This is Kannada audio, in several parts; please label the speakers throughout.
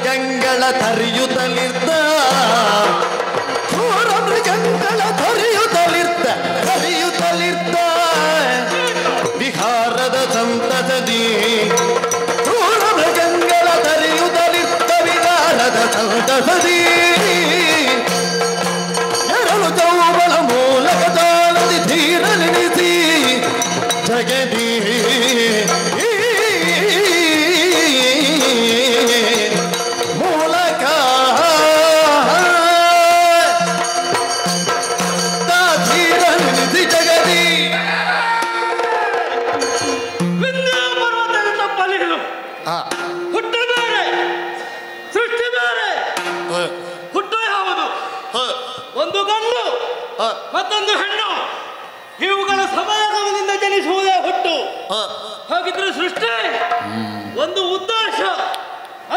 Speaker 1: ಮೃಗಂಗಳ ತರಿಯುತ್ತಲಿರ್ತ ಕ್ರೂರ ಮೃಗಂಗಳ ತರಿಯುತ್ತಲಿರ್ತ ವಿಹಾರದ ಸಂತಸದಿ ಕ್ರೂರ ಮೃಗಂಗಳ ತರಿಯುತ್ತಲಿರ್ತ ವಿಹಾರದ ಸಂತಸದಿ ಎರಡು ಚೌಬಲ ಮೂಲಕ ತಾಳದಿ ಧೀರನಿಸಿ ಜಗದಿ ಮೂಲಕ ಧೀರನಿಸಿ ಜಗದಿ
Speaker 2: ಪರ್ವತದ ತಪ್ಪಲಿಗಳು ಹುಟ್ಟು ಬೇರೆ ಸೃಷ್ಟಿ ಬೇರೆ. ಹುಟ್ಟು ಯಾವುದು? ಒಂದು ಗಂಡು ಮತ್ತೊಂದು ಹೆಣ್ಣು, ಇವುಗಳ ಸಮಾಗಮದಿಂದ ಜನಿಸುವುದೇ ಹುಟ್ಟು. ಹಾಗಿದ್ರೆ ಸೃಷ್ಟಿ ಒಂದು ಉದ್ದೇಶ,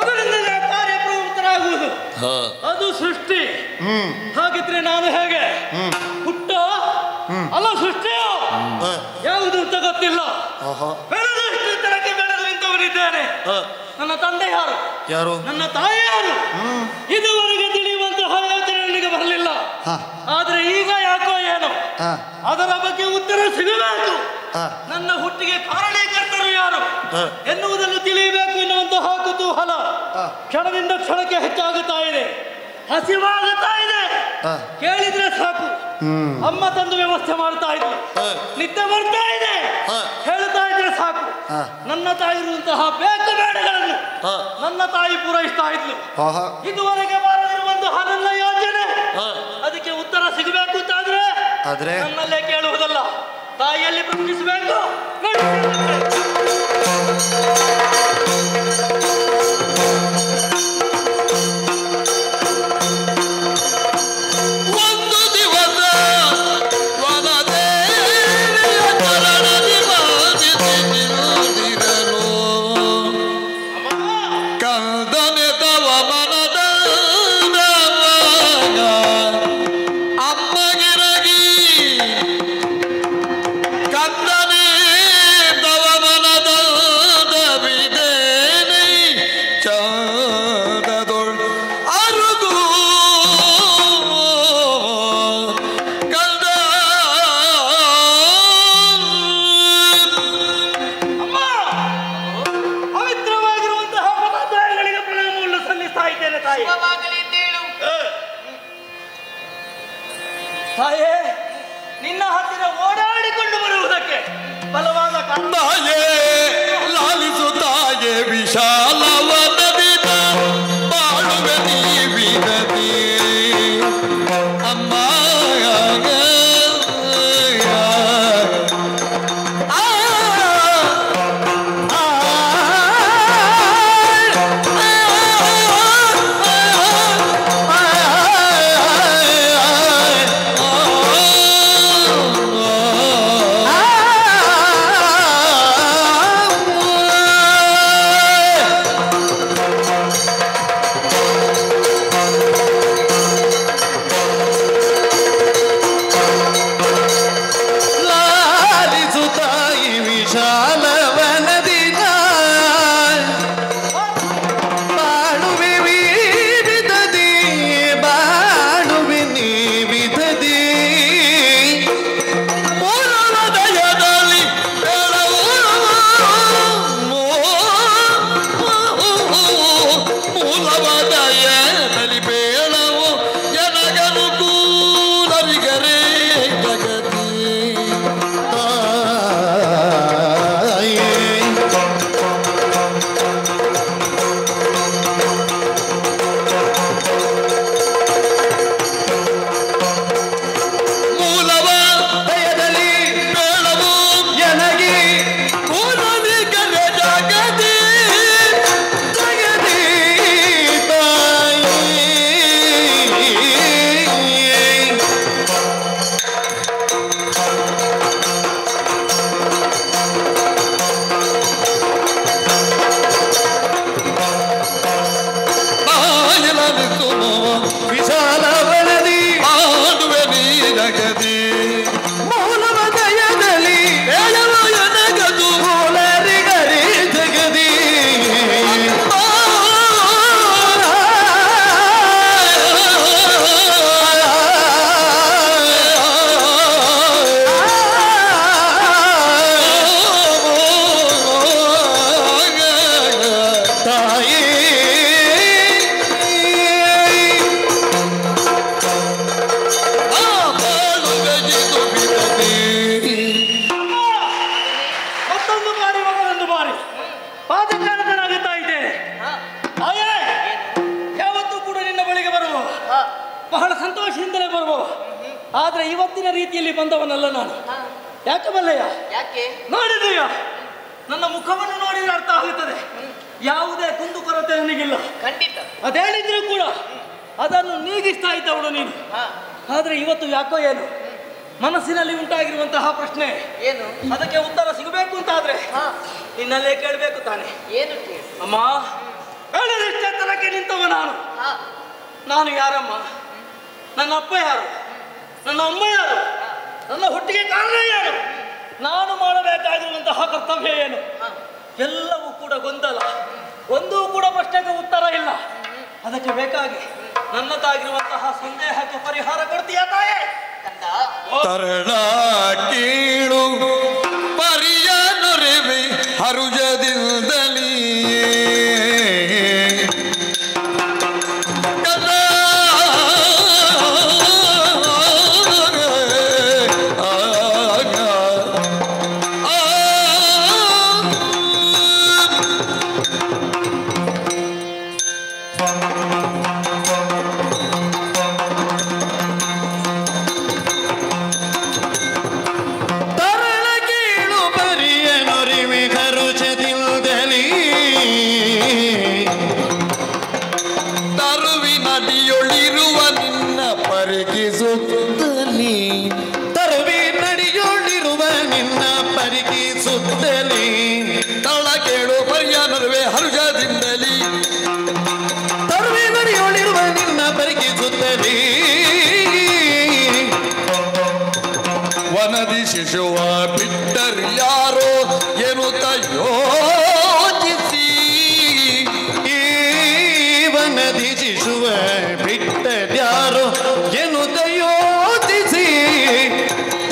Speaker 2: ಅದರಿಂದ ಕಾರ್ಯಪ್ರವೃತ್ತರಾಗುವುದು, ಅದು ಸೃಷ್ಟಿ. ಹಾಗಿದ್ರೆ ನಾನು ಹೇಗೆ ಹುಟ್ಟ ಅಲ್ಲ ಸೃಷ್ಟಿಯೋ ಯಾವುದು ಅಂತ ಗೊತ್ತಿಲ್ಲ. ಬೆಳೆದಷ್ಟು ತನಕ ಬೆಳೆದು ನಿಂತವನಿದ್ದೇನೆ. ನನ್ನ ತಂದೆ ಯಾರು, ನನ್ನ ತಾಯಿ ಯಾರು, ಇದುವರೆಗೆ ತಿಳಿಯುವಂತಹ ಯೋಚನೆ ನನಗೆ ಬರಲಿಲ್ಲ. ಆದ್ರೆ ಈಗ ಯಾಕೋ ಏನು ಅದರ ಬಗ್ಗೆ ಉತ್ತರ ಸಿಗಬೇಕು. ನನ್ನ ಹುಟ್ಟಿಗೆ ಕಾರಣೀಕರ್ತರು ಯಾರು ಎನ್ನುವುದನ್ನು ತಿಳಿಯಬೇಕು ಎನ್ನುವಂತಹ ಕುತೂಹಲ ಕ್ಷಣದಿಂದ ಕ್ಷಣಕ್ಕೆ ಹೆಚ್ಚಾಗುತ್ತಾ ಇದೆ. ಹಸಿವಾಗುತ್ತಾ ಇದೆ. ಕೇಳಿದ್ರೆ ಸಾಕು ಅಮ್ಮ ತಂದು ವ್ಯವಸ್ಥೆ ಮಾಡ್ತಾ ಇದ್ಲು. ನಿದ್ದೆ ಬರ್ತಾ ಇದೆ ಹೇಳ್ತಾ ಇದ್ರೆ ಸಾಕು ನನ್ನ ತಾಯಿ ಇರುವಂತಹ ಬೇಕು ಬೇಡಗಳನ್ನು ನನ್ನ ತಾಯಿ ಪೂರೈಸ್ತಾ ಇದ್ಲು. ಇದುವರೆಗೆ ಬಾರದಿರುವಂತಹ ನನ್ನ ಯೋಚನೆ ಅದಕ್ಕೆ ಉತ್ತರ ಸಿಗಬೇಕು ಅಂತಾದ್ರೆ ನನ್ನಲ್ಲೇ ಕೇಳುವುದಲ್ಲ, ತಾಯಿಯಲ್ಲಿ ಪ್ರಶ್ನಿಸಬೇಕು. ತಾಯೇ, ನಿನ್ನ ಹತ್ತಿರ ಓಡಾಡಿಕೊಂಡು ಬರುವುದಕ್ಕೆ ಬಲವಾದ
Speaker 1: ತಾಯೇ ಲಾಲಿಸು ತಾಯೇ ವಿಶಾಲವನದಿನ ಬಾಳುವೆ ನೀವಿನದಿ ಅಮ್ಮ
Speaker 2: ಸಂತೋಷನಾಗುತ್ತಾ ಇದ್ದೇನೆ. ಹಾಗೆ ಯಾವತ್ತೂ ಕೂಡ ನಿನ್ನ ಬಳಿಗೆ ಬರುವ ಬಹಳ ಸಂತೋಷದಿಂದಲೇ ಬರುವ. ಆದ್ರೆ ಇವತ್ತಿನ ರೀತಿಯಲ್ಲಿ ಬಂದವನಲ್ಲ ನಾನು. ಯಾಕೆ ಬಲ್ಲಯ್ಯ?
Speaker 3: ಯಾಕೆ
Speaker 2: ನೋಡಿದೀಯ, ನನ್ನ ಮುಖವನ್ನು ನೋಡಿದ್ರೆ ಅರ್ಥ ಆಗುತ್ತದೆ. ಯಾವುದೇ ಕುಂದುಕೊರತೆ ನನಗಿಲ್ಲ.
Speaker 3: ಖಂಡಿತ.
Speaker 2: ಅದೇಳಿದ್ರು ಕೂಡ ಅದನ್ನು ನೀಗಿಸ್ತಾ ಇದ್ದವನು ನೀನು. ಆದ್ರೆ ಇವತ್ತು ಯಾಕೋ ಏನು ಮನಸ್ಸಿನಲ್ಲಿ ಉಂಟಾಗಿರುವಂತಹ ಪ್ರಶ್ನೆ
Speaker 3: ಏನು?
Speaker 2: ಅದಕ್ಕೆ ಉತ್ತರ ಸಿಗಬೇಕು ಅಂತಾದ್ರೆ ನಿನ್ನಲ್ಲೇ ಕೇಳಬೇಕು ತಾನೆ.
Speaker 3: ಏನು ಕೇಳಿ?
Speaker 2: ಅಮ್ಮ, ಎಚ್ಚೆತ್ತರಕ್ಕೆ ನಿಂತವ ನಾನು ಯಾರಮ್ಮ? ನನ್ನ ಅಪ್ಪ ಯಾರು? ನನ್ನ ಅಮ್ಮ ಯಾರು? ನನ್ನ ಹುಟ್ಟಿಗೆ ಕಾರಣ ಯಾರು? ನಾನು ಮಾಡಬೇಕಾಗಿರುವಂತಹ ಕರ್ತವ್ಯ ಏನು? ಎಲ್ಲವೂ ಕೂಡ ಗೊಂದಲ. ಒಂದೂ ಕೂಡ ಪ್ರಶ್ನೆಗೆ ಉತ್ತರ ಇಲ್ಲ. ಅದಕ್ಕೆ ಬೇಕಾಗಿ ನನ್ನದಾಗಿರುವಂತಹ ಸಂದೇಹಕ್ಕೆ ಪರಿಹಾರ ಕೊಡ್ತೀಯ ತಾಯೇ?
Speaker 1: ತರಳ ಕೀಳು ಪರಿಯ ನೊರೆವೆ ಹರುಜದಿಂದಲೀ ಶಿಶುವ ಬಿಟ್ಟರ್ಯಾರೋ ಎನ್ನುತ್ತ ಯೋಚಿಸಿ
Speaker 4: ವನದಿ ಶಿಶುವ ಬಿಟ್ಟರ್ಯಾರೋ ಎನ್ನುತ್ತ ಯೋಚಿಸಿ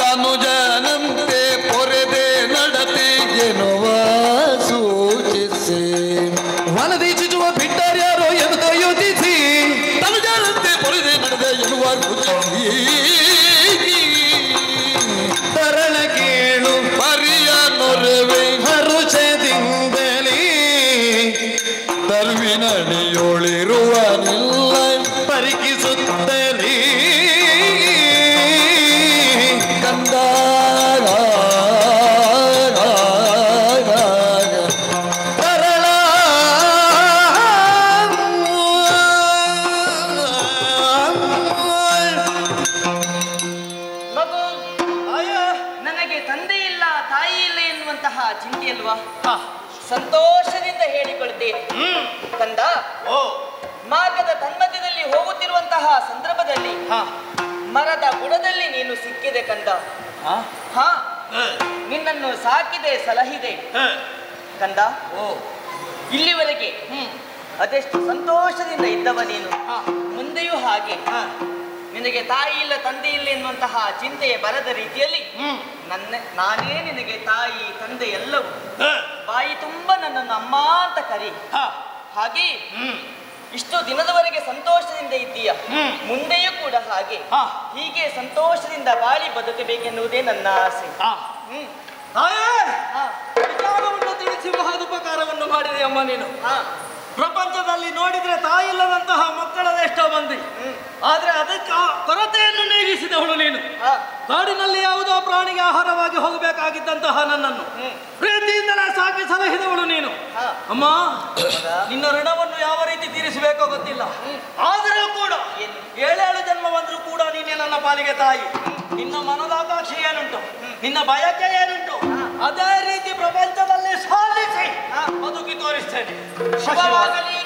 Speaker 1: ತಾನು ಜನಂತೆ ಪೊರೆದೆ ನಡತೆ ಎನ್ನುವ ಸೂಚಿಸಿ
Speaker 4: ವನದಿ ಶಿಶುವ ಬಿಟ್ಟರ್ಯಾರೋ ಎನ್ನುತ್ತ ಯೋಚಿಸಿ
Speaker 1: ತಾನು ಜನಂತೆ ಪೊರೆದೆ ನಡೆದೆ ಎನ್ನುವ ಸೂಚಿಸಿ
Speaker 4: ತರಳ ಕೇಳು
Speaker 1: ಪರಿಯ ನೊರೆವೆ
Speaker 4: ಹರುಷದಿಂದಲೇ
Speaker 1: ತರುವಿನಡಿಯೊಳಿರುವ ನಿಲ್ಲ
Speaker 4: ಪರಿಕಿಸುತ್ತಲೇ
Speaker 1: ಕಂದ
Speaker 4: ತರಳ
Speaker 3: ಮಗು, ನನಗೆ ತಂದೆ ಇಲ್ಲ ತಾಯಿ ಇಲ್ಲ ಎನ್ನುವಂತಹ ಚಿಂತೆ ಅಲ್ವಾ? ಸಂತೋಷದಿಂದ ಹೇಳಿಕೊಳ್ತೇನೆ ಕಂದ. ಮಾರ್ಗದ ತನ್ಮಧ್ಯದಲ್ಲಿ ಹೋಗುತ್ತಿರುವಂತಹ ಸಂದರ್ಭದಲ್ಲಿ ಮರದ ಬುಡದಲ್ಲಿ ನೀನು ಸಿಕ್ಕಿದೆ ಕಂದ. ಹಾ, ನಿನ್ನನ್ನು ಸಾಕಿದೆ, ಸಲಹಿದೆ ಕಂದ. ಇಲ್ಲಿವರೆಗೆ ಅದೆಷ್ಟು ಸಂತೋಷದಿಂದ ಇದ್ದವ ನೀನು. ಮುಂದೆಯೂ ಹಾಗೆ ನಿನಗೆ ತಾಯಿ ಇಲ್ಲ ತಂದೆ ಇಲ್ಲ ಎನ್ನುವಂತಹ ಚಿಂತೆಯ ಬರದ ರೀತಿಯಲ್ಲಿ ನಾನೇ ನಿನಗೆ ತಾಯಿ ತಂದೆ ಎಲ್ಲವೂ. ಬಾಯಿ ತುಂಬ ನನ್ನನ್ನು ಅಮ್ಮ ಅಂತ ಕರಿ. ಹಾಗೆ ಇಷ್ಟು ದಿನದವರೆಗೆ ಸಂತೋಷದಿಂದ ಇದ್ದೀಯ, ಮುಂದೆಯೂ ಕೂಡ ಹಾಗೆ ಹೀಗೆ ಸಂತೋಷದಿಂದ ಬಾಳಿ ಬದುಕಬೇಕೆನ್ನುವುದೇ ನನ್ನ ಆಸೆ.
Speaker 2: ವಿಚಾರವನ್ನು ತಿಳಿಸಿ ಮಹದುಪಕಾರವನ್ನು ಮಾಡಿದೆ ಅಮ್ಮ ನೀನು. ಪ್ರಪಂಚದಲ್ಲಿ ನೋಡಿದ್ರೆ ತಾಯಿ ಇಲ್ಲದಂತಹ ಮಕ್ಕಳದೆಷ್ಟೋ ಮಂದಿ. ಆದ್ರೆ ಅದಕ್ಕೆ ಕೊರತೆಯನ್ನು ನೀಗಿಸಿದವಳು ನೀನು. ಕಾಡಿನಲ್ಲಿ ಯಾವುದೋ ಪ್ರಾಣಿಗೆ ಆಹಾರವಾಗಿ ಹೋಗಬೇಕಾಗಿದ್ದಂತಹ ನನ್ನನ್ನು ಪ್ರೀತಿಯಿಂದಲೇ ಸಾಕಿ ಸಲಹಿದವಳು ನೀನು. ಅಮ್ಮ, ನಿನ್ನ ಋಣವನ್ನು ಯಾವ ರೀತಿ ತೀರಿಸಬೇಕೋ ಗೊತ್ತಿಲ್ಲ. ಆದರೂ ಕೂಡ 7 ಜನ್ಮ ಬಂದರೂ ಕೂಡ ನೀನೇ ನನ್ನ ಪಾಲಿಗೆ ತಾಯಿ. ನಿನ್ನ ಮನದಾಕಾಂಕ್ಷೆ ಏನುಂಟು, ನಿನ್ನ ಬಯಕೆ ಏನುಂಟು, ಅದೇ ರೀತಿ ಪ್ರಪಂಚದಲ್ಲಿ ಸಾಧಿಸಿ ಬದುಕಿ ತೋರಿಸ್ತೇನೆ.
Speaker 3: ಶುಭವಾಗಲಿ.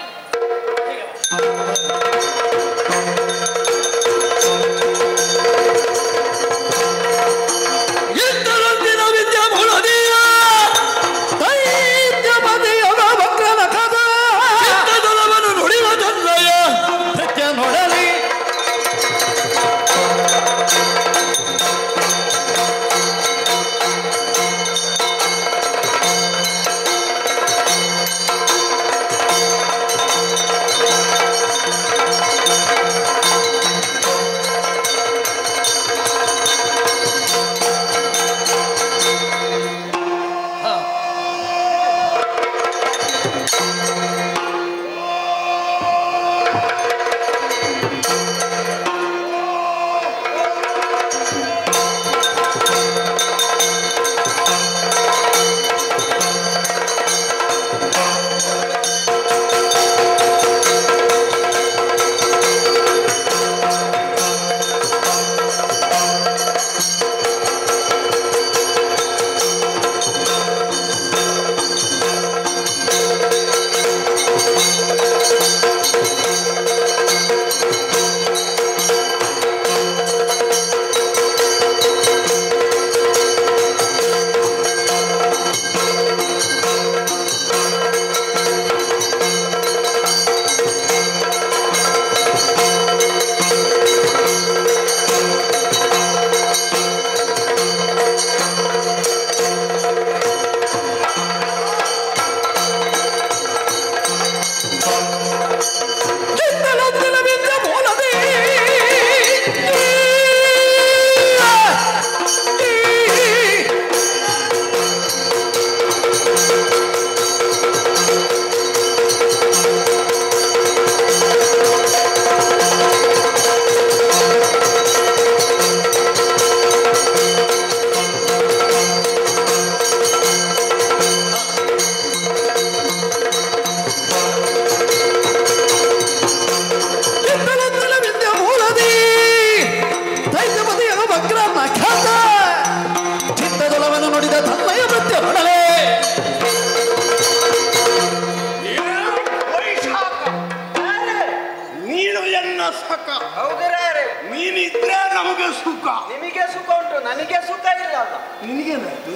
Speaker 1: ಸುಖ.
Speaker 3: ಹೌದಿರಾರೆ
Speaker 1: ನೀನಿದ್ರೆ ನಮಗೆ ಸುಖ.
Speaker 3: ನಿಮಗೆ ಸುಖ ಉಂಟು, ನನಗೆ ಸುಖ ಇಲ್ಲ ಅಲ್ಲ.
Speaker 1: ನಿನಗೇನಾಯ್ತು?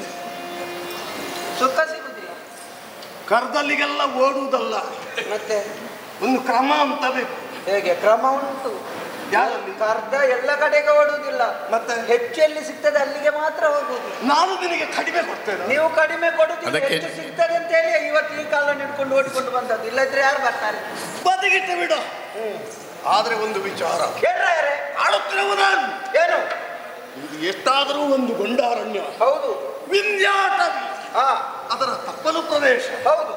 Speaker 3: ಸುಖ ಸಿಗುದಿಲ್ಲ.
Speaker 1: ಕರ್ದಲ್ಲಿಗೆಲ್ಲ ಓಡುವುದಲ್ಲ,
Speaker 3: ಮತ್ತೆ
Speaker 1: ಒಂದು ಕ್ರಮ ಅಂತ ಬೇಕು.
Speaker 3: ಹೇಗೆ ಕ್ರಮ ಉಂಟು?
Speaker 1: ಯಾರಲ್ಲಿ?
Speaker 3: ಕರ್ದ ಎಲ್ಲ ಕಡೆಗೆ ಓಡುವುದಿಲ್ಲ,
Speaker 1: ಮತ್ತೆ
Speaker 3: ಹೆಚ್ಚೆಲ್ಲಿ ಸಿಗ್ತದೆ ಅಲ್ಲಿಗೆ ಮಾತ್ರ ಹೋಗುದು.
Speaker 1: ನಾನು ನಿನಗೆ ಕಡಿಮೆ ಕೊಡ್ತೇನೆ.
Speaker 3: ನೀವು ಕಡಿಮೆ ಕೊಡುದಿಲ್ಲ, ಹೆಚ್ಚು ಸಿಗ್ತದೆ ಅಂತ ಹೇಳಿ ಇವತ್ತು ಈ ಕಾಲ ಹಿಡ್ಕೊಂಡು ಓಡಿಕೊಂಡು ಬಂದದ್ದು. ಇಲ್ಲದ್ರೆ ಯಾರು ಬರ್ತಾರೆ?
Speaker 1: ಬದಿಗಿಟ್ಟು ಬಿಡು. ಆದ್ರೆ ಒಂದು ವಿಚಾರ
Speaker 3: ಕೇಳ್ರೆ
Speaker 1: ಆಡುತ್ತಿರುವ ನಾನು
Speaker 3: ಏನು,
Speaker 1: ಇದು ಎಷ್ಟಾದರೂ ಒಂದು ಗೊಂಡಾರಣ್ಯ.
Speaker 3: ಹೌದು.
Speaker 1: ವಿಂಧ್ಯಾಟವಿ
Speaker 3: ಹಾ,
Speaker 1: ಅದರ ತಪ್ಪಲು ಪ್ರದೇಶ.
Speaker 3: ಹೌದು.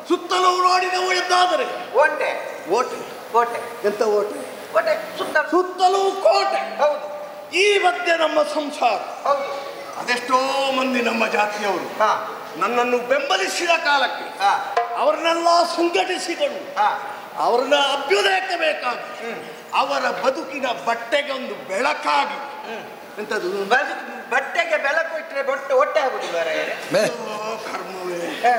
Speaker 1: ಸುತ್ತಲೂ ನೋಡಿದವು ಎಂದಾದರೆ
Speaker 3: ಒಂಟೆ,
Speaker 1: ಓಟೆ.
Speaker 3: ಕೋಟೆ,
Speaker 1: ಎಂತ ಓಟೆ?
Speaker 3: ಕೋಟೆ ಸುತ್ತ
Speaker 1: ಸುತ್ತಲೂ ಕೋಟೆ.
Speaker 3: ಹೌದು,
Speaker 1: ಈ ಮಧ್ಯೆ ನಮ್ಮ ಸಂಸಾರ.
Speaker 3: ಹೌದು.
Speaker 1: ಅದೆಷ್ಟೋ ಮಂದಿ ನಮ್ಮ ಜಾತಿಯವರು
Speaker 3: ಹಾ,
Speaker 1: ನನ್ನನ್ನು ಬೆಂಬಲಿಸಿದ ಕಾಲಕ್ಕೆ
Speaker 3: ಹಾ,
Speaker 1: ಅವರನ್ನೆಲ್ಲ ಸಂಘಟಿಸಿಕೊಂಡು
Speaker 3: ಹಾ,
Speaker 1: ಅವರನ್ನ ಅಭ್ಯುದಯಕ್ಕೆ ಬೇಕಾಗಿ ಅವರ ಬದುಕಿನ ಬಟ್ಟೆಗೆ ಒಂದು ಬೆಳಕಾಗಿ ಎಂತದು
Speaker 3: ಬಟ್ಟೆಗೆ ಬೆಳಕು ಇಟ್ಟರೆ ಬಟ್ಟೆ ಹೊಟ್ಟೆ ಆಗುದಿಲ್ಲ.
Speaker 1: ಕರ್ಮವೇ,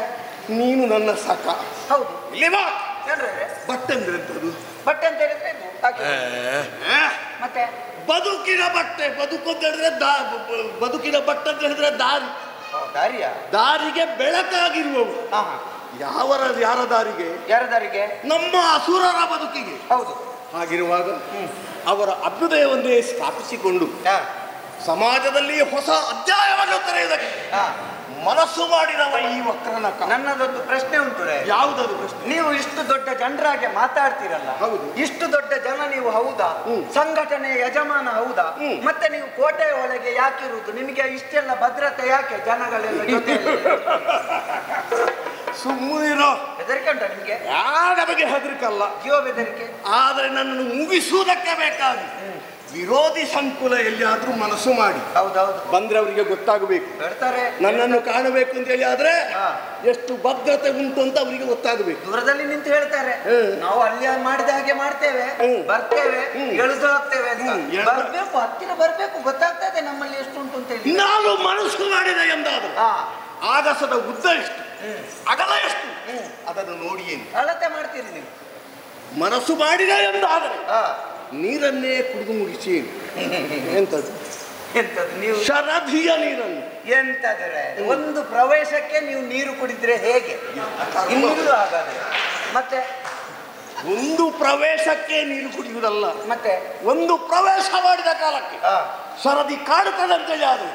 Speaker 1: ನೀನು ನನ್ನ ಸಖ.
Speaker 3: ಹೌದು.
Speaker 1: ಇಲ್ಲಿ ಬಾ.
Speaker 3: ಏನ್ರೆ
Speaker 1: ಬಟ್ಟೆ ಅಂದ್ರೆ ಎಂತದು?
Speaker 3: ಬಟ್ಟೆ ಅಂತ ಹೇಳಿದ್ರೆ ಇದು ಹಾಗೆ. ಮತ್ತೆ
Speaker 1: ಬದುಕಿನ ಬಟ್ಟೆ. ಬದುಕು ಅಂತ ಹೇಳಿದ್ರೆ ಬದುಕಿನ ಬಟ್ಟೆ ಅಂತ ಹೇಳಿದ್ರೆ ದಾರಿ.
Speaker 3: ದಾರಿಯ
Speaker 1: ದಾರಿಗೆ ಬೆಳಕಾಗಿರುವವು. ಯಾರ ದಾರಿಗೆ?
Speaker 3: ಯಾರ ದಾರಿಗೆ?
Speaker 1: ನಮ್ಮ ಅಸುರರ ಬದುಕಿಗೆ.
Speaker 3: ಹೌದು.
Speaker 1: ಹಾಗಿರುವಾಗ ಅವರ ಅಭ್ಯುದಯವನ್ನೇ ಸ್ಥಾಪಿಸಿಕೊಂಡು ಸಮಾಜದಲ್ಲಿ ಹೊಸ ಅಧ್ಯಾಯವನ್ನು ತೆರೆಯುವುದಕ್ಕೆ ಮನಸ್ಸು ಮಾಡಿದವ ಈ ವಕ್ರನಕ.
Speaker 3: ನನ್ನದೊಂದು ಪ್ರಶ್ನೆ ಉಂಟು.
Speaker 1: ಯಾವುದದು ಪ್ರಶ್ನೆ?
Speaker 3: ನೀವು ಇಷ್ಟು ದೊಡ್ಡ ಜನರಾಗೆ ಮಾತಾಡ್ತೀರಲ್ಲ,
Speaker 1: ಹೌದು.
Speaker 3: ಇಷ್ಟು ದೊಡ್ಡ ಜನ ನೀವು ಹೌದಾ? ಸಂಘಟನೆ ಯಜಮಾನ ಹೌದಾ? ಮತ್ತೆ ನೀವು ಕೋಟೆಯ ಒಳಗೆ ಯಾಕಿರುವುದು? ನಿಮಗೆ ಇಷ್ಟೆಲ್ಲ ಭದ್ರತೆ ಯಾಕೆ? ಜನಗಳೆಲ್ಲ ಜೊತೆ
Speaker 1: ಸುಮ್ಮನಿರೋ.
Speaker 3: ಹೆದರಿಕೆ ಉಂಟ ನಿಮಗೆ?
Speaker 1: ನಮಗೆ ಹೆದರಿಕಲ್ಲ,
Speaker 3: ಜೀವ ಬೆದರಿಕೆ.
Speaker 1: ಆದರೆ ನನ್ನನ್ನು ಮುಗಿಸುವುದಕ್ಕೆ ಬೇಕಾಗಿ ವಿರೋಧಿ ಸಂಕುಲ ಎಲ್ಲಿಯಾದ್ರೂ ಮನಸ್ಸು ಮಾಡಿ
Speaker 3: ಹೌದೌದು
Speaker 1: ಬಂದ್ರೆ ಅವರಿಗೆ ಗೊತ್ತಾಗಬೇಕು.
Speaker 3: ಹೇಳ್ತಾರೆ
Speaker 1: ನನ್ನನ್ನು ಕಾಣಬೇಕು ಅಂತ ಹೇಳಿ ಆದ್ರೆ ಎಷ್ಟು ಭದ್ರತೆ ಉಂಟು ಅಂತ ಅವರಿಗೆ ಗೊತ್ತಾಗಬೇಕು.
Speaker 3: ದೂರದಲ್ಲಿ ನಿಂತು ಹೇಳ್ತಾರೆ, ನಾವು ಅಲ್ಲಿ ಮಾಡಿದ ಹಾಗೆ ಮಾಡ್ತೇವೆ, ಬರ್ತೇವೆ, ಎಳೆದು ಹೋಗ್ತೇವೆ ಅಂತ. ಬರ್ಬೇಕು, ಹತ್ತಿರ ಬರ್ಬೇಕು, ಗೊತ್ತಾಗ್ತದೆ ನಮ್ಮಲ್ಲಿ ಎಷ್ಟು ಉಂಟು ಅಂತ ಹೇಳಿ.
Speaker 1: ನಾನು ಮನಸ್ಸು ಮಾಡಿದೆ ಎಂದಾದ್ರು ಆಗಸದ ಉದ್ದ ಎಷ್ಟು, ಅಗಲ ಎಷ್ಟು ಅದನ್ನು ನೋಡಿ ಏನು
Speaker 3: ಅಳತೆ ಮಾಡ್ತೀರಿ ನೀವು.
Speaker 1: ಮನಸ್ಸು ಮಾಡಿದೆ ಎಂದಾದರೆ ನೀರನ್ನೇ ಕುಡಿದು ಮುಗಿಸಿ. ಎಂತದ್ದು?
Speaker 3: ಎಂತದ್ದು? ನೀವು
Speaker 1: ಶರಧಿಯ ನೀರನ್ನು
Speaker 3: ಎಂತದ್ರೆ ಒಂದು ಪ್ರವೇಶಕ್ಕೆ ನೀವು ನೀರು ಕುಡಿದ್ರೆ ಹೇಗೆ? ಇನ್ನೂ ಹಾಗಾದ್ರೆ ಮತ್ತೆ
Speaker 1: ಒಂದು ಪ್ರವೇಶಕ್ಕೆ ನೀರು ಕುಡಿಯುವುದಲ್ಲ,
Speaker 3: ಮತ್ತೆ
Speaker 1: ಒಂದು ಪ್ರವೇಶ ಮಾಡಿದ ಕಾಲಕ್ಕೆ ಶರದಿ ಕಾಡುತ್ತದೆ ಅಂತೇಳಿ ಆದ್ರೆ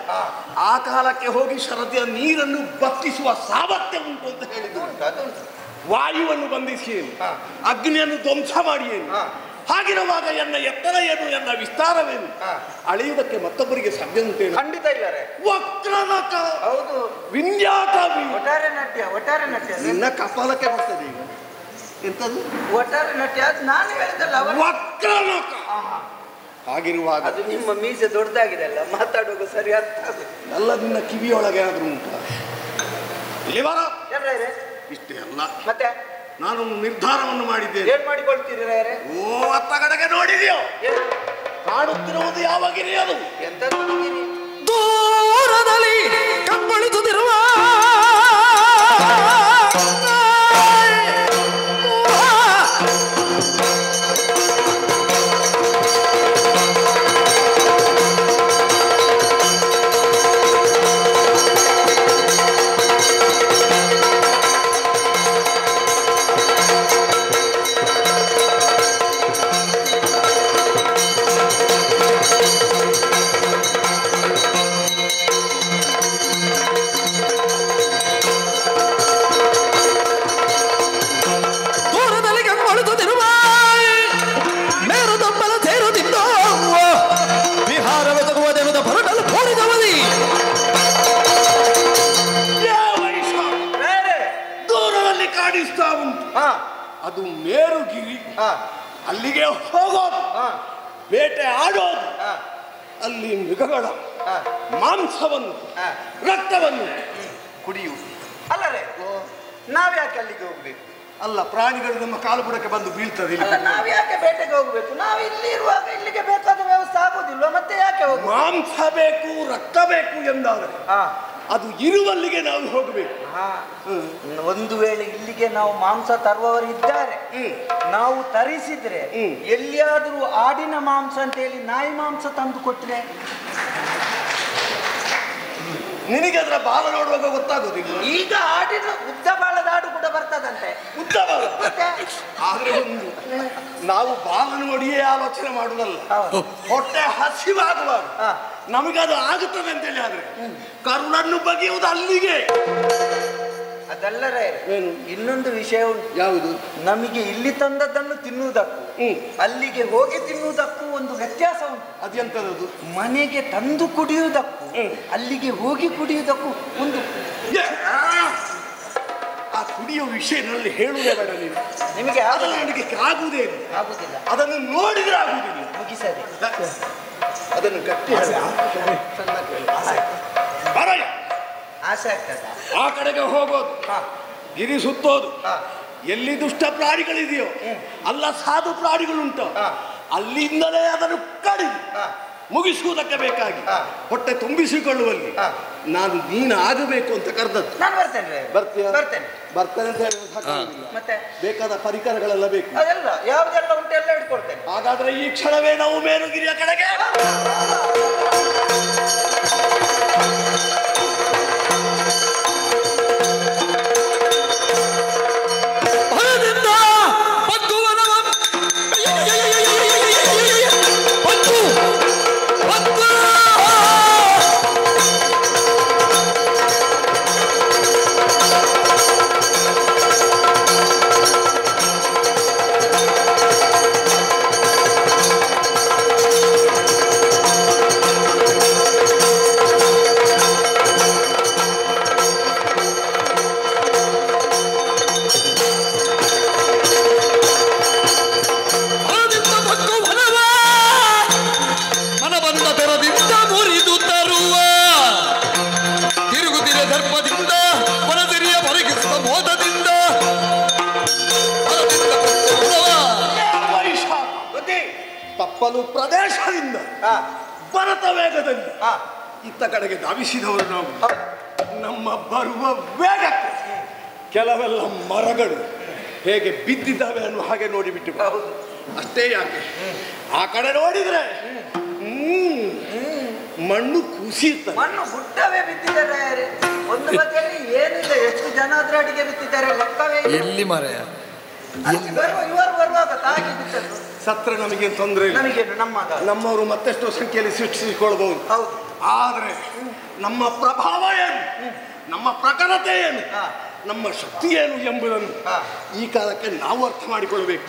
Speaker 1: ಆ ಕಾಲಕ್ಕೆ ಹೋಗಿ ಶರದಿಯ ನೀರನ್ನು ಬತ್ತಿಸುವ ಸಾಮರ್ಥ್ಯ ಉಂಟು ಅಂತ ಹೇಳಿದ್ರು. ವಾಯುವನ್ನು ಬಂಧಿಸಿ ಏನು, ಅಗ್ನಿಯನ್ನು ಧ್ವಂಸ ಮಾಡಿ ಏನು. ಹಾಗಿರುವಾಗ ಎನ್ನ ಎತ್ತರ ಏನು, ಎನ್ನ ವಿಸ್ತಾರವೇನು ಅಳೆಯುವುದಕ್ಕೆ ಮತ್ತೊಬ್ಬರಿಗೆ ಸಾಧ್ಯ ಉಂಟೇನು?
Speaker 3: ಖಂಡಿತ ಇಲ್ಲರೆ.
Speaker 1: ವಕ್ರನಕ,
Speaker 3: ಹೌದು,
Speaker 1: ವಿಂಧ್ಯಾಟವಿ,
Speaker 3: ಒಟ್ಟಾರೆ ನಾಟ್ಯ, ಒಟ್ಟಾರೆ ನಾಟ್ಯ
Speaker 1: ನಿನ್ನ ಕಪಾಲಕ್ಕೆ ಬರ್ತದೆ ಈಗ. ಎಂತದು
Speaker 3: ಒಟ್ಟಾರೆ ನಟಿ ಅದು ನಾನು ಹೇಳಿದಲ್ಲ
Speaker 1: ವಕ್ರನೋಕ. ಹಾಗಿರುವಾಗ
Speaker 3: ಅದು ನಿಮ್ಮ ಮೀಸೆ ದೊಡ್ಡದಾಗಿದೆ ಅಲ್ಲ, ಮಾತಾಡುವಾಗ ಸರಿ ಅರ್ಥ ಆಗುತ್ತೆ.
Speaker 1: ಎಲ್ಲ ನಿನ್ನ ಕಿವಿಯೊಳಗೆ ಆದ್ರೂ ಉಂಟು ಇಲ್ಲಿ ಬರ. ಇಷ್ಟೇ ಅಲ್ಲ,
Speaker 3: ಮತ್ತೆ
Speaker 1: ನಾನು ನಿರ್ಧಾರವನ್ನು ಮಾಡಿದ್ದೇನೆ.
Speaker 3: ಏನ್ ಮಾಡಿಕೊಳ್ತೀರಿ ರಾಯರೇ?
Speaker 1: ಓ ಅತ್ತ ಕಡೆಗೆ ನೋಡಿದ್ಯೋ? ಕಾಣುತ್ತಿರುವುದು ಯಾವ ಗಿರಿ ಅದು?
Speaker 3: ಎಂತ ಗಿರಿ?
Speaker 4: ದೂರದಲ್ಲಿ ಕಂಗೊಳಿಸುತ್ತಿರುವ
Speaker 1: ಅದು ಮೇರುಗಿರಿ. ಅಲ್ಲಿಗೆ ಹೋಗೋದು, ಬೇಟೆ ಆಡೋದು, ಅಲ್ಲಿ ಮೃಗಗಳ ಮಾಂಸವನ್ನು ರಕ್ತವನ್ನು ಕುಡಿಯುವುದು.
Speaker 3: ಅಲ್ಲರೇ ನಾವ್ಯಾಕೆ ಅಲ್ಲಿಗೆ ಹೋಗ್ಬೇಕು?
Speaker 1: ಅಲ್ಲ, ಪ್ರಾಣಿಗಳು ನಮ್ಮ ಕಾಲು ಬುಡಕ್ಕೆ ಬಂದು ಬೀಳ್ತದೆ.
Speaker 3: ನಾವ್ಯಾಕೆ ಬೇಟೆಗೆ ಹೋಗ್ಬೇಕು? ನಾವು ಇಲ್ಲಿ ಇರುವಾಗ ಇಲ್ಲಿಗೆ ಬೇಕಾದ ವ್ಯವಸ್ಥೆ ಆಗೋದಿಲ್ವ? ಮತ್ತೆ ಯಾಕೆ ಹೋಗ್ಬೇಕು?
Speaker 1: ಮಾಂಸ ಬೇಕು, ರಕ್ತ ಬೇಕು ಎಂದಾದರೆ ಅದು ಇರುವಲ್ಲಿಗೆ ನಾವು ಹೋಗಬೇಕು.
Speaker 3: ಒಂದು ವೇಳೆ ಇಲ್ಲಿಗೆ ನಾವು ಮಾಂಸ ತರುವವರು ಇದ್ದಾರೆ, ನಾವು ತರಿಸಿದ್ರೆ ಎಲ್ಲಿಯಾದ್ರೂ ಆಡಿನ ಮಾಂಸ ಅಂತ ಹೇಳಿ ನಾಯಿ ಮಾಂಸ ತಂದು ಕೊಟ್ರೆ
Speaker 1: ನಿನಗೆ ಅದರ ಬಾಲ ನೋಡುವಾಗ ಗೊತ್ತಾಗೋದಿಲ್ಲ.
Speaker 3: ಈಗ ಆಡಿನ ಉದ್ದ ಬಾಳದ ಆಡು ಕೂಡ ಬರ್ತದಂತೆ.
Speaker 1: ಉದ್ದ ಬಾಲ ಆದ್ರೆ ಒಂದು ನಾವು ಬಾಲ ನೋಡಿಯೇ ಆಲೋಚನೆ ಮಾಡುವುದಲ್ಲ. ಹೊಟ್ಟೆ ಹಸಿವಾಗುವಾಗ ನಮಗದು ಆಗುತ್ತದೆ ಅಂತೇಳಿ ಆದ್ರೆ ಕರುಳನ್ನು ಬಗೆಯುವುದು ಅಲ್ಲಿಗೆ.
Speaker 3: ಅದಲ್ಲರೇ ಇನ್ನೊಂದು ವಿಷಯ ಉಂಟು.
Speaker 1: ಯಾವುದು?
Speaker 3: ನಮಗೆ ಇಲ್ಲಿ ತಂದದ್ದನ್ನು ತಿನ್ನುವುದಕ್ಕೂ ಅಲ್ಲಿಗೆ ಹೋಗಿ ತಿನ್ನುವುದಕ್ಕೂ ಒಂದು ವ್ಯತ್ಯಾಸ ಉಂಟು.
Speaker 1: ಅದೆಂತದ್ದು?
Speaker 3: ಮನೆಗೆ ತಂದು ಕುಡಿಯುವುದಕ್ಕೂ ಅಲ್ಲಿಗೆ ಹೋಗಿ ಕುಡಿಯುವುದಕ್ಕೂ ಒಂದು
Speaker 1: ಆ ಕುಡಿಯುವ ವಿಷಯದಲ್ಲಿ ಹೇಳುವುದೇ ಬೇಡ ನೀನು.
Speaker 3: ನಿಮಗೆ
Speaker 1: ಅದನ್ನು ನನಗೆ ಆಗುವುದೇ
Speaker 3: ಆಗುದಿಲ್ಲ.
Speaker 1: ಅದನ್ನು ನೋಡಿದ್ರೆ ಆಗುವುದಿಲ್ಲ.
Speaker 3: ಮುಗಿಸದೆ
Speaker 1: ಅದನ್ನು ಗಟ್ಟಿ ಬರಯ
Speaker 3: ಆಸೆ ಆಗ್ತದ.
Speaker 1: ಆ ಕಡೆಗೆ ಹೋಗೋದು, ಗಿರಿ ಸುತ್ತೋದು. ಎಲ್ಲಿ ದುಷ್ಟ ಪ್ರಾಣಿಗಳಿದೆಯೋ ಅಲ್ಲ ಸಾಧು ಪ್ರಾಣಿಗಳುಂಟು, ಅಲ್ಲಿಂದಲೇ ಅದನ್ನು ಕಡಿದು ಮುಗಿಸುವುದಕ್ಕೆ ಬೇಕಾಗಿ ಹೊಟ್ಟೆ ತುಂಬಿಸಿಕೊಳ್ಳುವಲ್ಲಿ ನಾನು ನೀನು ಆಗಬೇಕು ಅಂತ ಕರೆದದ್ದು.
Speaker 3: ನಾನು ಬರ್ತೇನೆ.
Speaker 1: ಬರ್ತೇನೆ ಅಂತ ಹೇಳಿ
Speaker 3: ಮತ್ತೆ
Speaker 1: ಬೇಕಾದ ಪರಿಕರಗಳೆಲ್ಲ ಬೇಕು.
Speaker 3: ಅದೆಲ್ಲ ಯಾವುದೆಲ್ಲ ಉಂಟು ಎಲ್ಲ ಇಟ್ಕೊಳ್ತೇನೆ.
Speaker 1: ಹಾಗಾದ್ರೆ ಈ ಕ್ಷಣವೇ ನಾವು ಮೇರುಗಿರಿಯ ಕಡೆಗೆ ತಪ್ಪಲು ಪ್ರದೇಶದಿಂದ ಭರತ ವೇಗದಲ್ಲಿ ಇತ್ತ ಕಡೆಗೆ ಧಾವಿಸಿದವರು ನಾವು. ನಮ್ಮ ಬರುವ ವೇಗಕ್ಕೆ ಕೆಲವೆಲ್ಲ ಮರಗಳು ಹೇಗೆ ಬಿದ್ದಿದ್ದಾವೆ ಅನ್ನೋ ಹಾಗೆ ನೋಡಿಬಿಟ್ಟು ಅಷ್ಟೇ. ಯಾಕೆ ಆ ಕಡೆ ನೋಡಿದ್ರೆ ಮಣ್ಣು ಕುಸಿಯುತ್ತೆ.
Speaker 3: ಮಣ್ಣು ಗುಡ್ಡವೇ ಬಿದ್ದಿದ್ದಾರೆ. ಒಂದು ಬದಿಯಲ್ಲಿ ಏನಿಲ್ಲ, ಎಷ್ಟು ಜನ ಅದ್ರ ಅಡಿಗೆ ಬಿತ್ತಿದ್ದಾರೆ ಲೆಕ್ಕವೇ.
Speaker 4: ಎಲ್ಲಿ ಮರೆಯ
Speaker 3: ಇವರು ಬರುವಾಗ ತಾಗಿ ಬಿಟ್ಟದ್ದು.
Speaker 1: ಸತ್ರ ನಮಗೇನು ತೊಂದರೆ ಇಲ್ಲ.
Speaker 3: ನಮಗೇನು
Speaker 1: ನಮ್ಮವರು ಮತ್ತೆಷ್ಟೋ ಸಂಖ್ಯೆಯಲ್ಲಿ ಸೃಷ್ಟಿಸಿಕೊಳ್ಬಹುದು.
Speaker 3: ಹೌದು.
Speaker 1: ಆದರೆ ನಮ್ಮ ಪ್ರಭಾವ ಏನು, ನಮ್ಮ ಪ್ರಖರತೆ ಏನು, ನಮ್ಮ ಶಕ್ತಿ ಏನು ಎಂಬುದನ್ನು ಈ ಕಾಲಕ್ಕೆ ನಾವು ಅರ್ಥ ಮಾಡಿಕೊಳ್ಬೇಕು.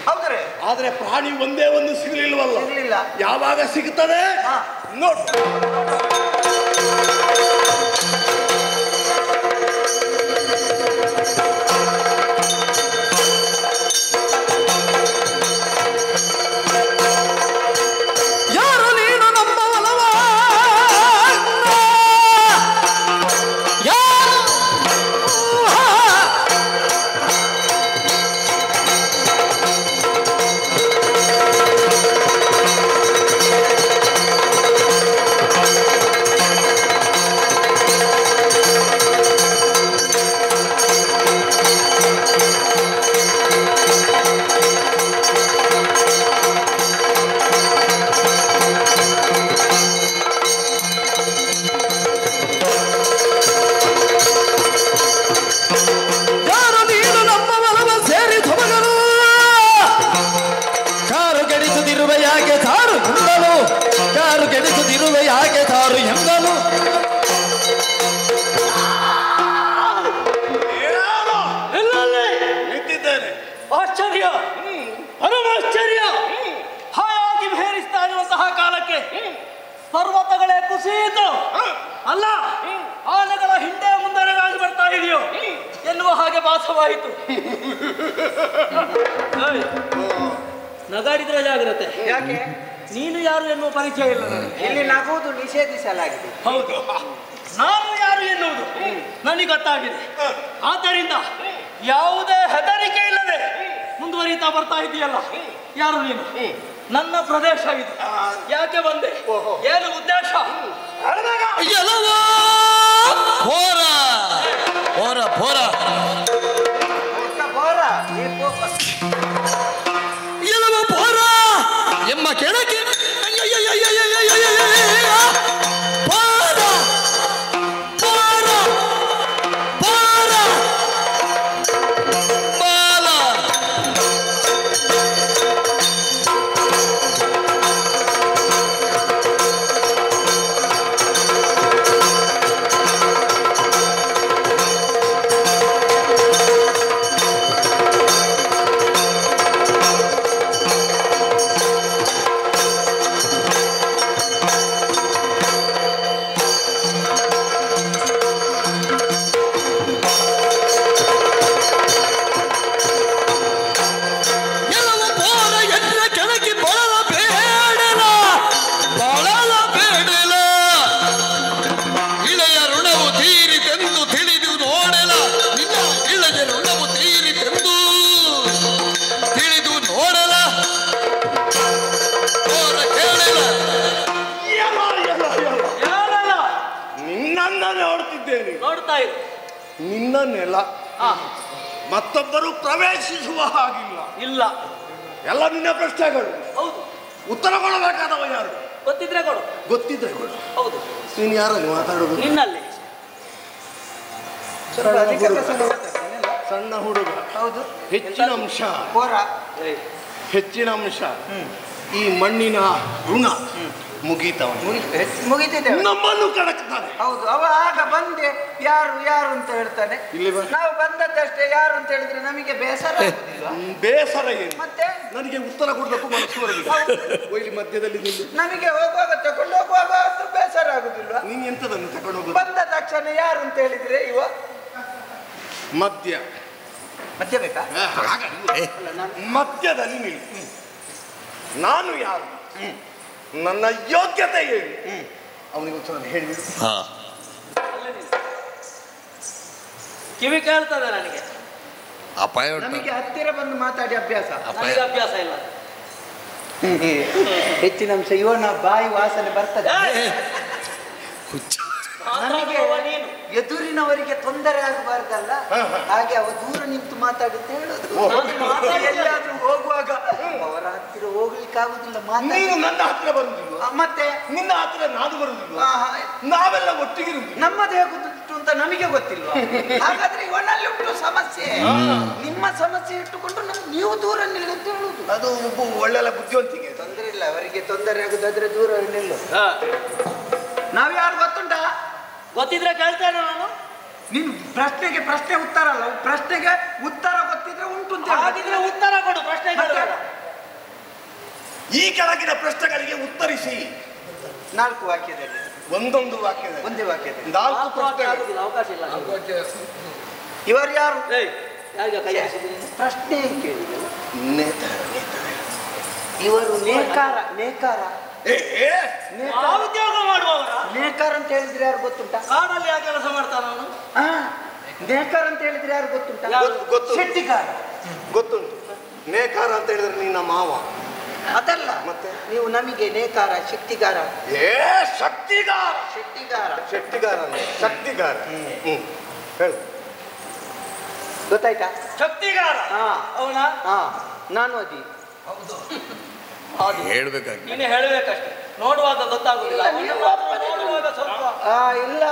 Speaker 1: ಆದರೆ ಪ್ರಾಣಿ ಒಂದೇ ಒಂದು ಸಿಗಲಿಲ್ವಲ್ಲ, ಯಾವಾಗ ಸಿಗುತ್ತದೆ ನೋಡು.
Speaker 4: ಯಾಕೆ ತಾರು ಎಂದನು
Speaker 1: ನಿಂತಿದ್ದೇನೆ.
Speaker 2: ಆಶ್ಚರ್ಯ, ಪರಮಾಶ್ಚರ್ಯ. ಹಾಯಾಗಿ ಭೇರಿಸ್ತಾ ಇರುವಂತಹ ಕಾಲಕ್ಕೆ ಪರ್ವತಗಳೇ ಕುಸಿಯಿತು, ಅಲ್ಲ ಆನೆಗಳ ಹಿಂದೆ ಮುಂದರೆಗಾಗಿ ಬರ್ತಾ ಇದೆಯೋ ಎನ್ನುವ ಹಾಗೆ ಭಾಸವಾಯಿತು. ನಗಾಡಿದ್ರೆ ಜಾಗ್ರತೆ.
Speaker 3: ಯಾಕೆ?
Speaker 2: ನೀನು ಯಾರು ಎನ್ನುವ ಪರಿಚಯ ಇಲ್ಲ ನನಗೆ.
Speaker 3: ಇಲ್ಲಿ ನಗುವುದು ನಿಷೇಧಿಸಲಾಗಿದೆ.
Speaker 2: ಹೌದು, ನಾನು ಯಾರು ಎನ್ನುವುದು ನನಗೆ ಗೊತ್ತಾಗಿದೆ. ಆದ್ದರಿಂದ ಯಾವುದೇ ಹೆದರಿಕೆ ಇಲ್ಲದೆ ಮುಂದುವರಿತಾ ಬರ್ತಾ ಇದೆಯಲ್ಲ. ಯಾರು ನೀನು? ನನ್ನ ಪ್ರದೇಶ ಇದು, ಯಾಕೆ ಬಂದೆ, ಏನು ಉದ್ದೇಶ?
Speaker 4: ಹೋರ ಹೋರ ಹೋರ ಎಲವ ಹೋರ ಎಂಬ ಕೆಳಗೆ
Speaker 1: ನಿನ್ನ ನೆಲ ಮತ್ತೊಬ್ಬರು ಪ್ರವೇಶಿಸುವ ಹಾಗಿಲ್ಲ.
Speaker 2: ಇಲ್ಲ,
Speaker 1: ಎಲ್ಲ ನಿನ್ನ ಪ್ರಶ್ನೆಗಳು.
Speaker 2: ಹೌದು.
Speaker 1: ಉತ್ತರ ಕೊಡಬೇಕಾದವ ಯಾರು?
Speaker 2: ಗೊತ್ತಿದ್ರೆ ಕೊಡು.
Speaker 1: ಗೊತ್ತಿದ್ರೆ ಕೊಡು.
Speaker 2: ಹೌದು.
Speaker 1: ನೀನು ಯಾರಲ್ಲಿ ಮಾತಾಡೋದು?
Speaker 2: ನಿನ್ನಲ್ಲಿ
Speaker 1: ಸಣ್ಣ ಹುಡುಗ.
Speaker 3: ಹೌದು.
Speaker 1: ಹೆಚ್ಚಿನ ಅಂಶ, ಹೆಚ್ಚಿನ ಅಂಶ ಈ ಮಣ್ಣಿನ ಋಣ
Speaker 3: ಮುಗಿತಿದೆ.
Speaker 1: ನಮ್ಮನ್ನು ಕಡಕ್ತಾನೆ.
Speaker 3: ಹೌದು, ಅವ ಆಗ ಬಂದೆ ಯಾರು ಯಾರು ಅಂತ ಹೇಳ್ತಾನೆ. ನಾವು ಬಂದದ್ದಷ್ಟೇ ಯಾರು ಅಂತ ಹೇಳಿದ್ರೆ ನಮಗೆ ಬೇಸರ.
Speaker 1: ಬೇಸರ ಏನು?
Speaker 3: ಮತ್ತೆ
Speaker 1: ನನಗೆ ಉತ್ತರ ಕೊಡಬೇಕು ಮನಸ್ಸು ಬರಲಿಲ್ಲ. ಇಲ್ಲಿ ಮಧ್ಯದಲ್ಲಿ
Speaker 3: ನಮಗೆ ಹೋಗುವಾಗ ತಗೊಂಡು ಹೋಗುವಾಗ ಅಷ್ಟು ಬೇಸರ ಆಗುದಿಲ್ವಾ?
Speaker 1: ನೀನ್ ಎಂತದನ್ನು ತಗೊಂಡು ಹೋಗುದು?
Speaker 3: ಬಂದ ತಕ್ಷಣ ಯಾರು ಅಂತ ಹೇಳಿದ್ರೆ ಇವ
Speaker 1: ಮಧ್ಯ
Speaker 3: ಬೇಕಾ?
Speaker 1: ಮಧ್ಯದಲ್ಲಿ ನಿಲ್ಲಿ. ನಾನು ಯಾರು, ನನ್ನ ಯೋಗ್ಯತೆ ಏನು, ಅವನಿಗೆ ಉತ್ತರ ಹೇಳಿಬಿಡು.
Speaker 2: ಕಿವಿ ಕೇಳ್ತದೆ ನನಗೆ.
Speaker 3: ನಮಗೆ ಹತ್ತಿರ ಬಂದು ಮಾತಾಡಿ ಅಭ್ಯಾಸ.
Speaker 2: ನನಗೆ ಅಭ್ಯಾಸ ಇಲ್ಲ.
Speaker 3: ಹೆಚ್ಚಿನ ಅಂಶ ಇವನ ಬಾಯಿ ವಾಸನೆ ಬರ್ತದೆ. ನನಗೆ ಎದುರಿನವರಿಗೆ ತೊಂದರೆ ಆಗಬಾರ್ದಲ್ಲ, ಹಾಗೆ ಅವ ದೂರ ನಿಂತು ಮಾತಾಡುತ್ತೆ ಹೇಳೋದು. ಎಲ್ಲಾದ್ರೂ ಹೋಗುವಾಗ ಅವರ ಹತ್ತಿರ ಹೋಗ್ಲಿಕ್ಕೆ ಆಗುದಿಲ್ಲ.
Speaker 1: ನೀನು ನನ್ನ ಹತ್ರ ಬರುದಿಲ್ಲ,
Speaker 3: ಮತ್ತೆ
Speaker 1: ನಿನ್ನ ಹತ್ರ ನಾನು ಬರುದಿಲ್ಲ. ನಾವೆಲ್ಲ ಒಟ್ಟಿಗಿರುದು.
Speaker 3: ನಮ್ಮದು ಹೇಗುಂಟು ಅಂತ ನಮಗೆ ಗೊತ್ತಿಲ್ವಾ? ಹಾಗಾದ್ರೆ ಇವನಲ್ಲಿ ಉಂಟು ಸಮಸ್ಯೆ. ನಿಮ್ಮ ಸಮಸ್ಯೆ ಇಟ್ಟುಕೊಂಡು ನೀವು ದೂರ ನಿಲ್ಲ ಅಂತ ಹೇಳುದು.
Speaker 1: ಅದು ಒಳ್ಳೆಲ್ಲ ಬುದ್ಧಿವಂತಿಕೆ.
Speaker 3: ತೊಂದರೆ ಇಲ್ಲ, ಅವರಿಗೆ ತೊಂದರೆ ಆಗುದಾದ್ರೆ ದೂರ ನಿಲ್ಲು. ನಾವ್ಯಾರು ಗೊತ್ತುಂಟಾ?
Speaker 2: ಗೊತ್ತಿದ್ರೆ ಕೇಳ್ತೇನೆ ನಾನು.
Speaker 3: ನೀನು ಪ್ರಶ್ನೆಗೆ ಪ್ರಶ್ನೆ ಉತ್ತರ ಅಲ್ಲ, ಪ್ರಶ್ನೆಗೆ ಉತ್ತರ ಗೊತ್ತಿದ್ರೆ ಉಂಟು ಅಂತ
Speaker 2: ಹಾಗಿದ್ರೆ ಉತ್ತರ ಕೊಡು. ಪ್ರಶ್ನೆ
Speaker 1: ಈ ಕೆಳಗಿನ ಪ್ರಶ್ನೆಗಳಿಗೆ ಉತ್ತರಿಸಿ.
Speaker 3: 4 ವಾಕ್ಯದಲ್ಲಿ,
Speaker 1: ಒಂದೊಂದು ವಾಕ್ಯದಲ್ಲಿ,
Speaker 3: ಒಂದೇ ವಾಕ್ಯದಲ್ಲಿ
Speaker 1: 4 ಪ್ರಶ್ನೆಗಳು.
Speaker 2: ಅವಕಾಶ ಇಲ್ಲ.
Speaker 3: ಇವರು ಯಾರು? ಪ್ರಶ್ನೆ ಕೇಳಿದ್ರು. ಇವರು ನೇಕಾರ.
Speaker 2: ಉದ್ಯೋಗ ಮಾಡುವವರ
Speaker 3: ನೇಕಾರ ಅಂತ ಹೇಳಿದ್ರೆ ಯಾರು ಗೊತ್ತುಂಟಾ?
Speaker 2: ಕಾಡಲ್ಲಿ ಯಾವ ಕೆಲಸ ಮಾಡ್ತಾನ ಅವನು?
Speaker 3: ನೇಕಾರ ಅಂತ ಹೇಳಿದ್ರೆ ಯಾರು ಗೊತ್ತುಂಟಾ?
Speaker 1: ಗೊತ್ತು.
Speaker 3: ಶೆಟ್ಟಿಗಾರ
Speaker 1: ಗೊತ್ತುಂಟು. ನೇಕಾರ ಅಂತ ಹೇಳಿದ್ರೆ ನಿನ್ನ ಮಾವ.
Speaker 3: ಅದಲ್ಲ, ಮತ್ತೆ ನೀವು ನಮಗೆ ನೇಕಾರ, ಶಕ್ತಿಗಾರ.
Speaker 1: ಶಕ್ತಿಗಾರ. ಶಕ್ತಿಗಾರ ಹೇಳು.
Speaker 3: ಗೊತ್ತಾಯ್ತಾ?
Speaker 2: ಶಕ್ತಿಗಾರ ಅವನ.
Speaker 3: ನಾನು ಅದಿ.
Speaker 4: ಹೇಳ್ಬೇಕಾಗಿ
Speaker 2: ನೀನು ಹೇಳಬೇಕಷ್ಟೇ. ನೋಡುವಾಗ ಗೊತ್ತಾಗುದಿಲ್ಲ.
Speaker 3: ಇಲ್ಲ, ನೀವು
Speaker 2: ನೋಡುವಾಗ ಸ್ವಲ್ಪ
Speaker 3: ಇಲ್ಲ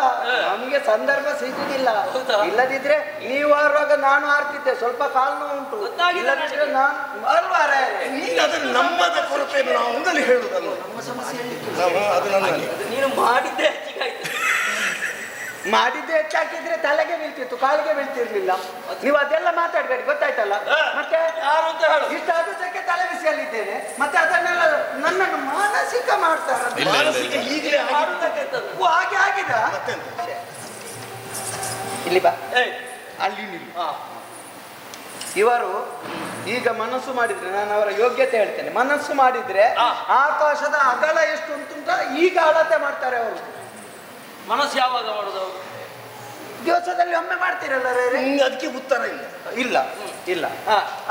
Speaker 3: ನಮಗೆ ಸಂದರ್ಭ ಸಿಗುದಿಲ್ಲ.
Speaker 2: ಹೌದಾ?
Speaker 3: ಇಲ್ಲದಿದ್ರೆ ನೀವು ಆರುವಾಗ ನಾನು ಆರ್ತಿದ್ದೆ, ಸ್ವಲ್ಪ ಕಾಲು ನೋವು ಉಂಟು. ಇಲ್ಲದಿದ್ರೆ ನಾನು ಅಲ್ವಾ
Speaker 1: ಈಗ ಅದನ್ನು ನಮ್ಮದ ಕೊರತೆಯನ್ನು ನಾವು ಒಂದಲ್ಲಿ ಹೇಳುದಲ್ಲ.
Speaker 3: ನಮ್ಮ ಸಮಸ್ಯೆ
Speaker 2: ನೀನು ಮಾಡಿದ್ದೆ ಹೆಚ್ಚಿಗಾಯ್ತು.
Speaker 3: ಮಾಡಿದ್ದೆ ಹೆಚ್ಚಾಕಿದ್ರೆ ತಲೆಗೆ ಬೀಳ್ತಿತ್ತು, ಕಾಲಿಗೆ ಬೀಳ್ತಿರ್ಲಿಲ್ಲ. ನೀವು ಅದೆಲ್ಲ ಮಾತಾಡ್ಬೇಡಿ, ಗೊತ್ತಾಯ್ತಲ್ಲ? ಮತ್ತೆ
Speaker 2: ಯಾರು ಅಂತ ಹೇಳು.
Speaker 3: ಇಷ್ಟಾದಕ್ಕೆ ತಲೆ ಬಿಸಿಯಲ್ಲಿದ್ದೇನೆ, ಮತ್ತೆ ಅದನ್ನೆಲ್ಲ ನನ್ನನ್ನು ಮಾನಸಿಕ ಮಾಡ್ತಾರೆ.
Speaker 1: ಮಾನಸಿಕ ಈಗಲೇ
Speaker 3: ಹಾಗೆ ಆಗಿದ. ಇಲ್ಲಿ ಬಾ,
Speaker 1: ಅಲ್ಲಿ ನಿಲ್ಲಿ.
Speaker 3: ಇವರು ಈಗ ಮನಸ್ಸು ಮಾಡಿದ್ರೆ, ನಾನು ಅವರ ಯೋಗ್ಯತೆ ಹೇಳ್ತೇನೆ, ಮನಸ್ಸು ಮಾಡಿದ್ರೆ ಆಕಾಶದ ಅಗಲ ಎಷ್ಟು ಉಂಟುಂಟ ಈಗ ಅಳತೆ ಮಾಡ್ತಾರೆ ಅವರು.
Speaker 2: ಮನಸ್ಸು ಯಾವಾಗ ಮಾಡುದು?
Speaker 3: ದಿವಸದಲ್ಲಿ ಒಮ್ಮೆ ಮಾಡ್ತೀರಲ್ಲ
Speaker 1: ಅದಕ್ಕೆ ಉತ್ತರ ಇಲ್ಲ.
Speaker 3: ಇಲ್ಲ ಇಲ್ಲ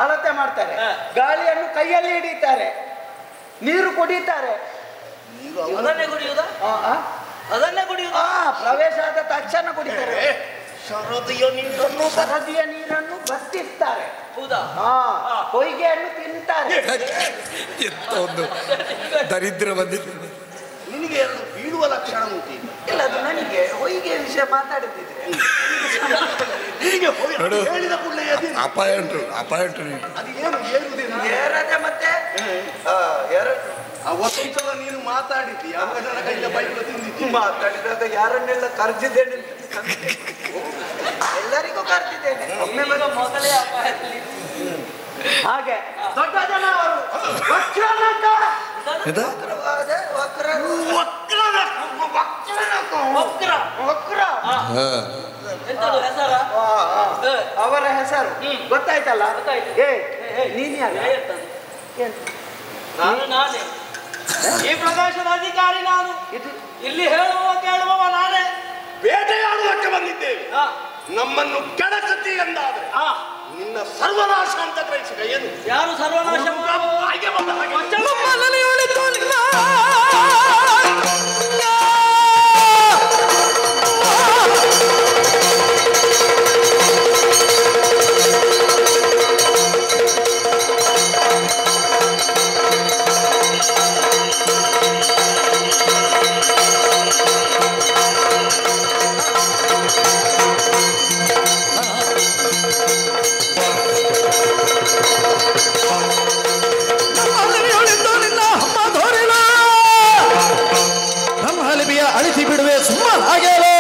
Speaker 3: ಅಳತೆ ಮಾಡ್ತಾರೆ. ಗಾಳಿಯನ್ನು ಕೈಯಲ್ಲಿ ಹಿಡಿತಾರೆ, ನೀರು ಕುಡಿತಾರೆ.
Speaker 2: ಅದನ್ನೇ ಕುಡಿಯುವುದಾ? ಅದನ್ನೇ ಕುಡಿಯುವುದಾ?
Speaker 3: ಪ್ರವೇಶ ಆದ ತಕ್ಷಣ ಕುಡಿತಾರೆ. ಸರದಿಯ ನೀರನ್ನು ಬತ್ತಿಸ್ತಾರೆ.
Speaker 2: ಹೌದಾ?
Speaker 3: ಹೊಯ್ಗೆಯನ್ನು ತಿಂತಾರೆ.
Speaker 4: ಎಂತ ಒಂದು ದರಿದ್ರ ಬಂದಿದೆ.
Speaker 1: ನಿನಗೆ ಎರಡು ಬೀಳುವ ಲಕ್ಷಣ ಉಂಟು.
Speaker 3: ಇಲ್ಲ, ಅದು ನನಗೆ ಹೊಯ್ಗೆ ವಿಷಯ ಮಾತಾಡುತ್ತಿದ್ರೆ
Speaker 1: ನಿನಗೆ ಹೇಳಿದ ಕೂಡಲೇ
Speaker 4: ಅಪಾಯ ಉಂಟು
Speaker 1: ಅದು ಏನು ಏರುವುದಿಲ್ಲ.
Speaker 3: ಏರದೆ ಮತ್ತೆ
Speaker 1: ಅವತ್ತೊಂದ್ಸಲ ನೀನು ಮಾತಾಡಿದ್ದಿ, ಅವಾಗ ನನ್ನ ಕೈಯಿಂದ ಬೈಬಲ್ ತಿಂದಿದ್ದಿ.
Speaker 3: ಮಾತಾಡಿದಾಗ ಯಾರನ್ನೆಲ್ಲ ಕರ್ಜಿದ್ದೇನೆ, ಎಲ್ಲರಿಗೂ ಕರ್ತಿದ್ದೇನೆ. ಒಮ್ಮೆ
Speaker 2: ಮೊದಲೇ ಅಪಾಯದಲ್ಲಿ
Speaker 3: ಹಾಗೆ ದೊಡ್ಡ ಜನ ಅವರು ವಕ್ರನಕ
Speaker 2: ಎಂತದು ಹೆಸರ?
Speaker 3: ಅವರ ಹೆಸರು ಗೊತ್ತಾಯ್ತಲ್ಲ?
Speaker 2: ಗೊತ್ತಾಯ್ತು.
Speaker 3: ನೀನ್ ಯಾರು?
Speaker 2: ನಾನೇ ಈ ಪ್ರದೇಶದ ಅಧಿಕಾರಿ. ನಾನು ಇಲ್ಲಿ ಹೇಳುವ ಕೇಳುವವ ನಾನೇ.
Speaker 1: ಬೇಟೆಯಾಡುವುದಕ್ಕೆ ಬಂದಿದ್ದೇವೆ. ನಮ್ಮನ್ನು ಕೆಡಕತಿ ಎಂದಾದ್ರೆ ನಿನ್ನ ಸರ್ವನಾಶ ಅಂತ ಗ್ರಹಿಸಿದ. ಏನು
Speaker 2: ಯಾರು ಸರ್ವನಾಶ?
Speaker 1: ಹಾಗೆ ಬಂದ ಹಾಗೆ
Speaker 4: ಅಳಿಸಿ ಬಿಡುವೆ ಸುಮ್ಮನೆ ಹಾಗೇಳು.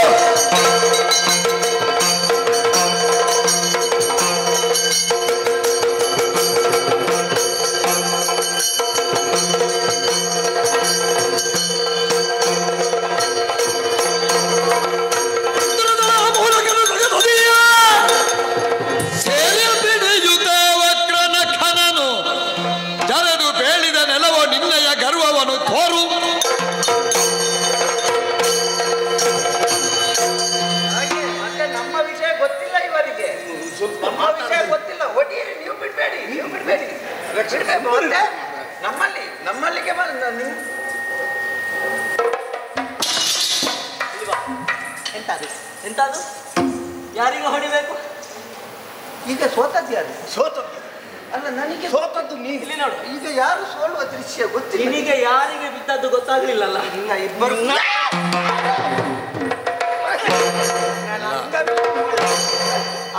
Speaker 4: ಸೇರಿ ಬಿಡಿಯುತ್ತ ವಕ್ರನ ಖನನು ಜರೆದು ಬೇಳಿದ ನೆಲವೋ ನಿನ್ನಯ ಗರ್ವವನ್ನು ತೋರು.
Speaker 3: ನಮ್ಮಲ್ಲಿಗೆ
Speaker 2: ಎಂತದು? ಯಾರಿಗೆ ಹೊಡಿಬೇಕು?
Speaker 3: ಈಗ ಸೋತದ್ದು ಯಾರು?
Speaker 1: ಸೋತದ್ದು
Speaker 3: ಅಲ್ಲ, ನನಗೆ
Speaker 1: ಸೋತದ್ದು ನೀನು.
Speaker 2: ಇಲ್ಲಿ ನೋಡು,
Speaker 3: ಈಗ ಯಾರು ಸೋಲುವ ದೃಶ್ಯ ಗೊತ್ತಿಲ್ಲ.
Speaker 2: ನಿನಗೆ ಯಾರಿಗೆ ಬಿದ್ದದ್ದು ಗೊತ್ತಾಗ್ಲಿಲ್ಲಲ್ಲ?
Speaker 3: ಇಲ್ಲ, ಇಬ್ಬರು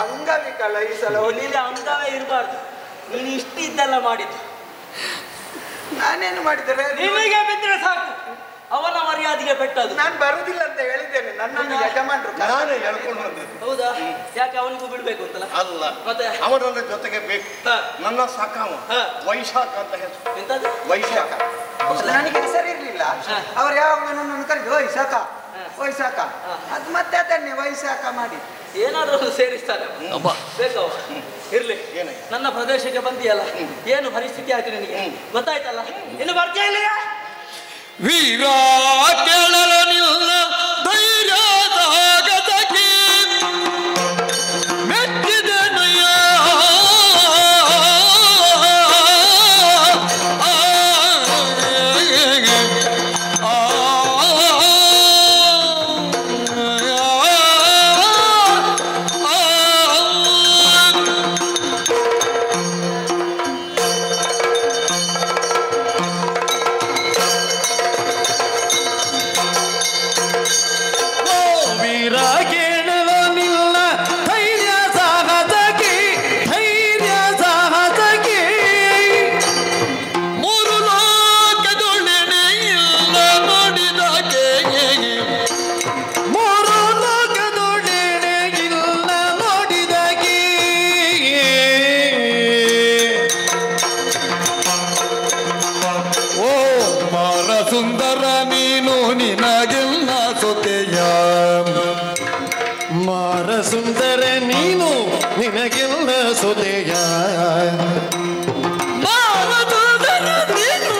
Speaker 3: ಅಂಗವಿಕಲ. ಈ ಸಲ
Speaker 2: ನಿನಗೆ ಅಂಗವೇ ಇರಬಾರ್ದು. ನೀನು ಇಷ್ಟು ಇದ್ದೆಲ್ಲ ಮಾಡಿದ್ದು.
Speaker 3: ನಾನೇನು ಮಾಡಿದರೆ
Speaker 2: ನಿನಗೆ ಬಿದ್ದರೆ ಸಾಕು, ಅವನ ಮರ್ಯಾದೆಗೆ ಪೆಟ್ಟದು.
Speaker 3: ನಾನು ಬರುವುದಿಲ್ಲ ಅಂತ ಹೇಳಿದ್ದೇನೆ. ನನ್ನನ್ನು ಯಜಮಾನರು
Speaker 1: ನಾನೇ ಹೇಳ್ಕೊಂಡು ಬಂದದ್ದು.
Speaker 2: ಹೌದಾ? ಯಾಕೆ ಅವನಿಗೂ ಬಿಡ್ಬೇಕು ಅಂತಲ್ಲ?
Speaker 1: ಅಲ್ಲ,
Speaker 2: ಮತ್ತೆ
Speaker 1: ಅವನ ಜೊತೆಗೆ ಬೇಕು. ನನ್ನ ಸಖಾವ ವೈಶಾಖ ಅಂತ ಹೆಸರು.
Speaker 2: ಎಂತದು?
Speaker 1: ವೈಶಾಖ.
Speaker 3: ನನಗೆ ಹೆಸರಿರ್ಲಿಲ್ಲ. ಅವ್ರು ಯಾವಾಗ ನನ್ನನ್ನು ಕರೆದು ವೈಶಾಖ ವೈಶಾಖ, ಅದು ಮತ್ತೆ ಅದನ್ನೇ ವೈಶಾಖ ಮಾಡಿ
Speaker 2: ಏನಾದ್ರೂ ಒಂದು ಸೇರಿಸ್ತಾನೆ ಬೇಕವ. ಇರ್ಲಿ, ನನ್ನ ಪ್ರದೇಶಕ್ಕೆ ಬಂದಿಯಲ್ಲ, ಏನು ಪರಿಸ್ಥಿತಿ ಆಯ್ತು ನಿನಗೆ ಗೊತ್ತಾಯ್ತಲ್ಲ? ಇನ್ನು ಬರ್ತೀಯ ಇಲ್ಲಿಗೆ?
Speaker 4: ವೀರ ಕೇಳಲು ನಿಲ್ಲ ಧೈರ್ಯದಾಗದಕ್ಕೆ ಮೆಚ್ಚಿದೆನಯ್ಯ. ಸುಂದರ ನೀನು ನಿನಗೆಲ್ಲ ಸೊತೆಯ ಮಾರ ಸುಂದರ ನೀನು ನಿನಗೆಲ್ಲ ಸೊತೆಯ ಮಾರ ಸುಂದರ ನೀನು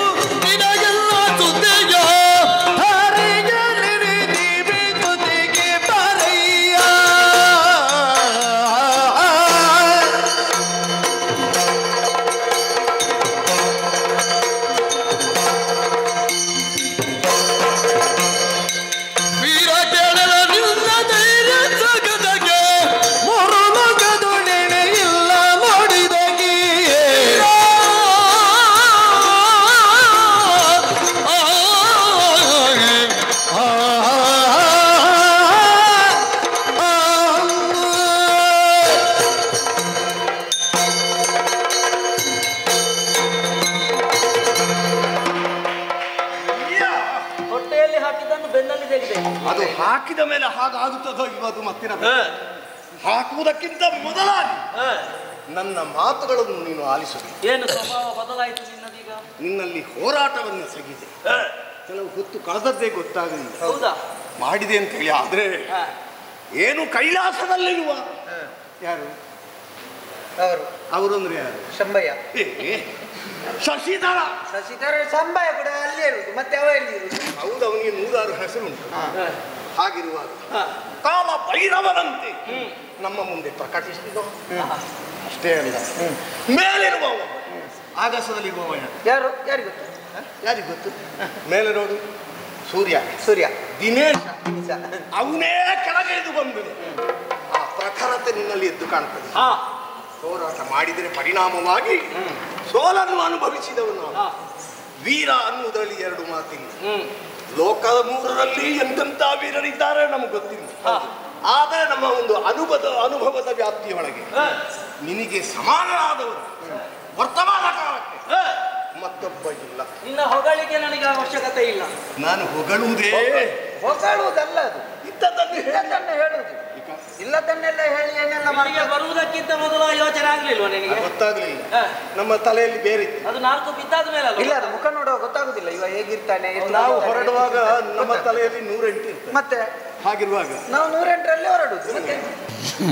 Speaker 4: ನಿನಗೆಲ್ಲ ಸೊತೆಯ ಹರಿಯ ನಿರಿದಿವೆ ಸೊತೆಗೆ ಬರಯ್ಯ ವೀರ ಕೇಳಲ ನಿನ್ನ ಧೈರ್ಯ ಜಗದಗೆ ಮುರುಮಗದುಳೆನೆ ಇಲ್ಲ ನೋಡಿದಗಿ
Speaker 2: ಹೊಟ್ಟೆಯಲ್ಲಿ ಹಾಕಿದ್ದನ್ನು ಬೆನ್ನಲ್ಲಿ ತೆಗೆದೆ.
Speaker 1: ಅದು ಹಾಕಿದ ಮೇಲೆ ಹಾಗಾಗುತ್ತದೋ ಇವತ್ತು ಮತ್ತಿನ ಹಾಕುವುದಕ್ಕಿಂತ ಮೊದಲಾಗಿ ನನ್ನ ಮಾತುಗಳನ್ನು ನೀನು ಆಲಿಸಬೇಕು.
Speaker 2: ಏನು ಸ್ವಭಾವ ಬದಲಾಯಿತು ನಿನ್ನದೀಗ?
Speaker 1: ನಿನ್ನಲ್ಲಿ ಹೋರಾಟವನ್ನು ಸಗಿದೆ. ಕೆಲವು ಹೊತ್ತು ಕಳೆದದ್ದೇ ಗೊತ್ತಾಗಲಿಲ್ಲ.
Speaker 2: ಹೌದಾ?
Speaker 1: ಮಾಡಿದೆ ಅಂತ ಹೇಳಿ. ಆದ್ರೆ ಏನು ಕೈಲಾಸದಲ್ಲಿರುವ ಯಾರು
Speaker 3: ಅವರು
Speaker 1: ಅವರಂದ್ರೆ ಯಾರು?
Speaker 3: ಶಂಭಯ್ಯ.
Speaker 1: ಶಶಿಧರ.
Speaker 3: ಶಶಿಧರ ಶಂಭಯ್ಯ ಕೂಡ ಅಲ್ಲೇ ಇರುವುದು, ಮತ್ತೆ ಅವ ಎಲ್ಲಿ ಇರುವುದು?
Speaker 1: ಹೌದು, ಅವನಿಗೆ 106 ಹೆಸರುಂಟು. ಹಾಗಿರುವಾಗ ಕಾಲ ಭೈರವನಂತೆ ನಮ್ಮ ಮುಂದೆ ಪ್ರಕಟಿಸಿದ. ಅಷ್ಟೇ ಅಲ್ಲ, ಮೇಲಿರುವವ ಆಗಸದಲ್ಲಿರುವವ
Speaker 3: ಯಾರು? ಯಾರಿಗೆ ಗೊತ್ತು?
Speaker 1: ಯಾರಿಗೆ ಗೊತ್ತು? ಮೇಲೆ ನೋಡು, ಸೂರ್ಯ.
Speaker 3: ಸೂರ್ಯ.
Speaker 1: ದಿನೇಶ. ಅವನೇ ಕೆಳಗೆ ಎದ್ದು ಬಂದನು. ಆ ಪ್ರಖರತೆ ನಿನ್ನಲ್ಲಿ ಎದ್ದು ಕಾಣ್ತದೆ. ಹೋರಾಟ ಮಾಡಿದರೆ ಪರಿಣಾಮವಾಗಿ ಸೋಲನ್ನು ಅನುಭವಿಸಿದವನು ನಾವು. ವೀರ ಅನ್ನುವುದರಲ್ಲಿ ಎರಡು ಮಾತಿಲ್ಲ. ಲೋಕದ ಮೂರರಲ್ಲಿ ಎಂತೆಂಥ ವೀರರಿದ್ದಾರೆ ನಮಗೆ ಗೊತ್ತಿಲ್ಲ. ಆದರೆ ನಮ್ಮ ಒಂದು ಅನುಭವದ ವ್ಯಾಪ್ತಿಯೊಳಗೆ ನಿನಗೆ ಸಮಾನರಾದವರು ವರ್ತಮಾನ ಕಾಲಕ್ಕೆ ಮತ್ತೊಬ್ಬ ಇಲ್ಲ.
Speaker 2: ನಿನ್ನ ಹೊಗಳಿಗೆ ನನಗೆ ಅವಶ್ಯಕತೆ ಇಲ್ಲ.
Speaker 1: ನಾನು ಹೊಗಳುವುದೇ
Speaker 3: ಹೊಗಳುವುದಲ್ಲ, ಅದು
Speaker 1: ಇದ್ದದ್ದನ್ನು
Speaker 3: ಇಲ್ಲದನ್ನ ಹೇಳುವುದು. ಇಲ್ಲದನ್ನೆಲ್ಲ ಹೇಳಿ ಏನೆಲ್ಲ
Speaker 2: ನಿನಗೆ
Speaker 3: ಮಾಡಿ
Speaker 2: ಬರುವುದಕ್ಕಿಂತ ಮೊದಲು ಯೋಚನೆ ಆಗ್ಲಿಲ್ವಾ ನಿನಗೆ?
Speaker 1: ಗೊತ್ತಾಗ್ಲಿಲ್ಲ. ನಮ್ಮ ತಲೆಯಲ್ಲಿ ಬೇರೆ ಇತ್ತು.
Speaker 2: ಅದು 4 ಬಿದ್ದಾದ ಮೇಲೆ
Speaker 3: ಇಲ್ಲ, ಅದು ಮುಖ ನೋಡುವಾಗ ಗೊತ್ತಾಗುದಿಲ್ಲ ಇವ ಹೇಗಿರ್ತಾನೆ.
Speaker 1: ನಾವು ಹೊರಡುವಾಗ ನಮ್ಮ ತಲೆಯಲ್ಲಿ 108 ಇರ್ತದೆ.
Speaker 3: ಮತ್ತೆ
Speaker 1: ಹಾಗಿರುವಾಗ
Speaker 3: ನಾವು 108ರಲ್ಲಿ ಹೊರಡುದು. ಮತ್ತೆ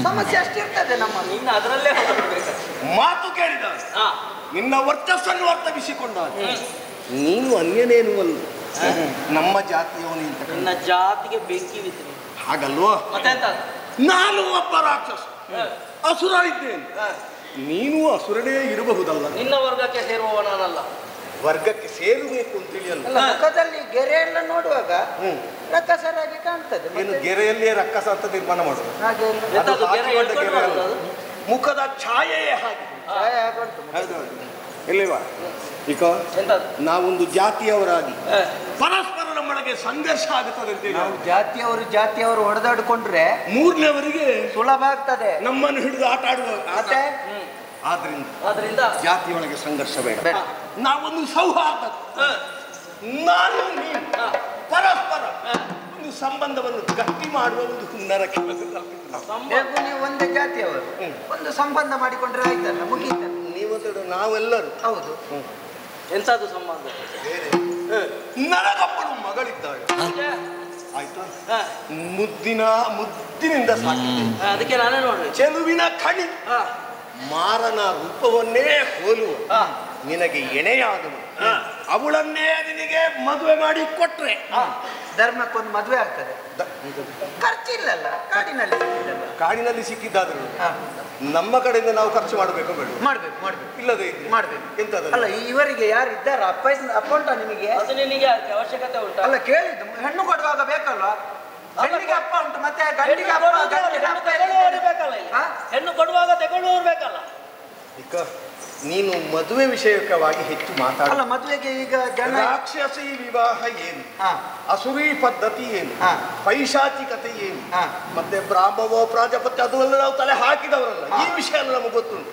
Speaker 3: ಸಮಸ್ಯೆ ಅಷ್ಟಿರ್ತದೆ ನಮ್ಮ.
Speaker 2: ಇನ್ನು ಅದರಲ್ಲೇ ಹೊರಡ್ಬೇಕು.
Speaker 1: ಮಾತು ಕೇಳಿದ ನಿನ್ನ ವರ್ಚಸ್ಸನ್ನು ಅರ್ಥವಿಸಿಕೊಂಡ ನೀನು ಅನ್ಯನೇನು ಅಲ್ಲ, ನಮ್ಮ ಜಾತಿಯವನೇ ಅಂತ.
Speaker 2: ನಿನ್ನ ಜಾತಿಗೆ ಬೆಂಕಿ ಬಿತ್ತು.
Speaker 1: ಹಾಗಲ್ವಾ?
Speaker 2: ಮತ್ತೆ ಎಂತ?
Speaker 1: ನಾನು ಒಬ್ಬ ರಾಕ್ಷಸ, ಅಸುರ ಇದ್ದೇನೆ. ನೀನು ಅಸುರನೇ ಇರಬಹುದಲ್ಲ.
Speaker 2: ನಿನ್ನ ವರ್ಗಕ್ಕೆ ಸೇರುವವ ನಾನಲ್ಲ.
Speaker 1: ವರ್ಗಕ್ಕೆ ಸೇರಬೇಕು ಅಂತೇಳಿ ಅಲ್ಲ.
Speaker 3: ಅಲ್ಲ, ಮುಖದಲ್ಲಿ ಗೆರೆ ಎಲ್ಲ ನೋಡುವಾಗ ರಕ್ಕಸರಾಗಿ ಕಾಣ್ತದೆ.
Speaker 1: ಏನು ಗೆರೆಯಲ್ಲಿಯೇ ರಕ್ಕಸ ಅಂತ ತೀರ್ಮಾನ ಮಾಡುದು?
Speaker 3: ಹಾಗೆ ಇಲ್ಲ.
Speaker 2: ಎಂತದು?
Speaker 1: ಅದು
Speaker 2: ಗೆರೆ
Speaker 1: ಹಾಕಿಕೊಂಡ
Speaker 2: ಎಳ್ಕೊಂಡು
Speaker 1: ಗೆರೆ ಅಲ್ಲ.
Speaker 2: ಬರುವುದು?
Speaker 1: ಮುಖದ ಛಾಯೆಯೇ ಹಾಗೆ.
Speaker 3: ಛಾಯೆ ಆಗುಂಟು.
Speaker 1: ಹೌದು. ಇಲ್ಲವಾ? ಈಗ
Speaker 2: ಎಂತದು?
Speaker 1: ನಾವೊಂದು ಜಾತಿಯವರಾಗಿ ಪರಸ್ಪರ ನಮ್ಮೊಳಗೆ ಸಂಘರ್ಷ ಆಗುತ್ತದೆ ಅಂತೇಳಿ
Speaker 3: ನಾವು ಜಾತಿಯವರು ಹೊಡೆದಾಡ್ಕೊಂಡ್ರೆ
Speaker 1: ಮೂರನೇವರಿಗೆ
Speaker 3: ಸುಲಭ ಆಗ್ತದೆ
Speaker 1: ನಮ್ಮನ್ನು ಹಿಡಿದು ಆಟ ಆಡುವ.
Speaker 3: ಮತ್ತೆ
Speaker 1: ಆದ್ರಿಂದ ಜಾತಿಯೊಳಗೆ ಸಂಘರ್ಷ ಬೇಡ. ನಾವೊಂದು ಸೌಹಾರ್ದ, ನಾನು ನೀನು ಪರಸ್ಪರ ಒಂದು ಸಂಬಂಧವನ್ನು ಗಟ್ಟಿ ಮಾಡುವ ಒಂದು ಹುನ್ನರ ಕೆಲಸ.
Speaker 3: ಹೇಗೂ ನೀವು ಒಂದೇ ಜಾತಿಯವರು, ಒಂದು ಸಂಬಂಧ ಮಾಡಿಕೊಂಡ್ರೆ ಆಯ್ತಲ್ಲ, ಮುಗೀತಲ್ಲ.
Speaker 1: ನೀವು ನಾವೆಲ್ಲರೂ
Speaker 3: ಹೌದು.
Speaker 2: ಎಂತದು ಸಂಬಂಧ?
Speaker 1: ನನಗೊಬ್ಬಳು ಮಗಳಿದ್ದಾಳೆ, ಆಯ್ತಾ? ಮುದ್ದಿನಿಂದ ಸಾಕಿದೆ.
Speaker 2: ಅದಕ್ಕೆ ನಾನೇ ನೋಡ್ರಿ.
Speaker 1: ಚೆಲುವಿನ ಕಣಿ ಮಾರನ ರೂಪವನ್ನೇ ಹೋಲುವ ನಿನಗೆ ಎಣೆಯಾದನು. ಅವಳನ್ನೇ ನಿನಗೆ ಮದುವೆ ಮಾಡಿ ಕೊಟ್ರೆ
Speaker 3: ಧರ್ಮಕ್ಕೊಂದು ಮದುವೆ ಆಗ್ತದೆ. ಖರ್ಚಿಲ್ಲಲ್ಲ,
Speaker 1: ಕಾಡಿನಲ್ಲಿ ಸಿಕ್ಕಿದ್ದಾದ್ರು ನಮ್ಮ ಕಡೆಯಿಂದ ನಾವು ಖರ್ಚು ಮಾಡಬೇಕು ಬೇಡ?
Speaker 3: ಮಾಡ್ಬೇಕು.
Speaker 1: ಇಲ್ಲದೆ
Speaker 3: ಮಾಡ್ಬೇಕು.
Speaker 1: ಎಂತದ?
Speaker 3: ಅಲ್ಲ, ಇವರಿಗೆ ಯಾರು ಇದ್ದಾರ? ಅಪ್ಪ ಉಂಟಾ ನಿಮಗೆ?
Speaker 2: ಅದು ನಿನಗೆ ಅವಶ್ಯಕತೆ ಉಂಟಾ?
Speaker 3: ಅಲ್ಲ, ಕೇಳಿದ್ದು ಹೆಣ್ಣು ಕೊಡುವಾಗ ಬೇಕಲ್ವಾ? ಹೆಣ್ಣಿಗೆ ಅಪ್ಪ ಉಂಟು, ಮತ್ತೆ ಗಂಡಿಗೆ ಅಪ್ಪ.
Speaker 2: ಹೆಣ್ಣು ಕೊಡುವಾಗ ತಗೊಳ್ಳುವವರು ಬೇಕಲ್ಲ.
Speaker 1: ಈಗ ನೀನು ಮದುವೆ ವಿಷಯಕವಾಗಿ ಹೆಚ್ಚು ಮಾತಾಡಲ್ಲ.
Speaker 3: ಮದುವೆಗೆ ಈಗ ಜನ
Speaker 1: ರಾಕ್ಷಸಿ ವಿವಾಹ ಏನು, ಅಸುರಿ ಪದ್ಧತಿ ಏನು, ಪೈಶಾಚಿಕತೆ ಏನು, ಮತ್ತೆ ಬ್ರಾಹ್ಮವೋ ಪ್ರಾಜಾಪತ್ಯ ಅದೆಲ್ಲ ನಾವು ತಲೆ ಹಾಕಿದವರಲ್ಲ. ಈ ವಿಷಯ ನಮಗೆ ಗೊತ್ತುಂಟು.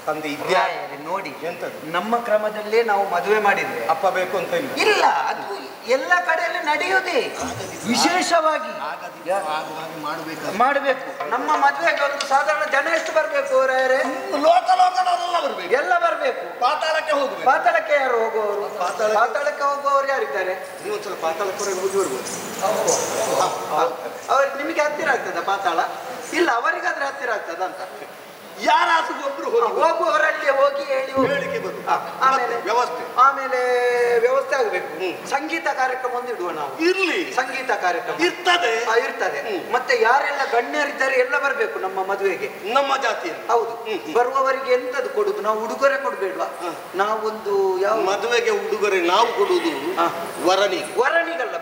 Speaker 1: ತಂದೆ ಇದ್ಯಾ
Speaker 3: ನೋಡಿ,
Speaker 1: ಎಂತದ್ದು?
Speaker 3: ನಮ್ಮ ಕ್ರಮದಲ್ಲೇ ನಾವು ಮದುವೆ ಮಾಡಿದ್ರೆ
Speaker 1: ಅಪ್ಪ ಬೇಕು ಅಂತ
Speaker 3: ಇಲ್ಲ, ಅದು ಎಲ್ಲ ಕಡೆಯಲ್ಲಿ ನಡೆಯುವುದೇ. ವಿಶೇಷವಾಗಿ ಮಾಡಬೇಕು. ನಮ್ಮ ಮದುವೆಗೆ ಒಂದು ಸಾಧಾರಣ ಜನ ಎಷ್ಟು ಬರಬೇಕು?
Speaker 1: ಲೋಕದವರೆಲ್ಲ ಬರಬೇಕು.
Speaker 3: ಎಲ್ಲ ಬರಬೇಕು.
Speaker 1: ಪಾತಾಳಕ್ಕೆ ಹೋಗ್ಬೇಕು.
Speaker 3: ಪಾತಾಳಕ್ಕೆ ಯಾರು ಹೋಗುವವರು? ಪಾತಾಳಕ್ಕೆ ಹೋಗುವವರು ಯಾರಿದ್ದಾರೆ?
Speaker 1: ನೀವು ಒಂದ್ಸಲ ಪಾತಾಳಕ್ಕೆ ಹೋಗಿ ಬರ್ಬೋದು.
Speaker 3: ಅವ್ರಿಗೆ ನಿಮಗೆ ಹತ್ತಿರ ಆಗ್ತದ ಪಾತಾಳ? ಇಲ್ಲ, ಅವರಿಗಾದ್ರೆ ಹತ್ತಿರ ಆಗ್ತದ ಅಂತ.
Speaker 1: ಯಾರಾದ್ರೂ ಒಬ್ರು
Speaker 3: ಹೋಗುವವರಲ್ಲಿ ಹೋಗಿ ಹೇಳಿ
Speaker 1: ಹೇಳಿಕೆ ಬರುದು.
Speaker 3: ಆಮೇಲೆ
Speaker 1: ವ್ಯವಸ್ಥೆ
Speaker 3: ವ್ಯವಸ್ಥೆ ಆಗ್ಬೇಕು. ಸಂಗೀತ ಕಾರ್ಯಕ್ರಮ ಒಂದು ಇಡುವ ನಾವು.
Speaker 1: ಇರ್ಲಿ,
Speaker 3: ಸಂಗೀತ ಕಾರ್ಯಕ್ರಮ
Speaker 1: ಇರ್ತದೆ.
Speaker 3: ಮತ್ತೆ ಯಾರೆಲ್ಲ ಗಣ್ಯರಿದ್ದಾರೆ ಎಲ್ಲ ಬರ್ಬೇಕು ನಮ್ಮ ಮದುವೆಗೆ, ನಮ್ಮ ಜಾತಿಯಲ್ಲಿ. ಹೌದು. ಬರುವವರಿಗೆ ಎಂತದ್ದು ಕೊಡುದು? ನಾವು ಉಡುಗೊರೆ ಕೊಡ್ಬೇಡ್ವಾ? ನಾವೊಂದು ಯಾವ
Speaker 1: ಮದುವೆಗೆ ಉಡುಗೊರೆ ನಾವು ಕೊಡುವುದು
Speaker 3: ವರನಿಗಲ್ಲ,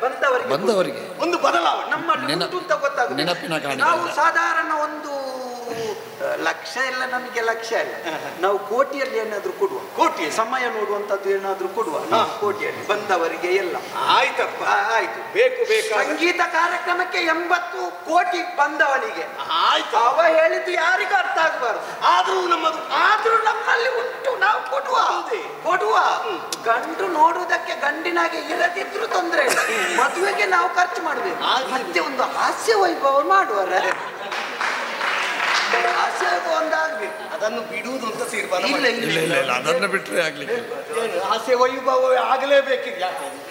Speaker 3: ಬಂದವರಿಗೆ
Speaker 1: ಒಂದು ಬದಲಾವಣೆ
Speaker 3: ನಮ್ಮಲ್ಲಿ ಉಂಟು ಅಂತ ಗೊತ್ತಾಗುತ್ತೆ. ನಾವು ಸಾಧಾರಣ ಒಂದು ಲಕ್ಷ ಎಲ್ಲ, ನಮಗೆ ಲಕ್ಷ ಇಲ್ಲ, ನಾವು ಕೋಟಿಯಲ್ಲಿ ಏನಾದ್ರೂ ಕೊಡುವ. ಕೋಟಿ ಸಮಯ ನೋಡುವಂತದ್ದು ಏನಾದ್ರೂ ಕೊಡುವ. ಕೋಟಿಯಲ್ಲಿ ಬಂದವರಿಗೆ ಎಲ್ಲ.
Speaker 1: ಆಯ್ತಪ್ಪ,
Speaker 3: ಆಯ್ತು.
Speaker 1: ಬೇಕು
Speaker 3: ಸಂಗೀತ ಕಾರ್ಯಕ್ರಮಕ್ಕೆ 80 ಕೋಟಿ ಬಂದವನಿಗೆ.
Speaker 1: ಆಯ್ತು.
Speaker 3: ಅವ ಹೇಳಿದ್ದು ಯಾರಿಗೂ ಅರ್ಥ ಆಗಬಾರ್ದು. ಆದ್ರೂ ನಮ್ಮಲ್ಲಿ ಉಂಟು, ನಾವು ಕೊಡುವ. ಗಂಡು ನೋಡುವುದಕ್ಕೆ ಗಂಡಿನಾಗೆ ಇರದಿದ್ರು ತೊಂದರೆ ಇಲ್ಲ, ಮದುವೆಗೆ ನಾವು ಖರ್ಚು ಮಾಡ್ಬೇಕು. ಮತ್ತೆ ಒಂದು ಹಾಸ್ಯ ವೈಭವ ಮಾಡುವರ ಒಂದಾಗ್ಬೇಕು.
Speaker 1: ಅದನ್ನು ಬಿಡುವುದು ಅಂತ ತೀರ್ಮಾನ.
Speaker 4: ಇಲ್ಲ, ಅದನ್ನು ಬಿಟ್ಟರೆ ಆಗ್ಲಿಕ್ಕೆ
Speaker 1: ಹಾಸ್ಯ ವೈಭವ ಆಗಲೇಬೇಕಿಲ್ಲ.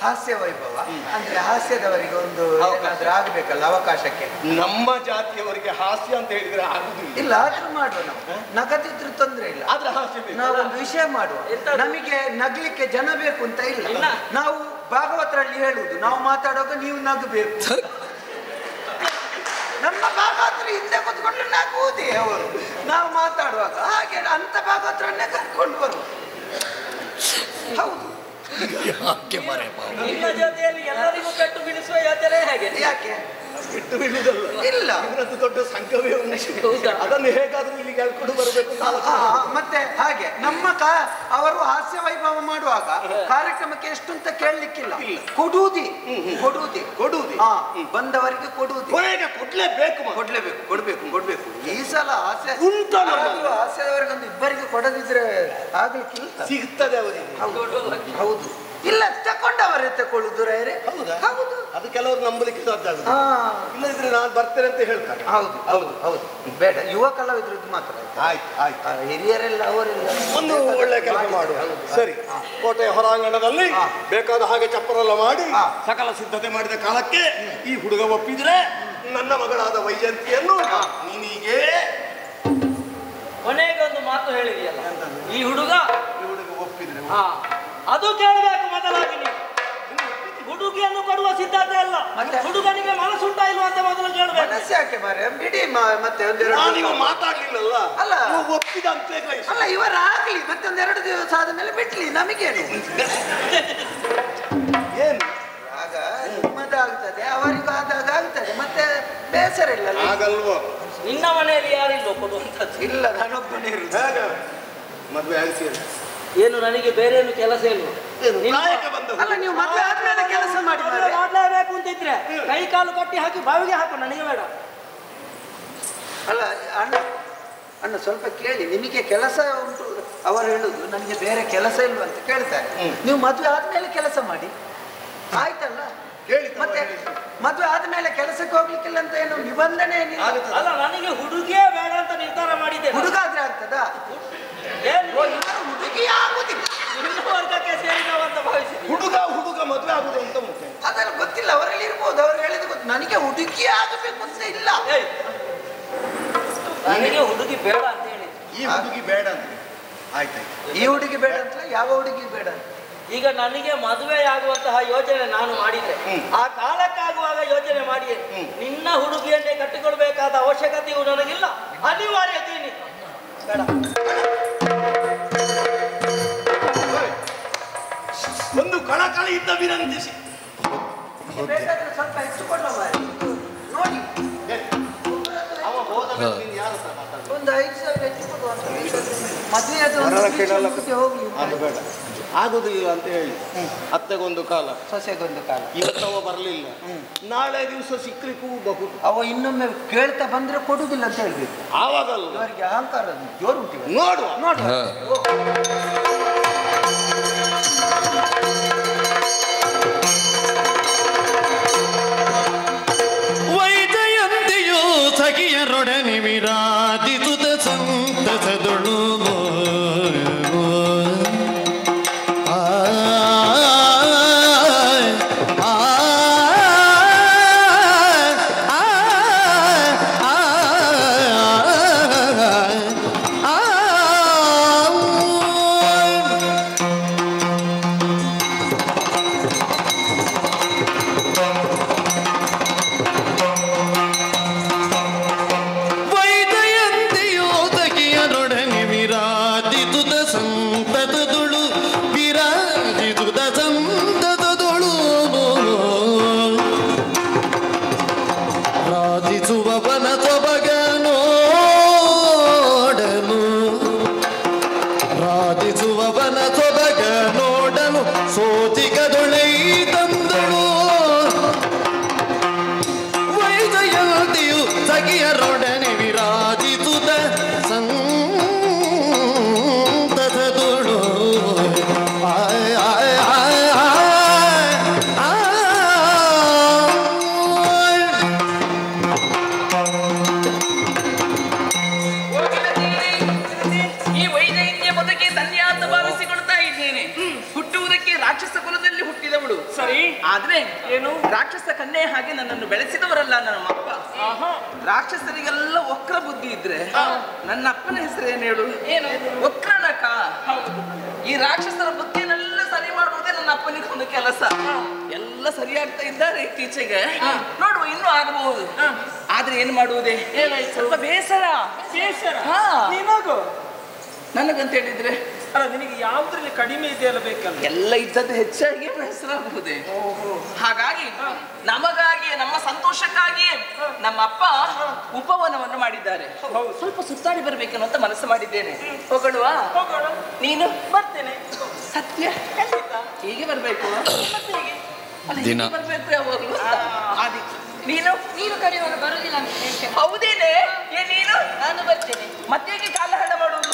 Speaker 3: ಹಾಸ್ಯ ವೈಭವ ಅಂದ್ರೆ ಹಾಸ್ಯದವರಿಗೆ ಒಂದು ಏನಾದ್ರೂ ಆಗ್ಬೇಕಲ್ಲ ಅವಕಾಶಕ್ಕೆ.
Speaker 1: ನಮ್ಮ ಜಾತಿಯವರಿಗೆ ಹಾಸ್ಯ ಅಂತ ಹೇಳಿದ್ರೆ ಆಗುದಿಲ್ಲ.
Speaker 3: ಇಲ್ಲ, ಆದ್ರೂ ಮಾಡುವ ನಾವು. ನಗದಿದ್ರು ತೊಂದ್ರೆ ಇಲ್ಲ, ಆದ್ರೆ ಹಾಸ್ಯ. ನಾವೊಂದು ವಿಷಯ ಮಾಡುವ. ನಮಗೆ ನಗ್ಲಿಕ್ಕೆ ಜನ ಬೇಕು ಅಂತ ಇಲ್ಲ. ನಾವು ಭಾಗವತರಲ್ಲಿ ಹೇಳುವುದು, ನಾವು ಮಾತಾಡುವಾಗ ನೀವು ನಗಬೇಕು. ನಮ್ಮ ಭಾಗವತರು ಹಿಂದೆ ಕೂತ್ಕೊಂಡು ನಗುವುದೇ ಅವರು ನಾವು ಮಾತಾಡುವಾಗ. ಹಾಗೆ ಅಂತ ಭಾಗವತರನ್ನೇ ಕರ್ಕೊಂಡು ಬರುವ. ಹೌದು.
Speaker 2: ನಿಮ್ಮ ಜೊತೆಯಲ್ಲಿ ಎಲ್ಲರಿಗೂ ಪೆಟ್ಟು ಬೀಳಿಸುವ ಯೋಚನೆ ಹೇಗೆ?
Speaker 3: ಯಾಕೆ
Speaker 1: ಬಿಟ್ಟು ಬೀಳುವುದಲ್ಲ,
Speaker 3: ಇಲ್ಲ,
Speaker 1: ಇವರದ್ದು ದೊಡ್ಡ ಸಂಘವೇ ಉಂಟು. ಅದನ್ನು ಹೇಗಾದ್ರೂ ಇಲ್ಲಿಗೆ ಹೇಳ್ಕೊಂಡು ಬರಬೇಕು.
Speaker 3: ಮತ್ತೆ ಹಾಗೆ ನಮ್ಮ ಅವರು ಹಾಸ್ಯ ವೈಭವ ಮಾಡುವಾಗ ಕಾರ್ಯಕ್ರಮಕ್ಕೆ ಎಷ್ಟು ಅಂತ ಕೇಳಲಿಕ್ಕಿಲ್ಲ. ಕೊಡುವುದೇ. ಬಂದವರಿಗೆ ಕೊಡುವುದು. ಕೊಡ್ಬೇಕು. ಈ ಸಲ ಹಾಸ್ಯ ಹಾಸ್ಯದವರಿಗೊಂದು ಇಬ್ಬರಿಗೆ ಕೊಡದಿದ್ರೆ ಆಗ್ಲಿಕ್ಕಿಲ್ಲ.
Speaker 1: ಸಿಗ್ತದೆ ಅವರಿಗೆ.
Speaker 3: ಹೌದು. ಇಲ್ಲ, ತಕೊಂಡವರೇ ತಕೊಳ್ಳುದು ರಾಯರೇ. ಹೌದು.
Speaker 1: ಅದು ಕೆಲವರು ನಂಬಲಿಕ್ಕೆ ಸಾಧ್ಯ ಆಗುದು. ಇಲ್ಲದಿದ್ರೆ ನಾನು ಬರ್ತೇನೆ ಅಂತ ಹೇಳ್ತಾರೆ.
Speaker 3: ಹೌದು. ಬೇಡ, ಯುವ ಕಲಾವಿದ್ರದ್ದು ಮಾತ್ರ.
Speaker 1: ಆಯ್ತು.
Speaker 3: ಹಿರಿಯರೆಲ್ಲ ಅವರೆಲ್ಲ
Speaker 1: ಒಂದು ಒಳ್ಳೆ ಕೆಲಸ ಮಾಡುವ. ಸರಿ, ಕೋಟೆಯ ಹೊರಾಂಗಣದಲ್ಲಿ ಬೇಕಾದ ಹಾಗೆ ಚಪ್ಪರೆಲ್ಲ ಮಾಡಿ ಸಕಲ ಸಿದ್ಧತೆ ಮಾಡಿದ ಕಾಲಕ್ಕೆ ಈ ಹುಡುಗ ಒಪ್ಪಿದ್ರೆ ನನ್ನ ಮಗಳಾದ ವೈಜಯಂತಿಯನ್ನು ನೀನಿಗೆ
Speaker 2: ಕೊನೆಗೆ ಒಂದು ಮಾತು ಹೇಳಿದೆಯಲ್ಲ, ಈ ಹುಡುಗ
Speaker 1: ಒಪ್ಪಿದ್ರೆ
Speaker 2: ಅದು ಕೇಳಬೇಕು ಮೊದಲಾಗಿ. ನೀವು ಹುಡುಗಿಯನ್ನು ಕೊಡುವ ಸಿದ್ಧತೆ ಅಲ್ಲ, ಹುಡುಗನಿಗೆ ಮನಸ್ಸುಂಟಾ ಇಲ್ವಾ ಅಂತ ಮೊದಲು ಕೇಳಬೇಕು.
Speaker 3: ಮನಸ್ಸು ಯಾಕೆ ಮಾರೆ, ಬಿಡಿ. ಮತ್ತೆ
Speaker 1: ನೀವು ಮಾತಾಡ್ಲಿಲ್ಲಲ್ಲ,
Speaker 3: ಅಲ್ಲ
Speaker 1: ಒಪ್ಪಿದಂತೆ
Speaker 3: ಅಲ್ಲ, ಇವರಾಗ್ಲಿ ಮತ್ತೆ ಒಂದೆರಡು ದಿವಸ ಆದ ಮೇಲೆ ಬಿಡ್ಲಿ, ನಮಗೇನು.
Speaker 1: ಏನು
Speaker 3: ಆಗ ನಿಮ್ಮದಾಗ್ತದೆ, ಅವರಿಗೂ ಆದಾಗ ಆಗ್ತದೆ, ಮತ್ತೆ ಬೇಸರ ಇಲ್ಲ.
Speaker 1: ಆಗಲ್ವೋ?
Speaker 2: ನಿನ್ನ ಮನೆಯಲ್ಲಿ ಯಾರಿಲ್ಲ ಕೊಡುವಂಥದ್ದು?
Speaker 3: ಇಲ್ಲ, ನಾನೊಬ್ಬನೇ ಇರುದು.
Speaker 1: ಮದುವೆ ಆಗಿ
Speaker 2: ಏನು ನನಗೆ ಬೇರೆ ಏನು ಕೆಲಸ ಇಲ್ವ?
Speaker 3: ಅಲ್ಲ, ನೀವು ಮದುವೆ ಆದ್ಮೇಲೆ ಕೆಲಸ
Speaker 2: ಮಾಡಲೇಬೇಕು ಅಂತಿದ್ರೆ ಕೈ ಕಾಲು ಕಟ್ಟಿ ಹಾಕಿ ಬಾವಿಗೆ ಹಾಕು, ನನಗೆ ಬೇಡ.
Speaker 3: ಅಲ್ಲ ಅಣ್ಣ ಸ್ವಲ್ಪ ಕೇಳಿ, ನಿಮಗೆ ಕೆಲಸ ಉಂಟು ಅವರು ಹೇಳುದು, ನನಗೆ ಬೇರೆ ಕೆಲಸ ಇಲ್ವ ಅಂತ ಕೇಳ್ತಾರೆ. ನೀವು ಮದುವೆ ಆದ್ಮೇಲೆ ಕೆಲಸ ಮಾಡಿ, ಆಯ್ತಲ್ಲ? ಮತ್ತೆ ಮದುವೆ ಆದ್ಮೇಲೆ ಕೆಲಸಕ್ಕೆ ಹೋಗ್ಲಿಕ್ಕಿಲ್ಲ ಅಂತ ಏನು ನಿಬಂಧನೆ ಏನಿಲ್ಲ.
Speaker 2: ಅಲ್ಲ, ನನಗೆ ಹುಡುಗಿಯೇ ಬೇಡ ಅಂತ ನಿರ್ಧಾರ ಮಾಡಿದ್ದೆ.
Speaker 3: ಹುಡುಗ ಆದ್ರೆ ಆಗ್ತದಾ? ಹುಡುಗಿ ಆಗುದಿಲ್ಲ,
Speaker 2: ವರ್ಗಕ್ಕೆ ಸೇರಿದವಂತ ಭಾವಿಸಿದೆ.
Speaker 1: ಹುಡುಗ ಮದುವೆ ಆಗುದು ಅಂತ ಮುಖ್ಯ.
Speaker 3: ಅದೆಲ್ಲ ಗೊತ್ತಿಲ್ಲ, ಅವರಲ್ಲಿ ಇರ್ಬೋದು, ಅವ್ರು ಹೇಳಿದ ಗೊತ್ತು. ನನಗೆ ಹುಡುಗಿ ಆಗಬೇಕು ಅಂತ ಇಲ್ಲ.
Speaker 2: ನನಗೆ ಹುಡುಗಿ ಬೇಡ ಅಂತ ಹೇಳಿ.
Speaker 1: ಈ ಹುಡುಗಿ ಬೇಡ ಅಂತ ಆಯ್ತಾಯ್ತು.
Speaker 3: ಈ ಹುಡುಗಿ ಬೇಡ ಅಂತ ಯಾವ ಹುಡುಗಿ ಬೇಡ?
Speaker 2: ಈಗ ನನಗೆ ಮದುವೆಯಾಗುವಂತಹ ಯೋಚನೆ ನಾನು ಮಾಡಿದ್ರೆ, ಆ ಕಾಲಕ್ಕಾಗುವಾಗ ಯೋಚನೆ ಮಾಡಿ ನಿನ್ನ ಹುಡುಗಿಯನ್ನೇ ಕಟ್ಟಿಕೊಳ್ಬೇಕಾದ ಅವಶ್ಯಕತೆಯು ನನಗಿಲ್ಲ, ಅನಿವಾರ್ಯತೆ ಬೇಡ.
Speaker 1: ಒಂದು ಕಳಕಳಿಯಿಂದ ವಿನಂತಿಸಿ,
Speaker 3: ಬೇಕಾದ್ರೆ ಸ್ವಲ್ಪ ಹೆಚ್ಚುಕೊಳ್ಳ ನೋಡಿ. ಒಂದು 5,000 ಹೆಚ್ಚಿಕೊಂಡು ಮದುವೆ ಹೋಗ್ಲಿ.
Speaker 1: ಆಗುದಿಲ್ಲ ಅಂತ ಹೇಳಿ ಅತ್ತೆಗೊಂದು ಕಾಲ,
Speaker 3: ಸೊಸೆಗೊಂದು ಕಾಲ.
Speaker 1: ಇವತ್ತವ ಬರಲಿಲ್ಲ, ನಾಳೆ ದಿವಸ ಸಿಕ್ಲಿಕ್ಕೂ ಬಹುದು.
Speaker 3: ಅವ ಇನ್ನೊಮ್ಮೆ ಕೇಳ್ತಾ ಬಂದ್ರೆ ಕೊಡುದಿಲ್ಲ ಅಂತ ಹೇಳ್ಬೇಕು.
Speaker 1: ಆವಾಗಲ್ಲ
Speaker 3: ಅವರಿಗೆ ಅಹಂಕಾರ ಜೋರು ಉಂಟು.
Speaker 1: ನೋಡುವ.
Speaker 4: ವೈಜಯಂತಿಯು ಸಖಿಯರೊಡನೆ ವಿರಾಜಿಸುತ್ತ ಸಂತಸದೊಳು
Speaker 5: ಆದ್ರೆ
Speaker 2: ಏನು?
Speaker 5: ರಾಕ್ಷಸ ಕನ್ಯೆ ಹಾಗೆ ನನ್ನನ್ನು ಬೆಳೆಸಿದವರಲ್ಲ ನನ್ನ ಅಪ್ಪ. ರಾಕ್ಷಸರಿಗೆಲ್ಲ ವಕ್ರ ಬುದ್ಧಿ ಇದ್ರೆ ನನ್ನ ಅಪ್ಪನ ಹೆಸರು ಏನ್ ಹೇಳು?
Speaker 2: ಏನು?
Speaker 5: ವಕ್ರನಕ. ಈ ರಾಕ್ಷಸರ ಬುದ್ಧಿಯನ್ನೆಲ್ಲ ಸರಿ ಮಾಡುವುದೇ ನನ್ನ ಅಪ್ಪನಿಗೆ ಒಂದು ಕೆಲಸ. ಎಲ್ಲ ಸರಿಯಾಗ್ತಾ ಇದ್ದಾರೆ ಇತ್ತೀಚೆಗೆ. ನೋಡುವ, ಇನ್ನೂ ಆಗಬಹುದು. ಆದ್ರೆ ಏನ್ ಮಾಡುವುದೇ? ಸ್ವಲ್ಪ ಬೇಸರ. ಹಾ,
Speaker 2: ನೀನಾಗು.
Speaker 5: ನನಗಂತ ಹೇಳಿದ್ರೆ
Speaker 2: ಅಲ್ಲ, ನಿನಗೆ ಯಾವ್ದ್ರಲ್ಲಿ ಕಡಿಮೆ ಇದೆಯಲ್ಲ ಬೇಕಲ್ಲ?
Speaker 5: ಎಲ್ಲ ಇದ್ದದ್ದು ಹೆಚ್ಚಾಗಿ ಬೇಸರಾಗುವುದೇ. ಹಾಗಾಗಿ ನಮಗಾಗಿ, ನಮ್ಮ ಸಂತೋಷಕ್ಕಾಗಿ ನಮ್ಮ ಅಪ್ಪ ಉಪವನವನ್ನು ಮಾಡಿದ್ದಾರೆ. ಸ್ವಲ್ಪ ಸುತ್ತಾಡಿ ಬರ್ಬೇಕನ್ನು ಅಂತ ಮನಸ್ಸು ಮಾಡಿದ್ದೇನೆ. ಹೋಗೋಣವಾ?
Speaker 2: ಹೋಗೋಣ.
Speaker 5: ನೀನು?
Speaker 2: ಬರ್ತೇನೆ.
Speaker 5: ಸತ್ಯ? ಹೀಗೆ ಬರ್ಬೇಕು? ಅಲ್ಲ,
Speaker 4: ದಿನ.
Speaker 5: ಹೀಗೆ ಬರ್ಬೇಕು ಯಾವಾಗಲೂ. ನೀನು?
Speaker 6: ನೀನು ಕರೆಯುವಾಗ ಬರುದಿಲ್ಲ ಅಂತ ಹೇಳ್ತೇನೆ.
Speaker 5: ಹೌದೇನೆ? ನೀನು?
Speaker 6: ನಾನು ಬರ್ತೇನೆ.
Speaker 5: ಮತ್ತೇಗೆ ಕಾಲ ಹಣ ಮಾಡುವುದು?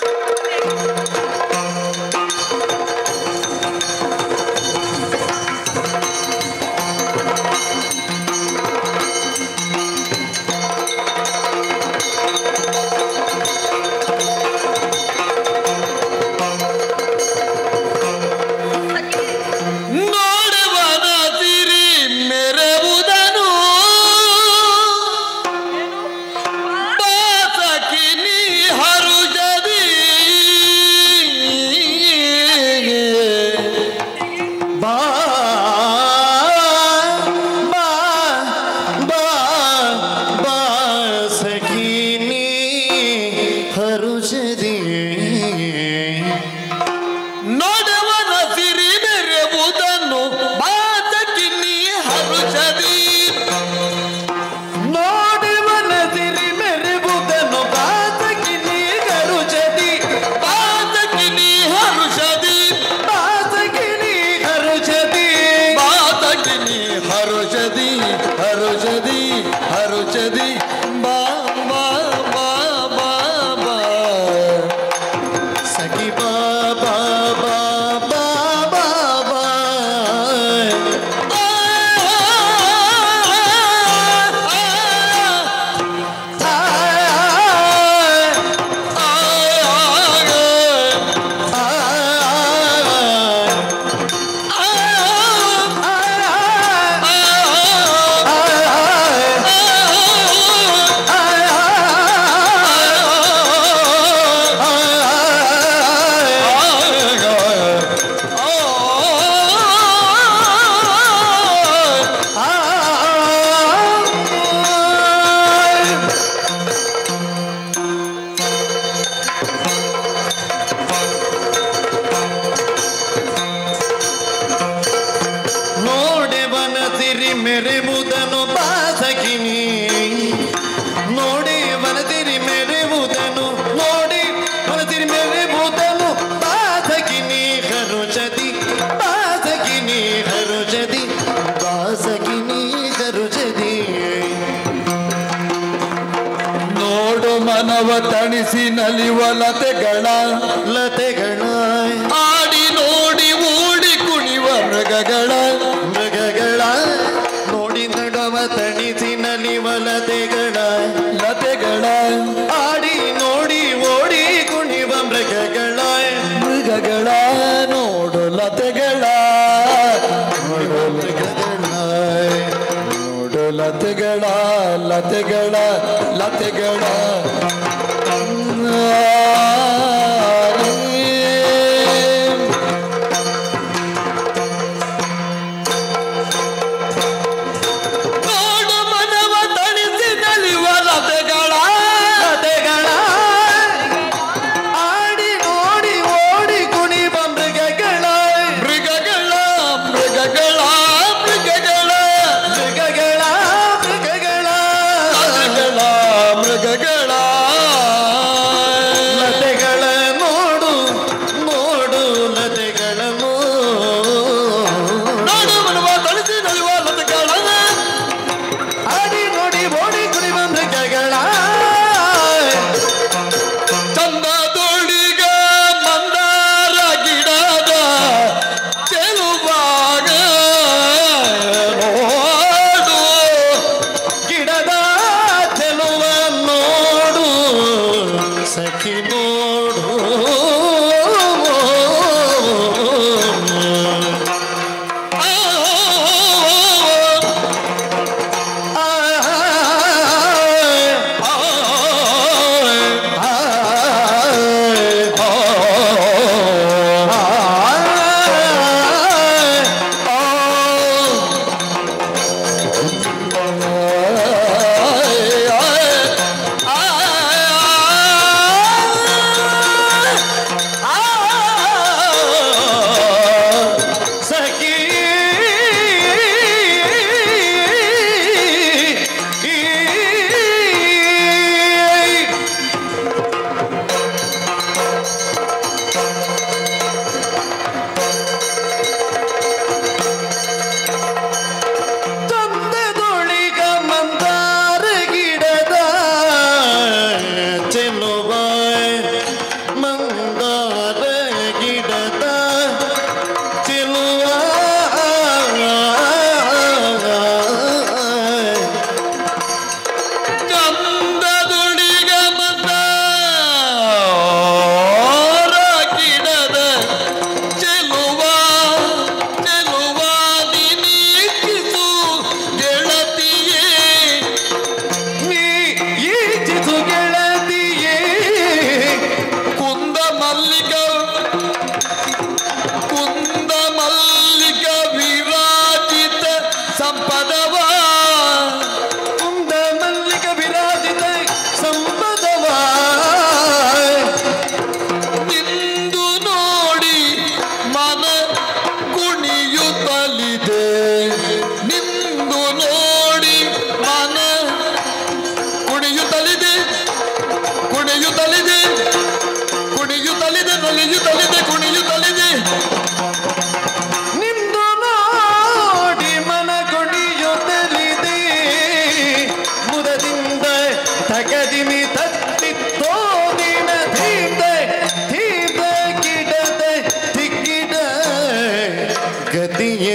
Speaker 4: ತಣಿಸಿ ನಲಿವ ಲತೆಗಳ ಆಡಿ ನೋಡಿ ಓಡಿ ಕುಣಿವ ಮೃಗಗಳ ನೋಡಿ ನಡುವ ತಣಿಸಿ ನಲಿವ ಲತೆಗಳ ಆಡಿ ನೋಡಿ ಓಡಿ ಕುಣಿವ ಮೃಗಗಳ ನೋಡು ಲತೆಗಳ ನೋಡು ಲತೆಗಳ ಮೃಗಗಳ ಆ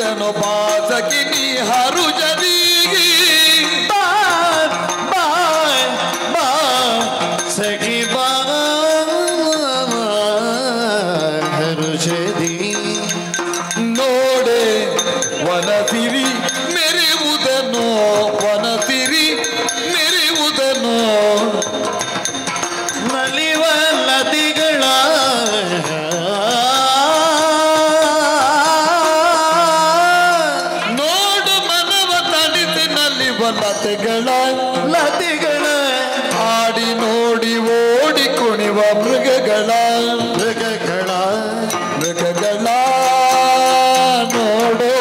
Speaker 4: ಉದನು ಬಾಸಕಿನಿ ಹರು ಜದೀಗಿ ಸಖಿ ಬಾ ಹರುಷದಿ ನೋಡೆ ವನಸಿರಿ ಮೆರೆಯುವುದನ್ನು ವನಸಿರಿ ಮೆರೆಯುವುದನ್ನು ನಲಿವ ನದಿಗಳ ನೋಡು ಮನವ ತಣಿಸಿ ನಲಿವ ಲತೆಗಳ ಆಡಿ ನೋಡಿ ಓಡಿ ಕುಣಿವ ಮೃಗಗಳ ನೋಡು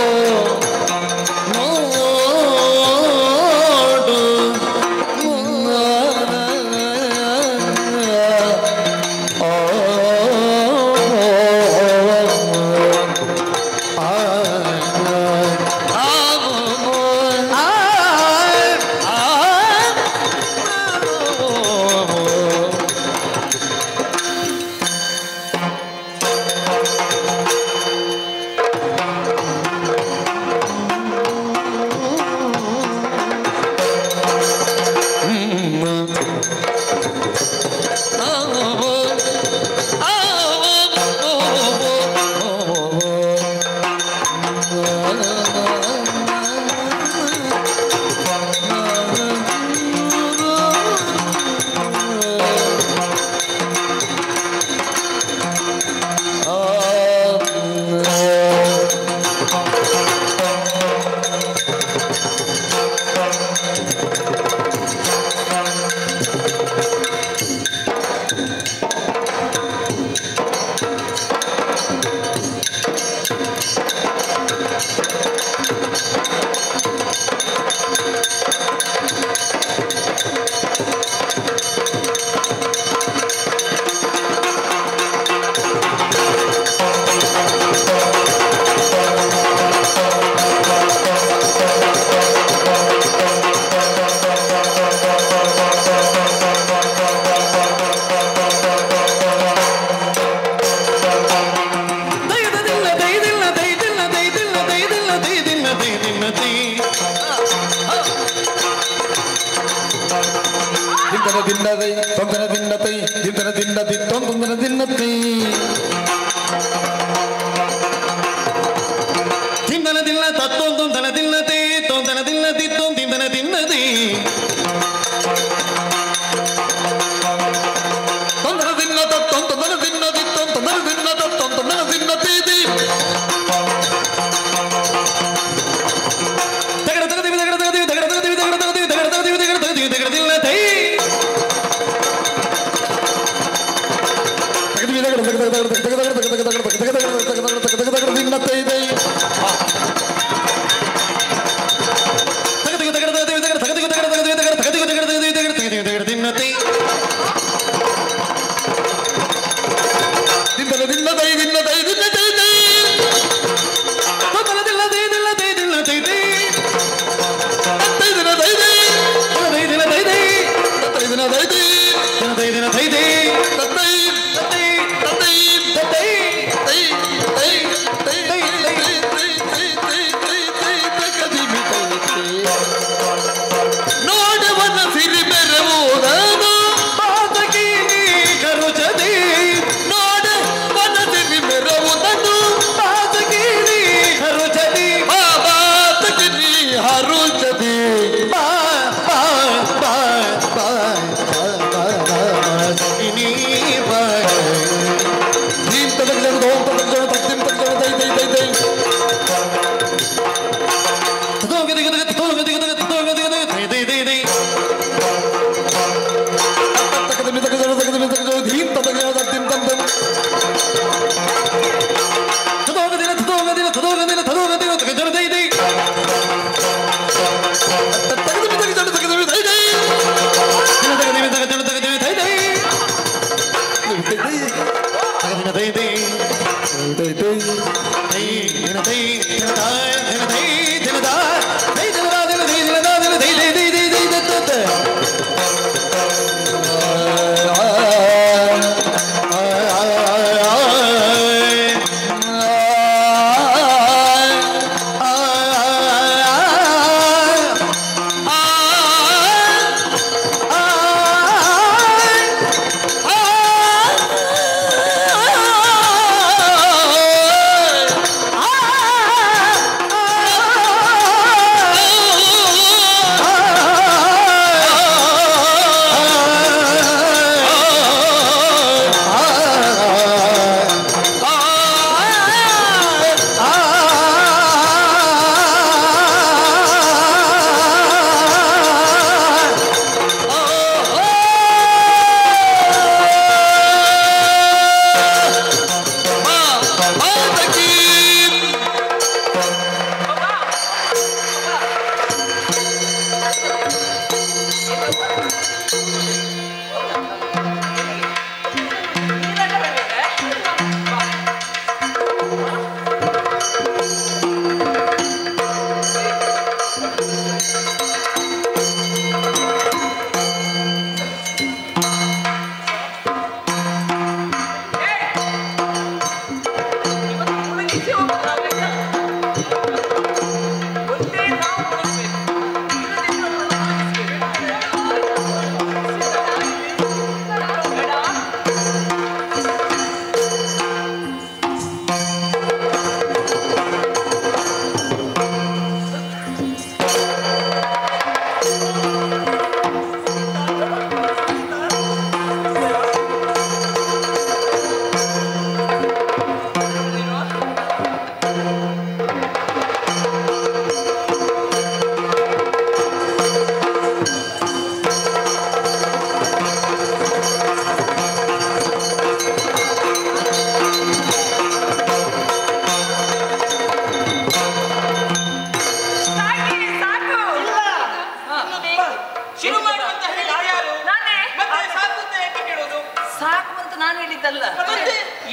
Speaker 5: ಹೇಳಿದ್ದಲ್ಲ,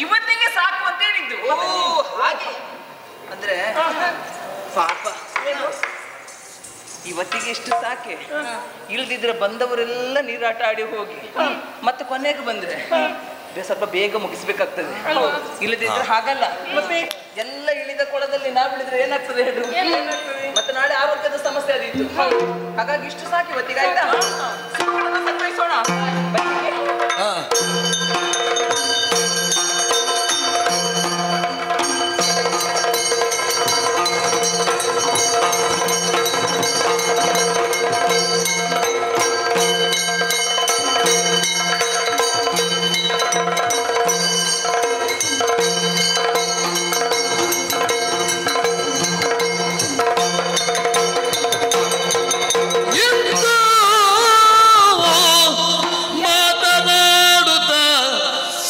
Speaker 5: ಇವತ್ತಿಗೆ ಸಾಕು ಅಂತ ಹೇಳಿದ್ದು.
Speaker 2: ಹಾಗೆ
Speaker 5: ಅಂದ್ರೆ ಪಾಪ ಇವತ್ತಿಗೆ ಎಷ್ಟು ಸಾಕೆ, ಇಲ್ದಿದ್ರೆ ಬಂದವರೆಲ್ಲ ನೀರಾಟ ಆಡಿ ಹೋಗಿ ಮತ್ತೆ ಕೊನೆಗೆ ಬಂದ್ರೆ ಸ್ವಲ್ಪ ಬೇಗ ಮುಗಿಸ್ಬೇಕಾಗ್ತದೆ. ಇಲ್ಲದಿದ್ರೆ ಹಾಗಲ್ಲ, ಮತ್ತೆ ಎಲ್ಲ ಇಳಿದ ಕೊಳದಲ್ಲಿ ನಾವಿಳಿದ್ರೆ ಏನಾಗ್ತದೆ ಹೇಳು, ಮತ್ತೆ ನಾಳೆ ಆರೋಗ್ಯದ ಸಮಸ್ಯೆ ಅದಿತ್ತು. ಹಾಗಾಗಿ ಇಷ್ಟು ಸಾಕು ಇವತ್ತಿಗೆ, ಆಯ್ತಾ? ಸಂಗ್ರಹಿಸೋಣ.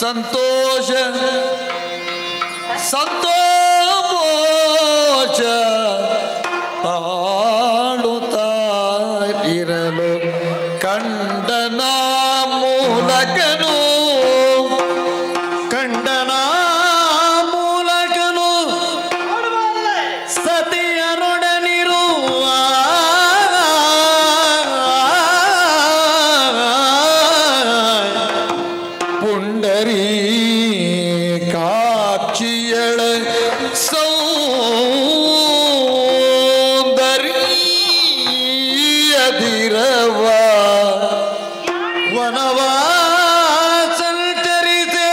Speaker 4: ಸಂತೋಷ ಸಂತೋಷ ಆಡುತ್ತಾ ಇರಲು ಕಂಡನ ಮೂಲಕನು ಸತಿಯರೊಡನಿರುವ ಪುಂಡರೀ ಕಾಕ್ಷಿಯಳ ಸೌಂದರ್ಯದಿರವ ವನವಾ ಸಂಚರಿಸಿ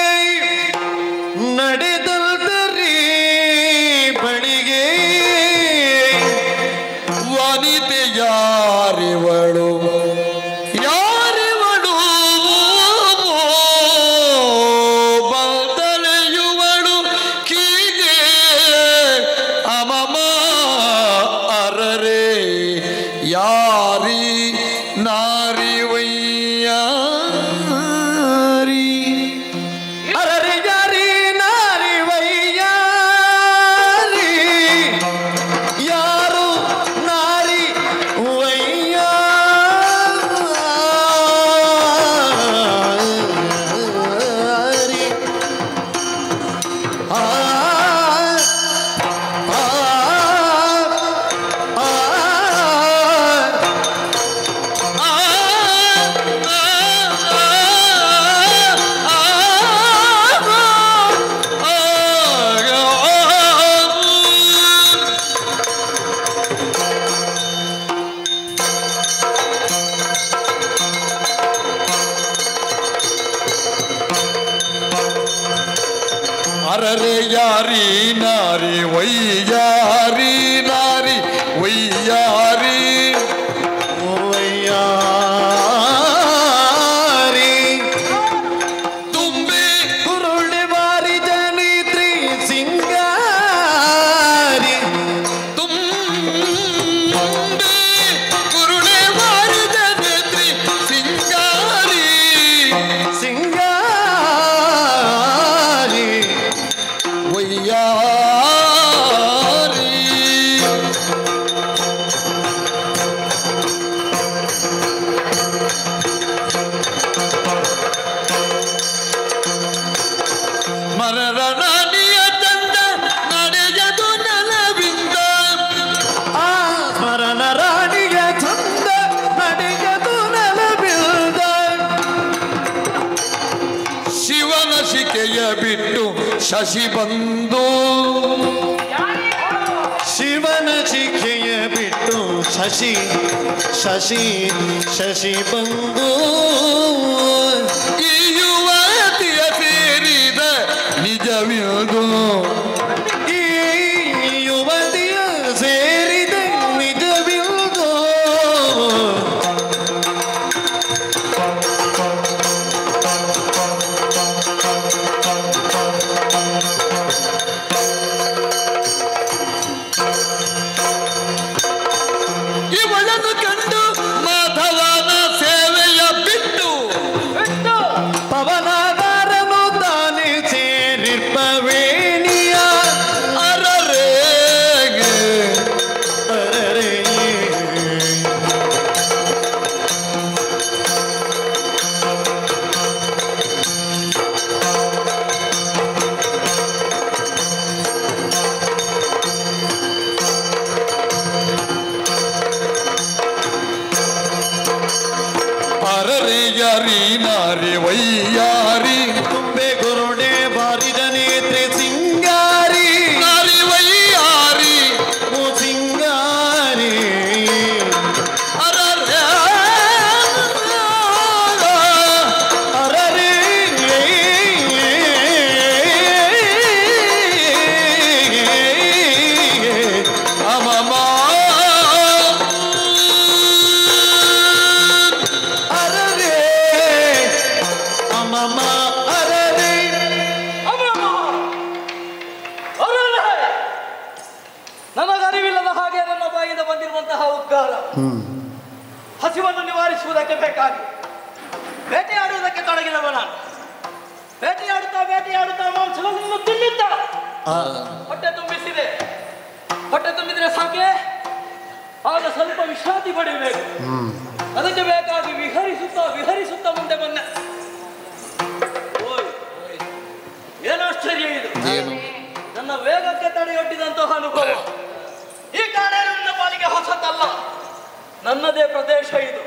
Speaker 4: ನಡೆದಲ್ದರಿ ಬಳಿಗೆ ವನಿತೆ ಯಾರಿವಳು ಬದಲೆಯುವಳು ಕೀಗೆ ಅಮಮ ಅರರೆ ಯಾರಿ ನಾರಿ ವೈಯಾರಿ ಅರರೆ ಯಾರಿ ನಾರಿ ವೈಯಾರಿ ಯಾರು ನಾರಿ ವೈಯಾರಿ ಆ ಅರರೆ ಯಾರಿ ನಾರಿ ವೈಯಾರಿ ನಾರಿ ವೈಯಾರಿ ವೈಯಾರಿ ತುಂಬಿ ಕುರುಳಿ ಬಾರಿ ಜನಿತ್ರಿ ಸಿಂಗಾರಿ ತುಂಬಿ ಕುರುಳಿ ಬಾರಿ ಜನಿತ್ರಿ ಸಿಂಗಾರಿ ಸಿಂಗಾರಿ ವೈಯಾರಿ ಮರರಾಣಿಯ ಚಂದ ನಡೆಯದು ನಲವಿಂದ ಮರರಾಣಿಯ ಚಂದ ನಡೆಯದು ನಲವಿಂದ ಶಿವನ ಶಿಕೆಯ ಬಿಟ್ಟು ಶಶಿ ಬಂದು ಶಿವನ ಶಿಕೆಯ ಬಿಟ್ಟು ಶಶಿ ಶಶಿ ಶಶಿ ಬಂದು ಈ ಯುವತಿಯ ಸೇರಿದ ನಿಜವಿದು ಈ ಯುವತಿಯ ಸೇರಿದ ನಿಜವಿದು ಇವಳನ್ನು ಕಂಡು ಮಾಧವನ ಸೇವೆಯ ಬಿಟ್ಟು ವೈಯಾರಿ ತುಂಬೆ ಗುರುಡೆ ಬಾರಿದ ನೇತ್ರೆ ಸಿಂಗಾರಿ ನಾರಿ ವೈಯಾರಿ ಮು ಸಿಂಗಾರಿ ಅರರೆ ಅರರೆ ಅಮಮ ಅರರೆ ಅಮಮ ಅರರೆ
Speaker 2: ನನಗರಿವಿಲ್ಲದ ಹಾಗೆ ನನ್ನ ಬಾಯಿಂದ ಬಂದಿರುವಂತಹ ಉದ್ಗಾರ ಹಸಿವನ್ನು ನಿವಾರಿಸುವುದಕ್ಕೆ ಬೇಕಾಗಿ ಬೇಟೆಯಾಡುವುದಕ್ಕೆ ತೊಡಗಿದವ ನಾನು. ಬೇಟೆಯಾಡುತ್ತಾ ಮಾಂಸವನ್ನು ತಿನ್ನುತ್ತಾ ಹೊಟ್ಟೆ ತುಂಬಿಸಿದೆ. ಹೊಟ್ಟೆ ತುಂಬಿದ್ರೆ ಸಾಕೆ, ಆಗ ಸ್ವಲ್ಪ ವಿಶ್ರಾಂತಿ ಪಡೆಯಬೇಕು. ಅದಕ್ಕೆ ಬೇಕಾಗಿ ವಿಹರಿಸುತ್ತಾ ಮುಂದೆ ಬಂದೆ. ಓಯ್, ಏನು ಆಶ್ಚರ್ಯ ಇದು! ನನ್ನ ವೇಗಕ್ಕೆ ತಡೆಯೊಡ್ಡಿದಂತಹ ಅನುಭವ. ಈ ಠಾಣೆ ನನ್ನ ಪಾಲಿಗೆ ಹೊಸತಲ್ಲ, ನನ್ನದೇ ಪ್ರದೇಶ ಇದು.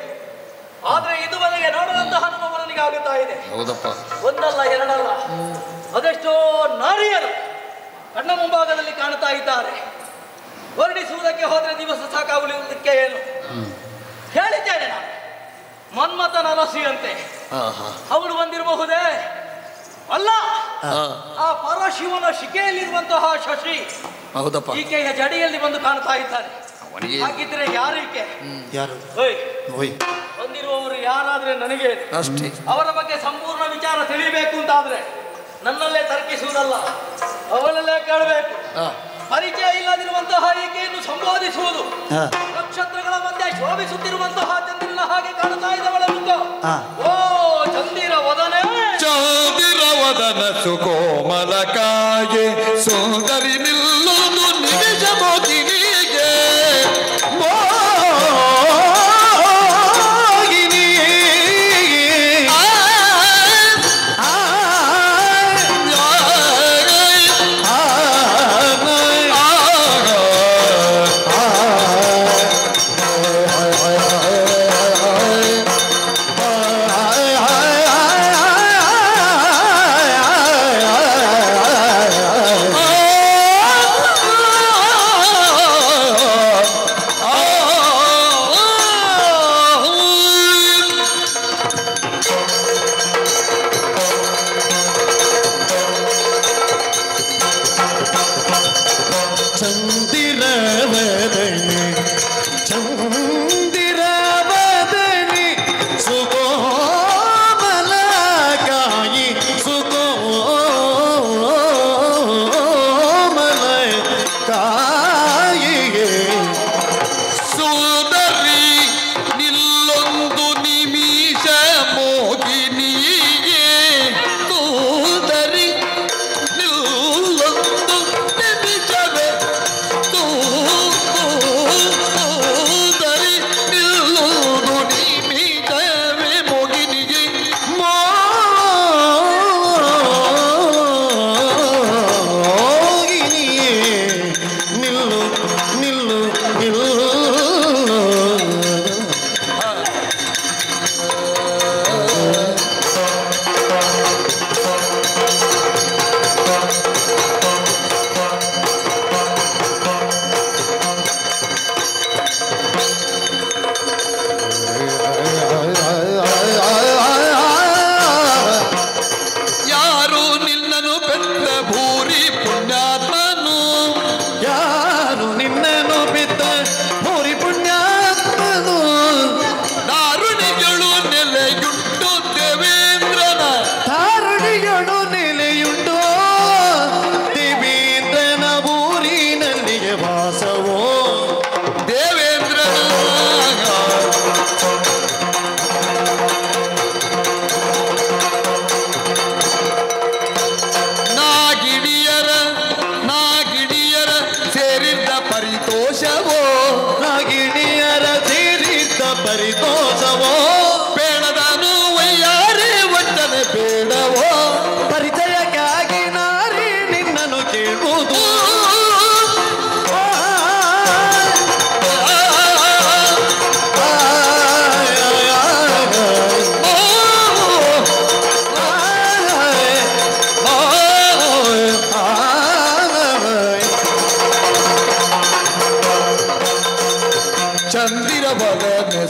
Speaker 2: ಆದ್ರೆ ಇದುವರೆಗೆ ನೋಡದಂತಹ ಅನುಭವ ನನಗೆ ಆಗುತ್ತಾ ಇದೆ. ಒಂದಲ್ಲ ಎರಡಲ್ಲ, ಅದೆಷ್ಟೋ ನಾರಿಯರು ಕಣ್ಣ ಮುಂಭಾಗದಲ್ಲಿ ಕಾಣ್ತಾ ಇದ್ದಾರೆ. ವರ್ಣಿಸುವುದಕ್ಕೆ ಹೋದ್ರೆ ದಿವಸ ಸಾಕಾಗುವುದಕ್ಕೆ ಏನು ಹೇಳಿದ್ದೇನೆ ನಾನು. ಮನ್ಮಥನ ಅರಸಿಯಂತೆ ಅವಳು ಬಂದಿರಬಹುದೇ? ಅಲ್ಲ, ಆ ಪರಶಿವನ ಶಿಕೆಯಲ್ಲಿರುವಂತಹ ಶಶಿ ಈಕೆಯ ಜಡಿಯಲ್ಲಿ ಬಂದು ಕಾಣ್ತಾ ಇದ್ದಾರೆ. ಹಾಗಿದ್ರೆ ಯಾರೀಕೆ? ಬಂದಿರುವವರು ಯಾರಾದ್ರೆ ನನಗೆ ಅಷ್ಟೇ. ಅವರ ಬಗ್ಗೆ ಸಂಪೂರ್ಣ ವಿಚಾರ ತಿಳಿಬೇಕು ಅಂತಾದ್ರೆ ನನ್ನಲ್ಲೇ ತರ್ಕಿಸುವುದಲ್ಲ, ಅವಳಲ್ಲೇ ಕೇಳಬೇಕು. ಪರಿಚಯ ಇಲ್ಲದಿರುವಂತಹ ಈಕೆಯನ್ನು ಸಂಬೋಧಿಸುವುದು, ನಕ್ಷತ್ರಗಳ ಮಧ್ಯೆ ಶೋಭಿಸುತ್ತಿರುವಂತಹ ಚಂದ್ರನ ಹಾಗೆ ಕಾಣ್ತಾ ಇದ್ದವಳ ಮುಖ. ಓ ಚಂದಿರ ವದನೆ,
Speaker 4: ಚಂದಿರ ವದನ ಸುಕೋಮಲ ಕಾಗೆ ಸುಂದರಿ ನಿಲ್ಲುವುದು ನಿಜ ಮೋದಿನಿಗೆ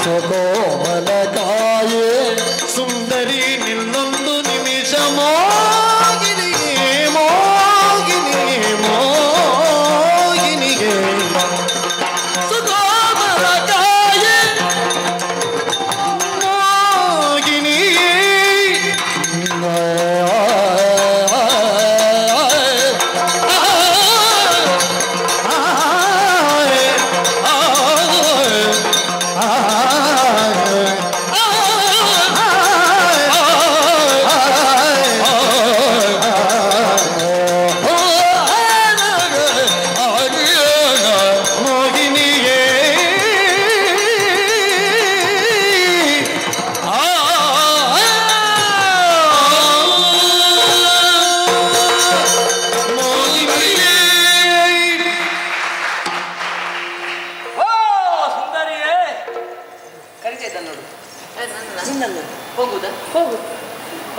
Speaker 4: ಸುಕೋಮಲ ಕಾಯೆ ಸುಂದರಿ ನಿನ್ನೊಂದು ನಿಮಿಷ ಮೋಗಿನಿಗೆ ಮೋಗಿನಿಗೆ ಮೋಗಿನಿಗೆ ಸುಕೋಮಲ ಕಾಯೆ ಮೋಗಿನಿಗೆ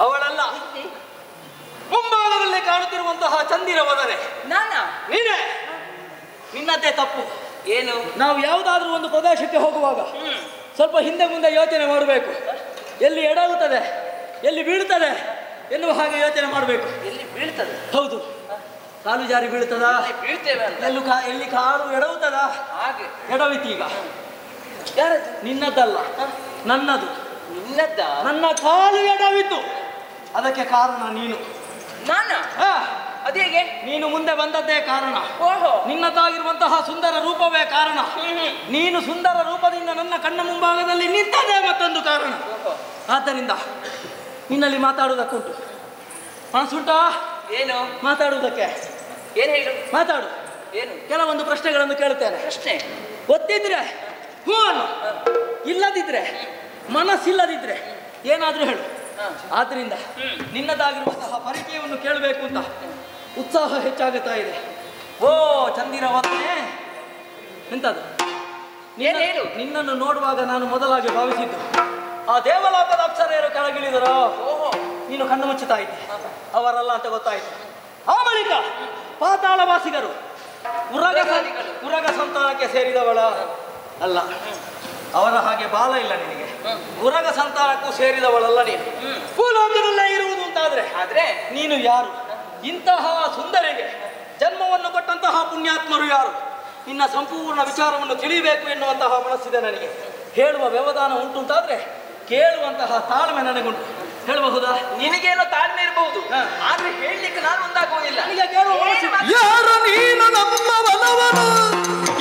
Speaker 2: ಅವಳಲ್ಲ, ಮುಂಭಾಗದಲ್ಲಿ ಕಾಣುತ್ತಿರುವಂತಹ ಚಂದಿರ ವದನೆ ನೀನೇ. ನಿನ್ನದ್ದೇ ತಪ್ಪು.
Speaker 5: ಏನು?
Speaker 2: ನಾವು ಯಾವುದಾದ್ರೂ ಒಂದು ಪ್ರದೇಶಕ್ಕೆ ಹೋಗುವಾಗ ಸ್ವಲ್ಪ ಹಿಂದೆ ಮುಂದೆ ಯೋಚನೆ ಮಾಡಬೇಕು. ಎಲ್ಲಿ ಎಡವುತ್ತದೆ, ಎಲ್ಲಿ ಬೀಳ್ತದೆ ಎನ್ನುವ ಹಾಗೆ ಯೋಚನೆ ಮಾಡಬೇಕು.
Speaker 5: ಎಲ್ಲಿ ಬೀಳ್ತದೆ?
Speaker 2: ಹೌದು, ಕಾಲು ಜಾರಿ ಬೀಳ್ತದ,
Speaker 5: ಬೀಳ್ತೇವೆ ಅಂತ.
Speaker 2: ಎಲ್ಲಿ ಕಾಲು ಎಡವುತ್ತದ,
Speaker 5: ಹಾಗೆ
Speaker 2: ಎಡವಿತೀಗ.
Speaker 5: ಯಾರದು?
Speaker 2: ನಿನ್ನದ್ದಲ್ಲ, ನನ್ನದು.
Speaker 5: ನಿನ್ನದ್ದ?
Speaker 2: ನನ್ನ ಕಾಲು ಎಡವಿತ್ತು, ಅದಕ್ಕೆ ಕಾರಣ ನೀನು.
Speaker 5: ನಾನ? ಅದೇಗೆ?
Speaker 2: ನೀನು ಮುಂದೆ ಬಂದದ್ದೇ ಕಾರಣ.
Speaker 5: ಓಹೋ,
Speaker 2: ನಿನ್ನದಾಗಿರುವಂತಹ ಸುಂದರ ರೂಪವೇ ಕಾರಣ. ನೀನು ಸುಂದರ ರೂಪದಿಂದ ನನ್ನ ಕಣ್ಣ ಮುಂಭಾಗದಲ್ಲಿ ನಿಂತದೇ ಮತ್ತೊಂದು ಕಾರಣ. ಆದ್ದರಿಂದ ನಿನ್ನಲ್ಲಿ ಮಾತಾಡುವುದಕ್ಕುಂಟು. ಮನಸ್ಸುಂಟಾ?
Speaker 5: ಏನು
Speaker 2: ಮಾತಾಡುವುದಕ್ಕೆ?
Speaker 5: ಏನು ಹೇಳು?
Speaker 2: ಮಾತಾಡು.
Speaker 5: ಏನು?
Speaker 2: ಕೆಲವೊಂದು ಪ್ರಶ್ನೆಗಳನ್ನು ಕೇಳುತ್ತೇನೆ.
Speaker 5: ಪ್ರಶ್ನೆ?
Speaker 2: ಗೊತ್ತಿದ್ರೆ ಹ್ಞೂ ಅನ್ನು, ಇಲ್ಲದಿದ್ರೆ ಮನಸ್ಸಿಲ್ಲದಿದ್ರೆ ಏನಾದ್ರೂ ಹೇಳು. ಆದ್ರಿಂದ ನಿನ್ನದಾಗಿರುವಂತಹ ಪರಿಚಯವನ್ನು ಕೇಳಬೇಕು ಅಂತ ಉತ್ಸಾಹ ಹೆಚ್ಚಾಗುತ್ತಾ ಇದೆ. ಓ ಚಂದಿರ ವದನೆ, ಎಂತದು?
Speaker 5: ಏನೇನು?
Speaker 2: ನಿನ್ನನ್ನು ನೋಡುವಾಗ ನಾನು ಮೊದಲಾಗಿ ಭಾವಿಸಿದ್ದು ಆ ದೇವಲೋಕದ ಅಪ್ಸರೆಯರು ಕೆಳಗಿಳಿದರೋ ನೀನು ಕಣ್ಣು ಮುಚ್ಚುತ್ತಾ ಇದ್ದೆ. ಅವರಲ್ಲ ಅಂತ ಗೊತ್ತಾಯಿತು. ಆ ಬಳಿಕ ಪಾತಾಳವಾಸಿಗರು ಉರಗ ಸಂತಾನಕ್ಕೆ ಸೇರಿದವಳ ಅಲ್ಲ, ಅವರ ಹಾಗೆ ಬಾಲ ಇಲ್ಲ ನಿನಗೆ. ಉರಗ ಸಂತಾನಕ್ಕೂ ಸೇರಿದವಳಲ್ಲ ನೀನು. ಭೂಲೋಕದಲ್ಲೇ ಇರುವುದು ಅಂತಾದ್ರೆ ನೀನು ಯಾರು? ಇಂತಹ ಸುಂದರಿಗೆ ಜನ್ಮವನ್ನು ಕೊಟ್ಟಂತಹ ಪುಣ್ಯಾತ್ಮರು ಯಾರು? ನಿನ್ನ ಸಂಪೂರ್ಣ ವಿಚಾರವನ್ನು ತಿಳಿಯಬೇಕು ಎನ್ನುವಂತಹ ಮನಸ್ಸಿದೆ ನನಗೆ. ಹೇಳುವ ವ್ಯವಧಾನ ಉಂಟು ಅಂತಾದ್ರೆ ಕೇಳುವಂತಹ ತಾಳ್ಮೆ ನನಗುಂಟು. ಹೇಳಬಹುದಾ?
Speaker 5: ನಿನಗೇನೋ ತಾಳ್ಮೆ ಇರಬಹುದು, ಆದ್ರೆ ಹೇಳಲಿಕ್ಕೆ ನಾನು ಮುಂದಾಗುವುದಿಲ್ಲ.
Speaker 2: ನನಗೆ ಕೇಳುವ ಮನಸ್ಸಿದೆ.
Speaker 4: ಯಾರು ನೀನು ನಮ್ಮ ಬಲವನು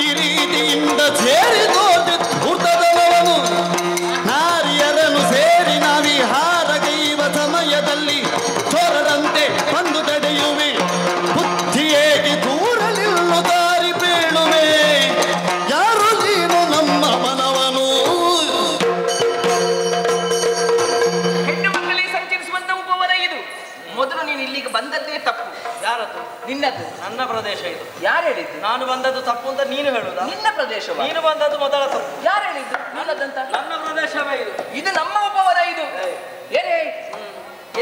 Speaker 4: ಈ ರೀತಿಯಿಂದ ಸೇರಿದೋದು ಊಟದವನು ನಾರಿಯರನ್ನು ಸೇರಿ ನಾವಿಹಾರಗೈವ ಸಮಯದಲ್ಲಿ ಚೋರರಂತೆ ಬಂದು ತಡೆಯುವೆ. ಬುದ್ಧಿಯೇಗೆ ದೂರಲಿಲ್ಲ ದಾರಿ ಬೀಳುವೆ. ಯಾರು ನೀನು ನಮ್ಮ ಬಲವನು?
Speaker 5: ಹೆಣ್ಣು ಮಕ್ಕಳಿಗೆ ಸಂಚರಿಸುವಂತ ಉಪವನ ಇದು. ಮೊದಲು ನೀನು ಇಲ್ಲಿಗೆ ಬಂದದ್ದೇ ತಪ್ಪು.
Speaker 2: ಯಾರದ್ದು?
Speaker 5: ನಿನ್ನದ್ದು.
Speaker 2: ನನ್ನ ಪ್ರದೇಶ ಇದು.
Speaker 5: ಯಾರು ಹೇಳಿದ್ದು?
Speaker 2: ನಾನು ಬಂದದ್ದು ತಪ್ಪು ಅಂತ ನೀನು ಹೇಳುವುದಾ?
Speaker 5: ನಿನ್ನ ಪ್ರದೇಶವ?
Speaker 2: ನೀನು ಬಂದದ್ದು ಮೊದಲ ತಪ್ಪು.
Speaker 5: ಯಾರು ಹೇಳಿದ್ದು ನನ್ನದಂತ?
Speaker 2: ನನ್ನ ಪ್ರದೇಶವೇ ಇದು.
Speaker 5: ಇದು ನಮ್ಮ ಉಪವನ ಇದು. ಏನೇ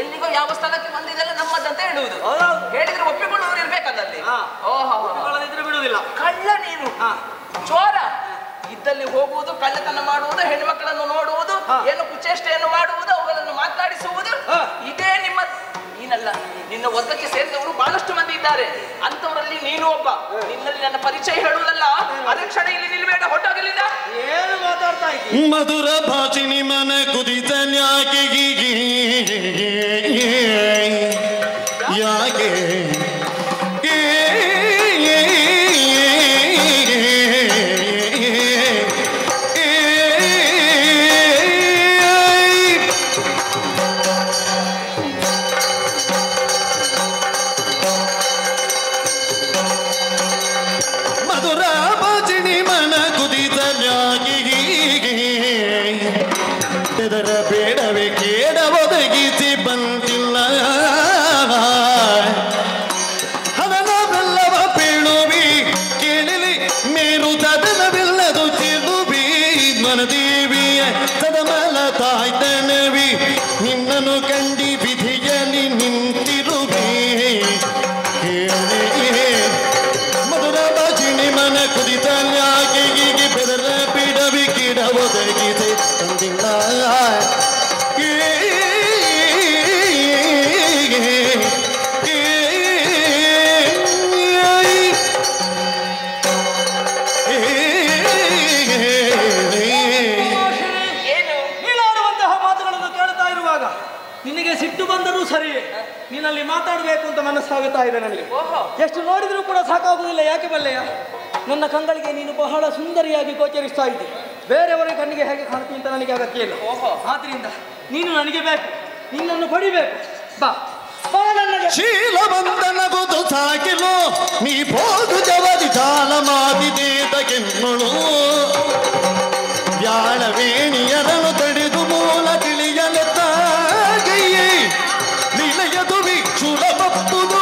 Speaker 5: ಎಲ್ಲಿಗೋ ಯಾವ ಸ್ಥಳಕ್ಕೆ ಬಂದಿದ್ದೆಲ್ಲ ನಮ್ಮದಂತ ಹೇಳುವುದು. ಹೇಳಿದ್ರೆ ಒಪ್ಪಿಕೊಳ್ಳುವವರು ಇರ್ಬೇಕಲ್ಲಿ. ಓಹೋ,
Speaker 2: ಬಿಡುವುದಿಲ್ಲ.
Speaker 5: ಕಳ್ಳ ನೀನು, ಚೋರ. ಇದ್ದಲ್ಲಿ ಹೋಗುವುದು, ಕಳ್ಳತನ ಮಾಡುವುದು, ಹೆಣ್ಣು ಮಕ್ಕಳನ್ನು ನೋಡುವುದು, ಏನು ಕುಚೇಷ್ಟೆಯನ್ನು ಮಾಡುವುದು, ಅವುಗಳನ್ನು ಮಾತನಾಡಿಸುವುದು, ಇದೇ ನಿಮ್ಮ. ನೀನಲ್ಲ, ನಿನ್ನ ಒದ್ದಕ್ಕೆ ಸೇರಿದವರು ಬಹಳಷ್ಟು ಮಂದಿ ಇದ್ದಾರೆ. ಅಂತವರಲ್ಲಿ ನೀನು ಒಬ್ಬ. ನಿನ್ನಲ್ಲಿ ನನ್ನ ಪರಿಚಯ ಹೇಳುವುದಲ್ಲ, ಅದೇ ಕ್ಷಣ ಇಲ್ಲಿ ನಿಲ್ಬೇಡ, ಹೊಟ್ಟೋಗಲಿಲ್ಲ.
Speaker 2: ಏನು ಮಾತಾಡ್ತಾ ಇದ್ದೀನಿ?
Speaker 4: ಮಧುರ ಭಾಷಿಣಿ ಮನ ಕುದಿತ ಯಾಕೆ ಯಾಕೆ ಮಧುರ ಭಾಷಿಣಿ ಮನ ಕುದಿತ ಇದರ ಬೇಡವೇ ಕೇಡ ಒದಗಿಸಿ ಬಂದಿಲ್ಲ.
Speaker 2: ನೀನಲ್ಲಿ ಮಾತಾಡಬೇಕು ಅಂತ ಮನಸ್ಸಾಗುತ್ತಾ ಇದೆ ನನಗೆ.
Speaker 5: ಓಹೋ,
Speaker 2: ಎಷ್ಟು ನೋಡಿದ್ರೂ ಕೂಡ ಸಾಕಾಗುವುದಿಲ್ಲ. ಯಾಕೆ ಬಲ್ಲೆಯ? ನನ್ನ ಕಂಗಳಿಗೆ ನೀನು ಬಹಳ ಸುಂದರಿಯಾಗಿ ಗೋಚರಿಸ್ತಾ ಇದ್ದಿ. ಬೇರೆಯವರ ಕಣ್ಣಿಗೆ ಹೇಗೆ ಕಾಣ್ತೀನಿ ಅಂತ ನನಗೆ ಅಗತ್ಯ ಇಲ್ಲ.
Speaker 5: ಓಹೋ,
Speaker 2: ಆದ್ರಿಂದ ನೀನು ನನಗೆ ಬೇಕು, ನಿನ್ನನ್ನು ಪಡಿಬೇಕು. ಬಾ ಬಾ ನನಗೆ.
Speaker 4: ಶೀಲವಂತನಗುದು ಸಾಕಿಲು ನೀ ಬೋದು ಜವದಿ ಜಾಲ ಮಾದಿದೇದ ಕೆಮ್ಮಳು ವ್ಯಾಳವೇಣಿಯರನು ತಡೆದು ಮೂಲ ತಿಳಿಯಲೆತ್ತಾಗಯ್ಯೇ ನಿಲಯದು ವಿಕ್ಷುಲ ಬಪ್ಪುದು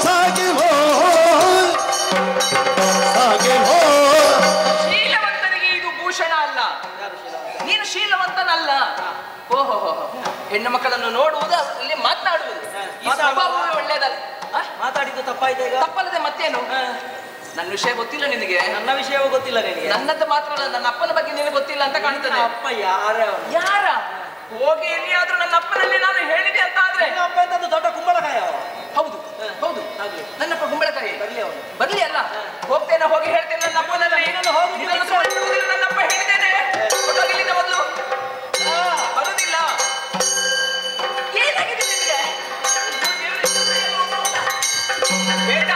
Speaker 4: ಸಾಗಿಲೋ ಸಾಗಿಲೋ.
Speaker 5: ಶೀಲವಂತನಿಗೆ ಇದು ಭೂಷಣ ಅಲ್ಲ. ನೀನು ಶೀಲವಂತನಲ್ಲ. ಓಹೋ, ಹೆಣ್ಣು ಮಕ್ಕಳನ್ನು ನೋಡುವುದು, ಅಲ್ಲಿ ಮಾತನಾಡುವುದು, ಈ ಸ್ವಭಾವವೇ ಒಳ್ಳೆಯದಲ್ಲ.
Speaker 2: ಮಾತಾಡಿದ್ದು ತಪ್ಪಾಯ್ತು ಈಗ?
Speaker 5: ತಪ್ಪಲ್ಲದೆ ಮತ್ತೇನು? ನನ್ನ ವಿಷಯ ಗೊತ್ತಿಲ್ಲ ನಿನಗೆ?
Speaker 2: ನನ್ನ ವಿಷಯವೂ ಗೊತ್ತಿಲ್ಲ ನಿನಗೆ?
Speaker 5: ನನ್ನದ್ದು ಮಾತ್ರ ಅಲ್ಲ, ನನ್ನ ಅಪ್ಪನ ಬಗ್ಗೆ ನಿನಗೆ ಗೊತ್ತಿಲ್ಲ ಅಂತ ಕಾಣ್ತದೆ.
Speaker 2: ಅಪ್ಪ ಯಾರ?
Speaker 5: ಯಾರ? ಹೋಗಿ ಎಲ್ಲಿಯಾದ್ರೂ ನನ್ನ ಅಪ್ಪನಲ್ಲಿ ನಾನು ಹೇಳಿದೆ ಅಂತ ಆದ್ರೆ?
Speaker 2: ಅಪ್ಪ ಎಂತದ್ದು ದೊಡ್ಡ ಕುಂಬಳಕಾಯ?
Speaker 5: ಹೌದು ಹೌದು, ನನ್ನಪ್ಪ ಕುಂಬಳಕಾಯಿ.
Speaker 2: ಬರ್ಲಿ ಅವನು.
Speaker 5: ಬರ್ಲಿ ಅಲ್ಲ, ಹೋಗ್ತೇನೆ, ಹೋಗಿ ಹೇಳ್ತೇನೆ ನನ್ನ ಅಪ್ಪನಲ್ಲಿ. ಇದನ್ನು ಸುಮ್ಮನೆ ಬಿಡುವುದಿಲ್ಲ, ನನ್ನಪ್ಪ ಹೇಳಿದ್ದೇನೆ. ಗೊತ್ತಾಗಲಿಲ್ಲ ಮೊದಲು ಬರುದಿಲ್ಲ. ಏನಾಗಿದೆ ನಿನಗೆ? ಬೇಡ,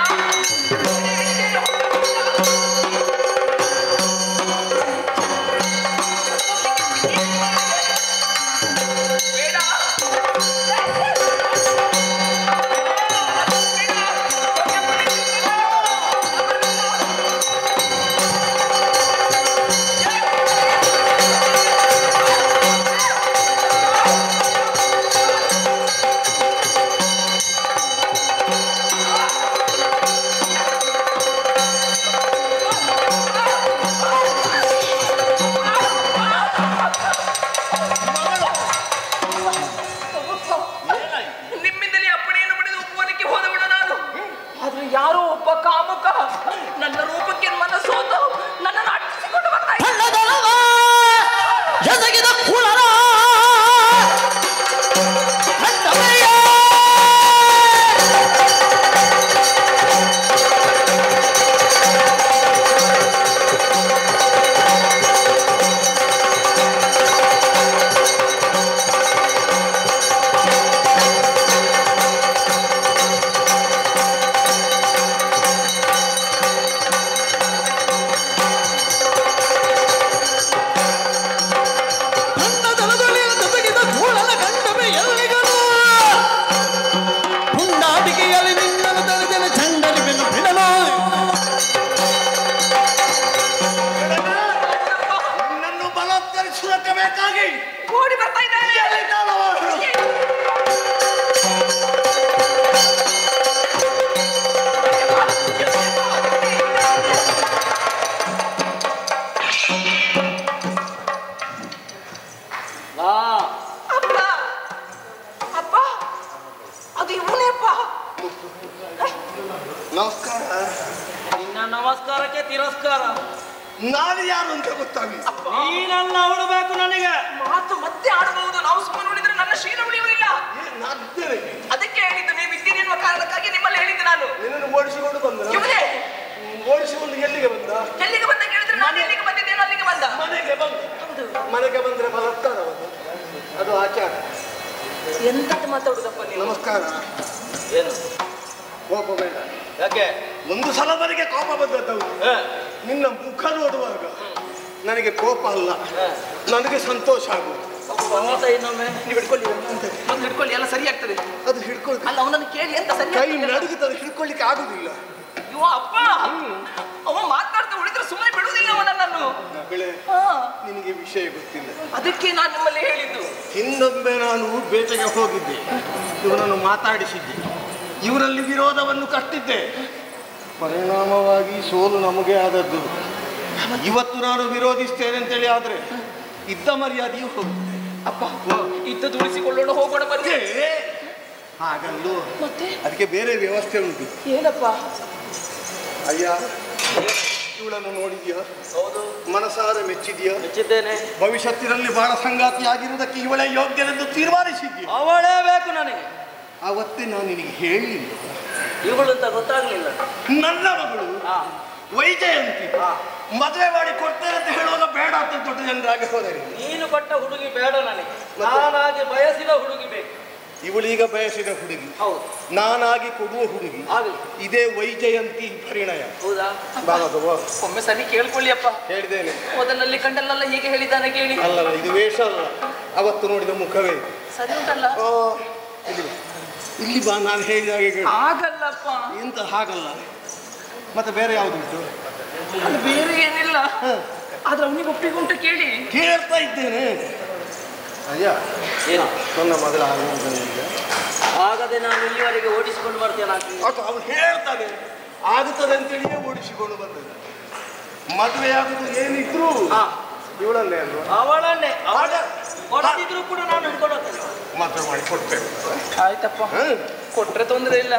Speaker 5: ನಿಮ್ಮಿಂದಲೇ ಅಪ್ಪಣೆಯನ್ನು ಪಡೆದು ಉಪವನಕ್ಕೆ ಹೋದವಳು ನಾನು. ಆದ್ರೆ ಯಾರೋ ಒಬ್ಬ ಕಾಮುಕ ನನ್ನ ರೂಪಕ್ಕೆ ಮನಸ್ಸೋತು ನನ್ನನ್ನು ಅಟ್ಟಿಸಿಕೊಂಡು ಬರ್ತಾ ಇದ್ದ. ಓಡಿ ಬರ್ತಾ ಇದ್ದಾನೆ. ಅಪ್ಪ ಅಪ್ಪ, ಅದು ಇವನೇ ಅಪ್ಪ.
Speaker 1: ನಮಸ್ಕಾರ.
Speaker 2: ನಿನ್ನ ನಮಸ್ಕಾರಕ್ಕೆ ತಿರಸ್ಕಾರ.
Speaker 1: ನಾನು ಯಾರು ಅಂತ ಗೊತ್ತಾಗಲಿ.
Speaker 2: ನೀನಲ್ಲ ಅವಳಬೇಕು ನನಗೆ.
Speaker 5: ಮಾತು ಮತ್ತೆ ಆಡಬಹುದು, ನಾವು ಸುಮ್ಮನೆ ನೋಡಿದ್ರೆ ನನ್ನ ಶೀಲ ಉಳಿಯುವುದಿಲ್ಲ.
Speaker 1: ನಾನಿದ್ದೇನೆ.
Speaker 5: ಅದಕ್ಕೆ ಹೇಳಿದ್ದು, ನೀವು ಇದ್ದೀರಿ ಎನ್ನುವ ಕಾರಣಕ್ಕಾಗಿ ನಿಮ್ಮಲ್ಲಿ ಹೇಳಿದ್ದು ನಾನು.
Speaker 1: ನಿನ್ನನ್ನು ಓಡಿಸಿಕೊಂಡು ಬಂದ.
Speaker 5: ಇವನೇ
Speaker 1: ಓಡಿಸಿಕೊಂಡು ಎಲ್ಲಿಗೆ ಬಂದ?
Speaker 5: ಎಲ್ಲಿಗೆ ಬಂದ ಕೇಳಿದ್ರೆ ನಾನು ಎಲ್ಲಿಗೆ ಬಂದಿದ್ದೇನೋ ಅಲ್ಲಿಗೆ ಬಂದ.
Speaker 1: ಮನೆಗೆ ಬಂದ. ಮನೆಗೆ ಬಂದ್ರೆ ಬಲಾತ್ಕಾರ ಅದು ಆಚಾರ.
Speaker 5: ಎಂತದ್ದು ಮಾತಾಡುದಪ್ಪ ನೀವು?
Speaker 1: ನಮಸ್ಕಾರ.
Speaker 2: ಏನು
Speaker 1: ಕೋಪ ಬೇಡ.
Speaker 2: ಯಾಕೆ?
Speaker 1: ಒಂದು ಸಲವರೆಗೆ ಕೋಪ ಬಂದದ್ದು. ನಿನ್ನ ಮುಖ ನೋಡುವಾಗ ನನಗೆ ಕೋಪ ಅಲ್ಲ, ನನಗೆ ಸಂತೋಷ ಆಗುವುದು.
Speaker 2: ಇನ್ನೊಮ್ಮೆ
Speaker 5: ನೀವು ಹಿಡ್ಕೊಳ್ಳಿ, ಒಂದು ಹಿಡ್ಕೊಳ್ಳಿ, ಎಲ್ಲ ಸರಿ ಆಗ್ತದೆ.
Speaker 1: ಅದು ಹಿಡ್ಕೊಳ್ಳಿ.
Speaker 5: ಅಲ್ಲ, ಅವನನ್ನು ಕೇಳಿ ಎಂತ ಸರಿ
Speaker 1: ಕೈ ನಡುಗುತ್ತದೆ, ಹಿಡ್ಕೊಳ್ಳಿಕ್ಕೆ ಆಗುದಿಲ್ಲ.
Speaker 5: ಇವ ಅಪ್ಪ ಅವ ಮಾತಾಡ್ತಾ ಉಳಿದ್ರೆ ಸುಮ್ಮನೆ ಬಿಡುವುದಿಲ್ಲ ಅವನನ್ನು.
Speaker 1: ಮಗಳೇ, ನಿನಗೆ ವಿಷಯ ಗೊತ್ತಿಲ್ಲ.
Speaker 5: ಅದಕ್ಕೆ ನಾನು ನಿಮ್ಮಲ್ಲಿ ಹೇಳಿದ್ದು.
Speaker 1: ಹಿಂದೊಮ್ಮೆ ನಾನು ಬೇಟೆಗೆ ಹೋಗಿದ್ದೆ, ಇವನನ್ನು ಮಾತಾಡಿಸಿದ್ದೆ, ಇವರಲ್ಲಿ ವಿರೋಧವನ್ನು ಕಟ್ಟಿದ್ದೆ. ಪರಿಣಾಮವಾಗಿ ಸೋಲು ನಮಗೆ ಆದದ್ದು. ಇವತ್ತು ನಾನು ವಿರೋಧಿಸ್ತೇನೆ ಅಂತೇಳಿ ಆದ್ರೆ ಇದ್ದ ಮರ್ಯಾದೆಯೂ ಹೋಗುತ್ತೆ.
Speaker 5: ಅಪ್ಪ, ಇದ್ದದ್ದು ಉಳಿಸಿಕೊಳ್ಳೋಣ, ಹೋಗೋಣ ಬನ್ನಿ.
Speaker 1: ಹಾಗಲ್ಲೂ
Speaker 5: ಮತ್ತೆ
Speaker 1: ಅದಕ್ಕೆ ಬೇರೆ ವ್ಯವಸ್ಥೆ ಉಂಟು.
Speaker 5: ಏನಪ್ಪ?
Speaker 1: ಅಯ್ಯ, ಇವಳನ್ನು ನೋಡಿದ್ಯಾ?
Speaker 2: ಹೌದು,
Speaker 1: ಮನಸಾರ ಮೆಚ್ಚಿದ್ಯಾ?
Speaker 2: ಮೆಚ್ಚಿದ್ದೇನೆ.
Speaker 1: ಭವಿಷ್ಯತ್ತಿನಲ್ಲಿ ಬಹಳ ಸಂಗಾತಿಯಾಗಿರುವುದಕ್ಕೆ ಇವಳೇ ಯೋಗ್ಯನೆಂದು ತೀರ್ಮಾನಿಸಿದ್ಯಾ?
Speaker 2: ಅವಳೇ ಬೇಕು ನನಗೆ.
Speaker 1: ಅವತ್ತೇ ನಾನು ನಿನಗೆ ಹೇಳಿಲ್ಲ.
Speaker 2: ಇವಳು ಅಂತ ಗೊತ್ತಾಗ್ಲಿಲ್ಲ.
Speaker 1: ನನ್ನ ಮಗಳು ವೈಜಯಂತಿ ಮದುವೆ ಮಾಡಿ ಕೊಡ್ತೇನೆ ಅಂತ ಹೇಳುವಾಗ ಬೇಡ ಅಂತ ದೊಡ್ಡ ಜನರಾಗಿ ಹೋದರೆ
Speaker 2: ನೀನು ಕೊಟ್ಟ ಹುಡುಗಿ ಬೇಡ ನನಗೆ. ನಾನಾಗಿ ಬಯಸಿದ ಹುಡುಗಿ ಬೇಕು.
Speaker 1: ಇವಳೀಗ ಬಯಸಿದ ಹುಡುಗಿ,
Speaker 2: ಹೌದು,
Speaker 1: ನಾನಾಗಿ ಕೊಡುವ ಹುಡುಗಿ.
Speaker 2: ಆಗಲಿ.
Speaker 1: ಇದೇ ವೈಜಯಂತಿ ಪರಿಣಯ.
Speaker 2: ಹೌದಾ?
Speaker 5: ಒಮ್ಮೆ ಸರಿ ಕೇಳ್ಕೊಳ್ಳಿ ಅಪ್ಪ.
Speaker 1: ಹೇಳಿದ್ದೇನೆ.
Speaker 5: ಮೊದಲಲ್ಲಿ ಕಂಡಲ್ಲ ಹೀಗೆ ಹೇಳಿದ್ದಾನೆ ಕೇಳಿ.
Speaker 1: ಅಲ್ಲಲ್ಲ, ಇದು ವೇಷ ಅಲ್ಲ, ಅವತ್ತು ನೋಡಿದ ಮುಖವೇ.
Speaker 5: ಸರಿ ಉಂಟಲ್ಲ?
Speaker 1: ಇಲ್ಲಿ ಬಾ, ನಾನು ಹೇಳಿದ ಹಾಗೆ ಕೇಳಿ.
Speaker 5: ಆಗಲ್ಲಪ್ಪ.
Speaker 1: ಎಂತ ಹಾಗಲ್ಲ, ಮತ್ತೆ ಬೇರೆ ಯಾವ್ದುಂಟು?
Speaker 5: ಅದು ಬೇರೆ ಏನಿಲ್ಲ, ಆದ್ರೆ ಅವನಿಗೆ ಒಪ್ಪಿಗೆ ಉಂಟು ಕೇಳಿ.
Speaker 1: ಕೇಳ್ತಾ ಇದ್ದೇನೆ. ಅಯ್ಯ,
Speaker 2: ಏನು
Speaker 1: ನನ್ನ ಮಗಳ ಆಗುವುದಿಲ್ಲ.
Speaker 2: ಆಗದೆ ನಾನು ಇಲ್ಲಿವರೆಗೆ ಓಡಿಸಿಕೊಂಡು ಬರ್ತೇನೆ.
Speaker 1: ಅವನು ಹೇಳ್ತಾನೆ ಆಗುತ್ತದೆ ಅಂತೇಳಿಯೇ ಓಡಿಸಿಕೊಂಡು ಬಂದದ್ದು. ಮದುವೆ ಆಗುದು ಏನಿದ್ರು ಇವಳನ್ನೇ ಅಲ್ವಾ?
Speaker 2: ಅವಳನ್ನೇ. ಕೊಡದಿದ್ರು ಕೂಡ ನಾನು ಹಿಡ್ಕೊಂಡು ಹೋಗ್ತೇನೆ.
Speaker 1: ಮದುವೆ ಮಾಡಿ ಕೊಡ್ತೇನೆ.
Speaker 5: ಆಯ್ತಪ್ಪ, ಕೊಟ್ರೆ ತೊಂದರೆ ಇಲ್ಲ.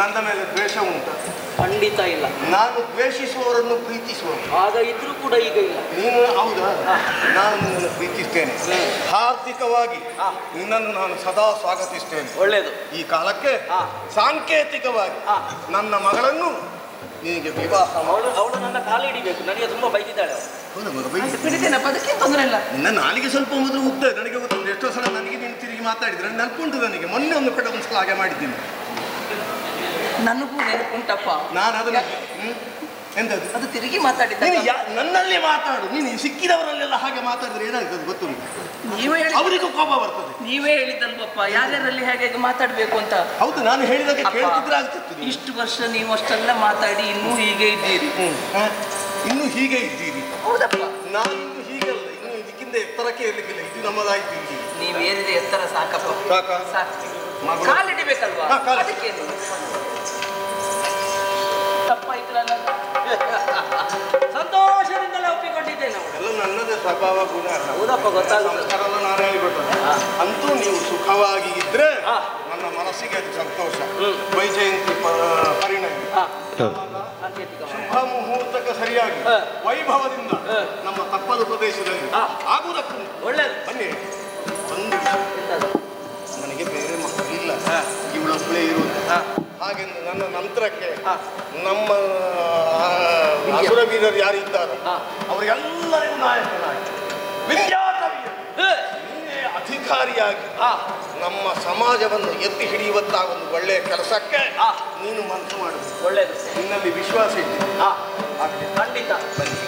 Speaker 1: ನನ್ನ ಮೇಲೆ ದ್ವೇಷ ಉಂಟ?
Speaker 2: ಖಂಡಿತ ಇಲ್ಲ.
Speaker 1: ನಾನು ದ್ವೇಷಿಸುವವರನ್ನು ಪ್ರೀತಿಸುವವರು.
Speaker 2: ಆಗ ಇದ್ರೂ ಕೂಡ ಈಗ ಇಲ್ಲ.
Speaker 1: ನೀನು ಹೌದಾ? ನಾನು ನಿನ್ನನ್ನು ಪ್ರೀತಿಸ್ತೇನೆ. ಹಾರ್ದಿಕವಾಗಿ ನಿನ್ನನ್ನು ನಾನು ಸದಾ ಸ್ವಾಗತಿಸ್ತೇನೆ.
Speaker 2: ಒಳ್ಳೇದು.
Speaker 1: ಈ ಕಾಲಕ್ಕೆ ಸಾಂಕೇತಿಕವಾಗಿ ನನ್ನ ಮಗಳನ್ನು ನಿನಗೆ ವಿವಾಹ.
Speaker 2: ಅವಳು ನನ್ನ ಕಾಲು ಹಿಡಿಬೇಕು. ನನಗೆ ತುಂಬಾ ಬೈದಿದ್ದಾಳೆ.
Speaker 5: ಬಿಡಿತೇನಪ್ಪ, ಅದಕ್ಕೆ ತೊಂದರೆ ಇಲ್ಲ.
Speaker 1: ನಿನ್ನ ನಾಲಿಗೆ ಸ್ವಲ್ಪ ಮೊದಲು ಉದ್ದ, ನನಗೆ ಗೊತ್ತುಂಟು. ಎಷ್ಟೋ ಸಲ ನನಗೆ ನೀನು ತಿರುಗಿ ಮಾತಾಡಿದ್ರೆ ನೆನಪುಂಟು ನನಗೆ. ಮೊನ್ನೆ ಒಂದು ಕಡೆ ಒಂದು ಸಲ ಹಾಗೆ ಮಾಡಿದ್ದೀನಿ.
Speaker 5: ನನಗೂ ನೆನಪುಂಟಪ್ಪ.
Speaker 1: ನಾನು ಅದನ್ನು ಎಂತದ್ದು
Speaker 5: ಅದು ತಿರುಗಿ ಮಾತಾಡಿದ್ದ.
Speaker 1: ನನ್ನಲ್ಲಿ ಮಾತಾಡು. ನೀನು ಸಿಕ್ಕಿದವರಲ್ಲೆಲ್ಲ ಹಾಗೆ ಮಾತಾಡಿದ್ರೆ ಏನಾಗ್ತದೆ ಗೊತ್ತುಂಟು?
Speaker 5: ನೀವೇ ಹೇಳಿ,
Speaker 1: ಅವರಿಗೂ ಕೋಪ ಬರ್ತದೆ.
Speaker 5: ನೀವೇ ಹೇಳಿದ್ದಲ್ವಪ್ಪ ಯಾರ್ಯಾರಲ್ಲಿ ಹೇಗೆ ಮಾತಾಡ್ಬೇಕು ಅಂತ.
Speaker 1: ಹೌದು, ನಾನು ಹೇಳಿದಾಗ ಕೇಳ್ತಿದ್ರೆ ಆಗ್ತಿತ್ತು.
Speaker 5: ಇಷ್ಟು ವರ್ಷ ನೀವು ಅಷ್ಟೆಲ್ಲ ಮಾತಾಡಿ ಇನ್ನೂ ಹೀಗೆ ಇದ್ದೀರಿ.
Speaker 1: ಇನ್ನೂ ಹೀಗೆ ಇದ್ದೀರಿ.
Speaker 5: ಹೌದಪ್ಪ,
Speaker 1: ನಾನು ಇನ್ನು ಹೀಗಲ್ಲ, ಇನ್ನು ಇದಕ್ಕಿಂತ ಎತ್ತರಕ್ಕೆ ಇರ್ಲಿಕ್ಕಿಲ್ಲ. ಇದು ನಮ್ಮದಾಯ್ತು. ಇಲ್ಲಿ
Speaker 5: ನೀವು ಏನಿದೆ ಎತ್ತರ ಸಾಕಪ್ಪ. ಸಾಕು, ಕಾಲಿಡಿಬೇಕಲ್ವಾ? ಅದಕ್ಕೇನು ತಪ್ಪಾಯ್ತಲ್ಲ.
Speaker 2: ಸಂತೋಷದಿಂದಲೇ ಒಪ್ಪಿಕೊಂಡಿದ್ದೇನೆ.
Speaker 1: ಎಲ್ಲ ನನ್ನದೇ ಸ್ವಭಾವ ಗುಣ.
Speaker 2: ಹೌದಪ್ಪ, ಗೊತ್ತಾಗುತ್ತೆ.
Speaker 1: ನಾನು ಹೇಳಿಕೊಟ್ಟೆ. ಅಂತೂ ನೀವು ಸುಖವಾಗಿ ಇದ್ರೆ ನನ್ನ ಮನಸ್ಸಿಗೆ ಅದು ಸಂತೋಷ. ವೈಜಯಂತಿ ಪರಿಣಯ ಶುಭ ಮುಹೂರ್ತಕ್ಕೆ ಸರಿಯಾಗಿ ವೈಭವದಿಂದ ನಮ್ಮ ತಪ್ಪದ ಪ್ರದೇಶದಲ್ಲಿ ಆಗುವುದಕ್ಕೂ
Speaker 2: ಒಳ್ಳೇದು.
Speaker 1: ಬನ್ನಿ. ಒಂದು ನನಗೆ ಬೇರೆ ಮಕ್ಕಳಿಲ್ಲ, ಇವಳೊಬ್ಬಳೇ ಇರುವುದು. ಹಾಗೆ ನನ್ನ ನಂತರಕ್ಕೆ ನಮ್ಮ ಅಸುರ ವೀರರು ಯಾರಿದ್ದಾರೆ ಅವರಿಗೆಲ್ಲರಿಗೂ ನಾಯಕನಾಗಿ ನೀನೇ ಅಧಿಕಾರಿಯಾಗಿ ನಮ್ಮ ಸಮಾಜವನ್ನು ಎತ್ತಿ ಹಿಡಿಯುವಂತಹ ಒಂದು ಒಳ್ಳೆಯ ಕೆಲಸಕ್ಕೆ ನೀನು ಮನಸ್ಸು ಮಾಡುವುದು.
Speaker 2: ಒಳ್ಳೇದು.
Speaker 1: ನಿನ್ನಲ್ಲಿ ವಿಶ್ವಾಸ ಇದೆ.
Speaker 2: ಖಂಡಿತ.
Speaker 1: ಬನ್ನಿ.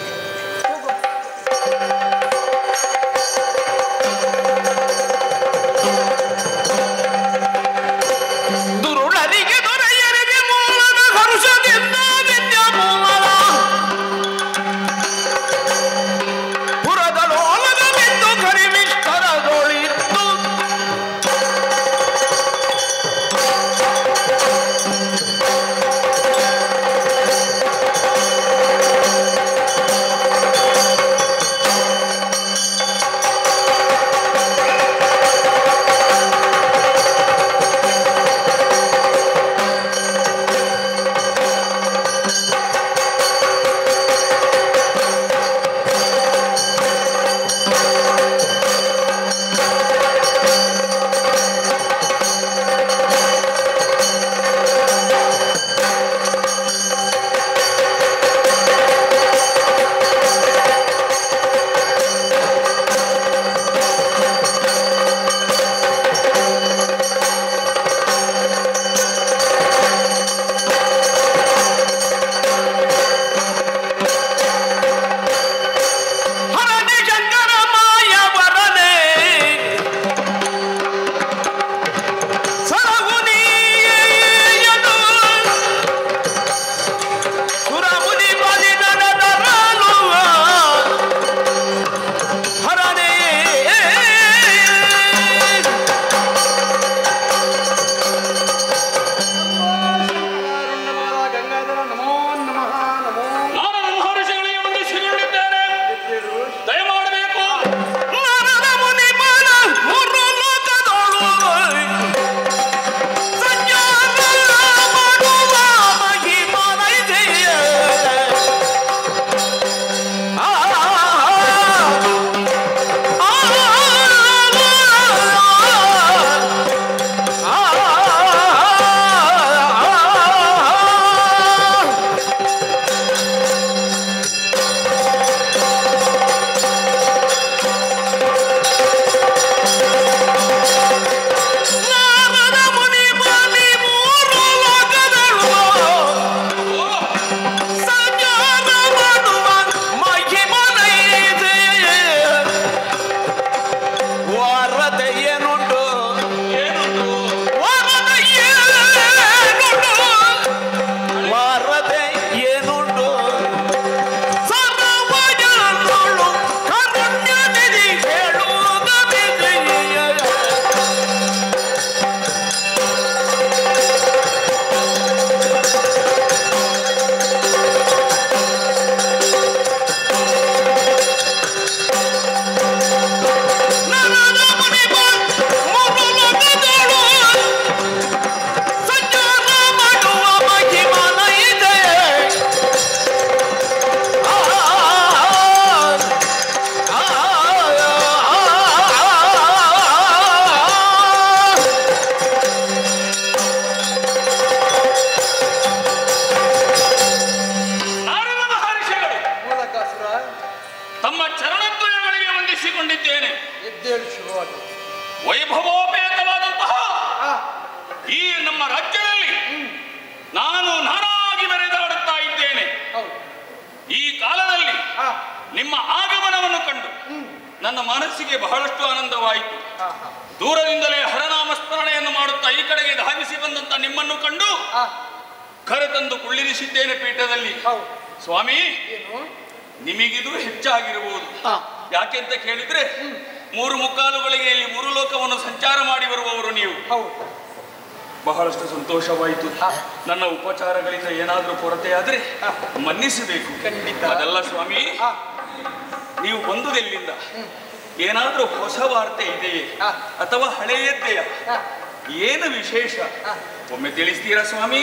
Speaker 7: ಮನಸ್ಸಿಗೆ ಬಹಳಷ್ಟು ಆನಂದವಾಯಿತು. ದೂರದಿಂದಲೇ ಹರನಾಮ ಸ್ಮರಣೆಯನ್ನು ಮಾಡುತ್ತಾ ಈ ಕಡೆಗೆ ಧಾವಿಸಿ ಬಂದಂತ ನಿಮ್ಮನ್ನು ಕಂಡು ಕರೆತಂದು ಕುಳ್ಳಿರಿಸಿದ್ದೇನೆ ಪೀಠದಲ್ಲಿ. ಸ್ವಾಮಿ, ನಿಮಗಿದು ಹೆಚ್ಚಾಗಿರಬಹುದು. ಯಾಕೆಂತ ಕೇಳಿದ್ರೆ 3 ಮುಕ್ಕಾಲುಗಳಿಗೆ ಇಲ್ಲಿ 3 ಲೋಕವನ್ನು ಸಂಚಾರ ಮಾಡಿ ಬರುವವರು ನೀವು. ಬಹಳಷ್ಟು ಸಂತೋಷವಾಯಿತು. ನನ್ನ ಉಪಚಾರಗಳಿಂದ ಏನಾದರೂ ಕೊರತೆಯಾದ್ರೆ ಮನ್ನಿಸಬೇಕು. ಅದಲ್ಲ ಸ್ವಾಮಿ, ನೀವು ಬಂದುದೆಲ್ಲಿಂದ? ಏನಾದರೂ ಹೊಸ ವಾರ್ತೆ ಇದೆಯೇ ಅಥವಾ ಹಳೆಯದ್ದೆಯ? ಏನು ವಿಶೇಷ ಒಮ್ಮೆ ತಿಳಿಸ್ತೀರಾ ಸ್ವಾಮಿ?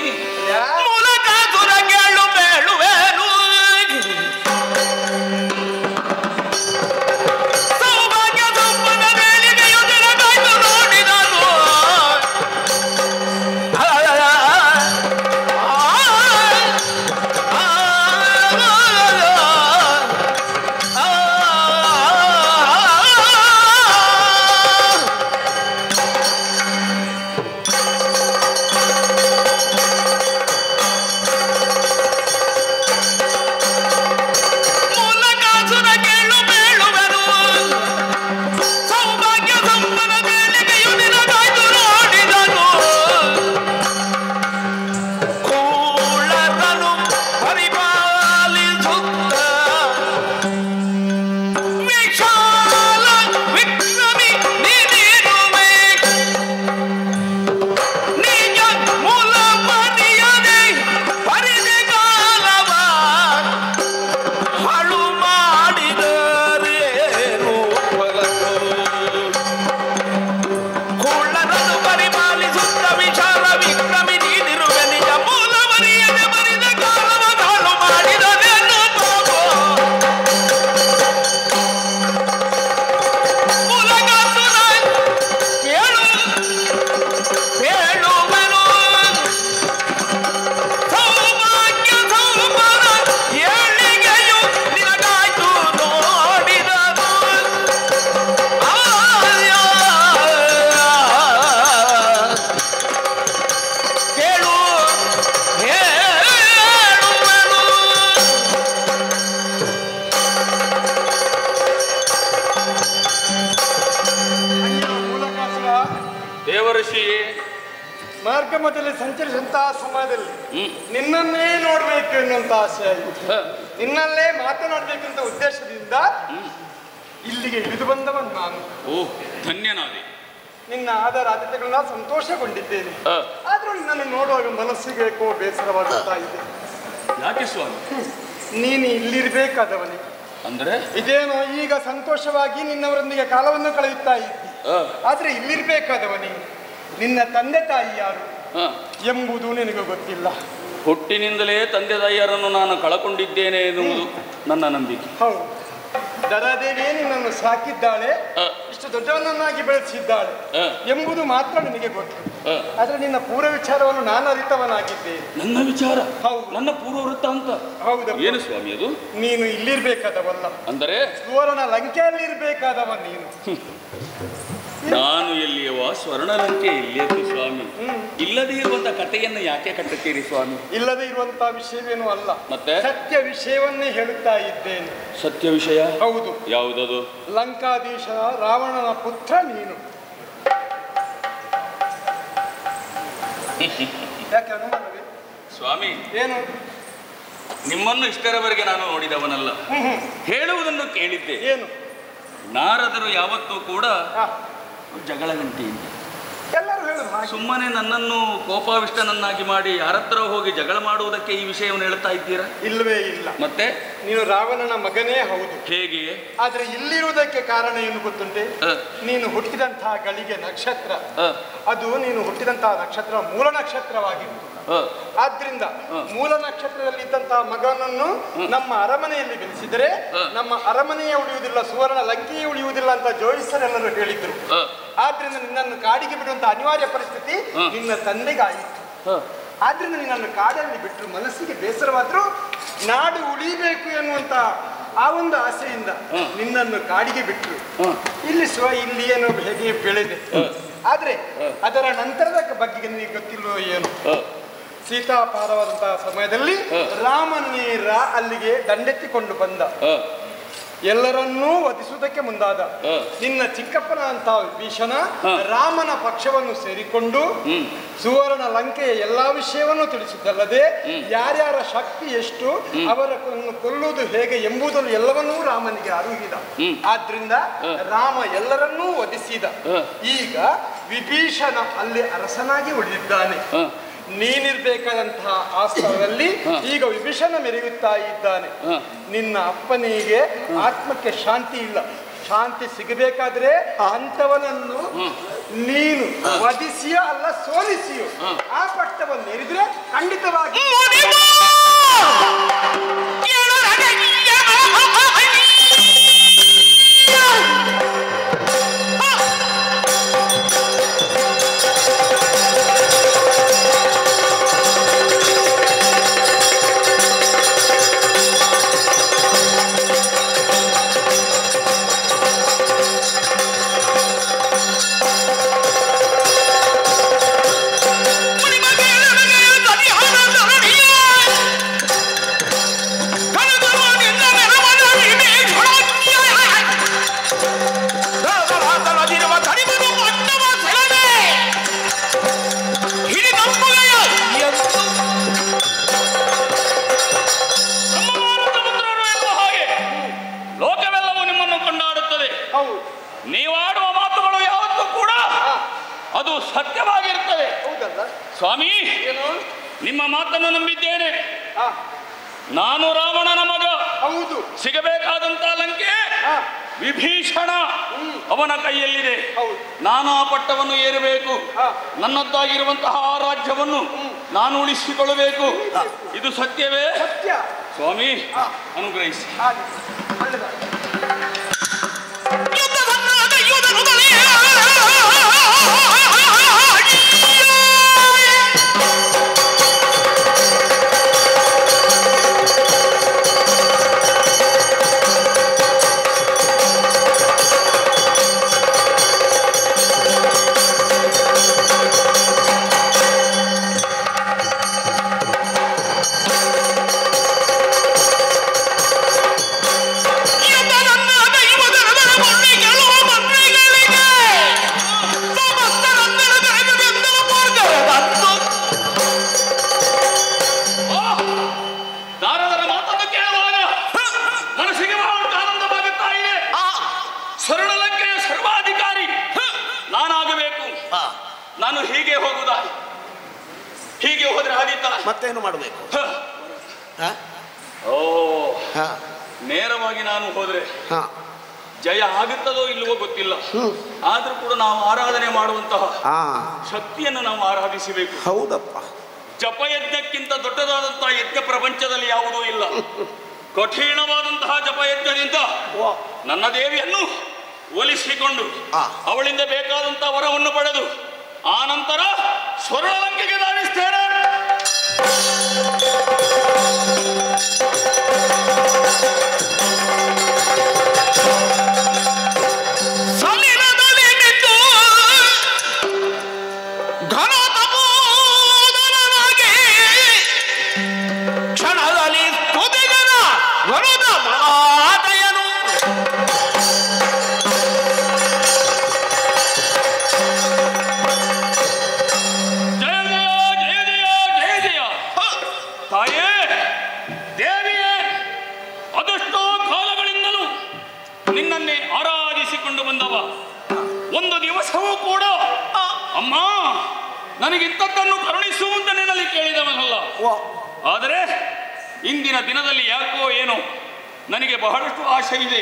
Speaker 8: ಮಾರ್ಗಮದಲ್ಲಿ ಸಂಚರಿಸುವಂತಹ ಸಮಯದಲ್ಲಿ ನಿನ್ನನ್ನೇ ನೋಡ್ಬೇಕು ಎನ್ನುವಂತ ಆಸೆ ಆಯಿತು. ನಿನ್ನಲ್ಲೇ ಮಾತನಾಡಬೇಕಂತ ಉದ್ದೇಶದಿಂದ ಇಲ್ಲಿಗೆ ಇಳಿದು ಬಂದವನು ನಾನು.
Speaker 7: ಧನ್ಯನಾದೆ.
Speaker 8: ನಿನ್ನ ಆಧಾರ ಆದ್ಯತೆಗಳನ್ನ ಸಂತೋಷಗೊಂಡಿದ್ದೇನೆ. ಆದ್ರೂ ನಿನ್ನನ್ನು ನೋಡುವಾಗ ಮನಸ್ಸಿಗೆ ಏಕೋ ಬೇಸರವಾಗುತ್ತಾ ಇದೆ.
Speaker 7: ಯಾಕೆ ಸ್ವಾಮಿ?
Speaker 8: ನೀನು ಇಲ್ಲಿರ್ಬೇಕಾದವನೇ.
Speaker 7: ಅಂದ್ರೆ
Speaker 8: ಇದೇನೋ ಈಗ ಸಂತೋಷವಾಗಿ ನಿನ್ನವರೊಂದಿಗೆ ಕಾಲವನ್ನು ಕಳೆಯುತ್ತಾ ಇದ್ದಿ, ಆದ್ರೆ ಇಲ್ಲಿರ್ಬೇಕಾದವನೇ. ನಿನ್ನ ತಂದೆ ತಾಯಿ ಯಾರು ಎಂಬುದು ನಿನಗೆ ಗೊತ್ತಿಲ್ಲ.
Speaker 7: ಹುಟ್ಟಿನಿಂದಲೇ ತಂದೆ ತಾಯಿಯರನ್ನು ನಾನು ಕಳಕೊಂಡಿದ್ದೇನೆ ಎನ್ನುವುದು ನನ್ನ ನಂಬಿಕೆ.
Speaker 8: ಹೌದು, ದರಾದೇವಿಯೇ ನಿನ್ನನ್ನು ಸಾಕಿದ್ದಾಳೆ, ಇಷ್ಟು ದೊಡ್ಡವನನ್ನಾಗಿ ಬೆಳೆಸಿದ್ದಾಳೆ ಎಂಬುದು ಮಾತ್ರ ನಿನಗೆ ಗೊತ್ತು. ಆದ್ರೆ ನಿನ್ನ ಪೂರ್ವ ವಿಚಾರವನ್ನು ನಾನು ಅರಿತವನಾಗಿದ್ದೇನೆ.
Speaker 7: ನನ್ನ ವಿಚಾರ?
Speaker 8: ಹೌದು,
Speaker 7: ನನ್ನ ಪೂರ್ವ ವೃತ್ತ ಅಂತ.
Speaker 8: ಹೌದು.
Speaker 7: ಏನು ಸ್ವಾಮಿ ಅದು?
Speaker 8: ನೀನು ಇಲ್ಲಿರ್ಬೇಕಾದವಲ್ಲ,
Speaker 7: ಅಂದರೆ
Speaker 8: ಸುವರ್ಣ ಲಂಕೆಯಲ್ಲಿ ಇರ್ಬೇಕಾದವ ನೀನು.
Speaker 7: ನಾನು ಎಲ್ಲಿಯವ? ಸ್ವರ್ಣಲಂಕೆ ಎಲ್ಲಿಯದ್ದು ಸ್ವಾಮಿ? ಇಲ್ಲದೇ ಇರುವಂತ ಕಥೆಯನ್ನು ಯಾಕೆ ಕಟ್ಟುತ್ತೀರಿ ಸ್ವಾಮಿ?
Speaker 8: ಇಲ್ಲದೇ ಇರುವಂತಹ ವಿಷಯವೇನೂ ಅಲ್ಲ,
Speaker 7: ಮತ್ತೆ
Speaker 8: ಸತ್ಯ ವಿಷಯವನ್ನೇ ಹೇಳುತ್ತಾ ಇದ್ದೇನೆ.
Speaker 7: ಸತ್ಯ ವಿಷಯ?
Speaker 8: ಹೌದು.
Speaker 7: ಯಾವುದದು?
Speaker 8: ಲಂಕಾಧೀಶ ರಾವಣನ ಪುತ್ರ ನೀನು. ಯಾಕೆ ಅನುಮಾನವೇ
Speaker 7: ಸ್ವಾಮಿ?
Speaker 8: ಏನು?
Speaker 7: ನಿಮ್ಮನ್ನು ಇಷ್ಟರವರೆಗೆ ನಾನು ನೋಡಿದವನಲ್ಲ, ಹೇಳುವುದನ್ನು ಕೇಳಿದ್ದೆ.
Speaker 8: ಏನು?
Speaker 7: ನಾರದರು ಯಾವತ್ತೂ ಕೂಡ ಜಗಳ ಗಂಟೆಯಿಂದ
Speaker 8: ಎಲ್ಲರೂ ಹೇಳುದು
Speaker 7: ಸುಮ್ಮನೆ ನನ್ನನ್ನು ಕೋಪಾವಿಷ್ಟನನ್ನಾಗಿ ಮಾಡಿ ಯಾರತ್ರ ಹೋಗಿ ಜಗಳ ಮಾಡುವುದಕ್ಕೆ ಈ ವಿಷಯವನ್ನು ಹೇಳ್ತಾ ಇದ್ದೀರಾ?
Speaker 8: ಇಲ್ಲವೇ ಇಲ್ಲ.
Speaker 7: ಮತ್ತೆ
Speaker 8: ನೀನು ರಾವಣನ ಮಗನೇ ಹೌದು.
Speaker 7: ಹೇಗೆ?
Speaker 8: ಆದ್ರೆ ಇಲ್ಲಿರುವುದಕ್ಕೆ ಕಾರಣ ಏನು ಗೊತ್ತುಂಟೆ? ನೀನು ಹುಟ್ಟಿದಂತಹ ಗಳಿಗೆ ನಕ್ಷತ್ರ, ಅದು ನೀನು ಹುಟ್ಟಿದಂತಹ ನಕ್ಷತ್ರ ಮೂಲ ನಕ್ಷತ್ರವಾಗಿತ್ತು. ಆದ್ರಿಂದ ಮೂಲ ನಕ್ಷತ್ರದಲ್ಲಿ ಇದ್ದಂತಹ ಮಗನನ್ನು ನಮ್ಮ ಅರಮನೆಯಲ್ಲಿ ಬೆಳೆಸಿದರೆ ನಮ್ಮ ಅರಮನೆಯೇ ಉಳಿಯುವುದಿಲ್ಲ, ಸುವರ್ಣ ಲಂಕೆಯೇ ಉಳಿಯುವುದಿಲ್ಲ ಅಂತ ಜೋಯಿಸರೆಲ್ಲರೂ ಹೇಳಿದ್ರು. ಆದ್ರಿಂದ ನಿನ್ನನ್ನು ಕಾಡಿಗೆ ಬಿಡುವಂತ ಅನಿವಾರ್ಯ ಪರಿಸ್ಥಿತಿ ನಿನ್ನ ತಂದೆಗಾಯಿತು. ಆದ್ರಿಂದ ನಿನ್ನನ್ನು ಕಾಡಲ್ಲಿ ಬಿಟ್ಟರು, ಮನಸ್ಸಿಗೆ ಬೇಸರವಾದ್ರೂ ನಾಡು ಉಳಿಬೇಕು ಎನ್ನುವಂತ ಆ ಒಂದು ಆಸೆಯಿಂದ ನಿನ್ನನ್ನು ಕಾಡಿಗೆ ಬಿಟ್ಟರು. ಇಲ್ಲಿ ಇಲ್ಲಿ ಏನೋ ಹೇಗೆ ಬೆಳೆದೆ, ಆದ್ರೆ ಅದರ ನಂತರದ ಬಗ್ಗೆ ನಿನಗೆ ಗೊತ್ತಿಲ್ಲವೋ ಏನು? ಸೀತಾಪಾರವಾದಂತಹ ಸಮಯದಲ್ಲಿ ರಾಮನೇ ಅಲ್ಲಿಗೆ ದಂಡೆತ್ತಿಕೊಂಡು ಬಂದ. ಎಲ್ಲರನ್ನೂ ವಧಿಸುವುದಕ್ಕೆ ಮುಂದಾದ. ನಿನ್ನ ಚಿಕ್ಕಪ್ಪನ ಅಂತ ವಿಭೀಷಣ ರಾಮನ ಪಕ್ಷವನ್ನು ಸೇರಿಕೊಂಡು ಸುವರ್ಣ ಲಂಕೆಯ ಎಲ್ಲಾ ವಿಷಯವನ್ನು ತಿಳಿಸಿದ್ದಲ್ಲದೆ ಯಾರ್ಯಾರ ಶಕ್ತಿ ಎಷ್ಟು, ಅವರನ್ನು ಕೊಲ್ಲುವುದು ಹೇಗೆ ಎಂಬುದನ್ನು ಎಲ್ಲವನ್ನೂ ರಾಮನಿಗೆ ಅರಿವಿದ. ಆದ್ರಿಂದ ರಾಮ ಎಲ್ಲರನ್ನೂ ವಧಿಸಿದ. ಈಗ ವಿಭೀಷಣ ಅಲ್ಲಿ ಅರಸನಾಗಿ ಉಳಿದಿದ್ದಾನೆ. ನೀನಿರ್ಬೇಕಾದಂತಹ ಆ ಸ್ಥಳದಲ್ಲಿ ಈಗ ವಿಭೀಷಣ ಮೆರೆಯುತ್ತಾ ಇದ್ದಾನೆ. ನಿನ್ನ ಅಪ್ಪನಿಗೆ ಆತ್ಮಕ್ಕೆ ಶಾಂತಿ ಇಲ್ಲ. ಶಾಂತಿ ಸಿಗಬೇಕಾದ್ರೆ ಅಂಥವನನ್ನು ನೀನು ವಧಿಸಿಯೋ ಅಲ್ಲ ಸೋಲಿಸಿಯೋ ಆ ಪಟ್ಟವನ್ನು ಏರಿದ್ರೆ ಖಂಡಿತವಾಗಿ
Speaker 7: ನೀವಾಡುವ ಮಾತುಗಳು ಯಾವತ್ತೂ ಕೂಡ ಅದು ಸತ್ಯವಾಗಿರುತ್ತದೆ. ಸ್ವಾಮಿ, ನಿಮ್ಮ ಮಾತನ್ನು ನಂಬಿದ್ದೇನೆ. ನಾನು ರಾವಣನ ಮಗ. ಹೌದು. ಸಿಗಬೇಕಾದಂತ ಲಂಕೆ ವಿಭೀಷಣ ಅವನ ಕೈಯಲ್ಲಿದೆ. ನಾನು ಆ ಪಟ್ಟವನ್ನು ಏರಬೇಕು. ನನ್ನದ್ದಾಗಿರುವಂತಹ ಆ ರಾಜ್ಯವನ್ನು ನಾನು ಉಳಿಸಿಕೊಳ್ಳಬೇಕು. ಇದು ಸತ್ಯವೇ? ಸತ್ಯ. ಸ್ವಾಮಿ, ಅನುಗ್ರಹಿಸಿ. ನಾನು ಹೀಗೆ ಹೋಗುದಾ? ಹೀಗೆ ಹೋದ್ರೆ ಆದೀತ? ಮತ್ತೇನು ಮಾಡಬೇಕು? ಓ, ನೇರವಾಗಿ ನಾನು ಹೋದ್ರೆ ಜಯ ಆಗುತ್ತದೋ ಇಲ್ಲವೋ ಗೊತ್ತಿಲ್ಲ. ಆದ್ರೂ ಕೂಡ ನಾವು ಆರಾಧನೆ ಮಾಡುವಂತಹ ಶಕ್ತಿಯನ್ನು ನಾವು ಆರಾಧಿಸಬೇಕು. ಹೌದಪ್ಪ. ಜಪಯಜ್ಞಕ್ಕಿಂತ ದೊಡ್ಡದಾದಂತಹ ಯಜ್ಞ ಪ್ರಪಂಚದಲ್ಲಿ ಯಾವುದೂ ಇಲ್ಲ. ಕಠಿಣವಾದಂತಹ ಜಪಯಜ್ಞದಿಂದ ನನ್ನ ದೇವಿಯನ್ನು ಒಲಿಸಿಕೊಂಡು ಅವಳಿಂದ ಬೇಕಾದಂತಹ ವರವನ್ನು ಪಡೆದು ಆ ನಂತರ ಸ್ವರ್ಣಲಂಕೆಗೆ ಧಾವಿಸ್ತೇನೆ.
Speaker 1: ಕ್ಷಣದಲ್ಲಿ ತುದಿಗನ ವರದ ಮಾತೆಯನು
Speaker 7: ತಾಯೇ ದೇವಿಯೇ, ಅದೆಷ್ಟೋ ಕಾಲಗಳಿಂದಲೂ ನಿನ್ನನ್ನೇ ಆರಾಧಿಸಿಕೊಂಡು ಬಂದವ. ಒಂದು ದಿವಸವೂ ಕೂಡ ಅಮ್ಮ ನನಗಿಂಥದ್ದನ್ನು ಕರುಣಿಸುವಂತ ನಿನ್ನಲ್ಲಿ ಕೇಳಿದವನಲ್ಲ. ಆದರೆ ಇಂದಿನ ದಿನದಲ್ಲಿ ಯಾಕೋ ಏನೋ ನನಗೆ ಬಹಳಷ್ಟು ಆಶೆ ಇದೆ.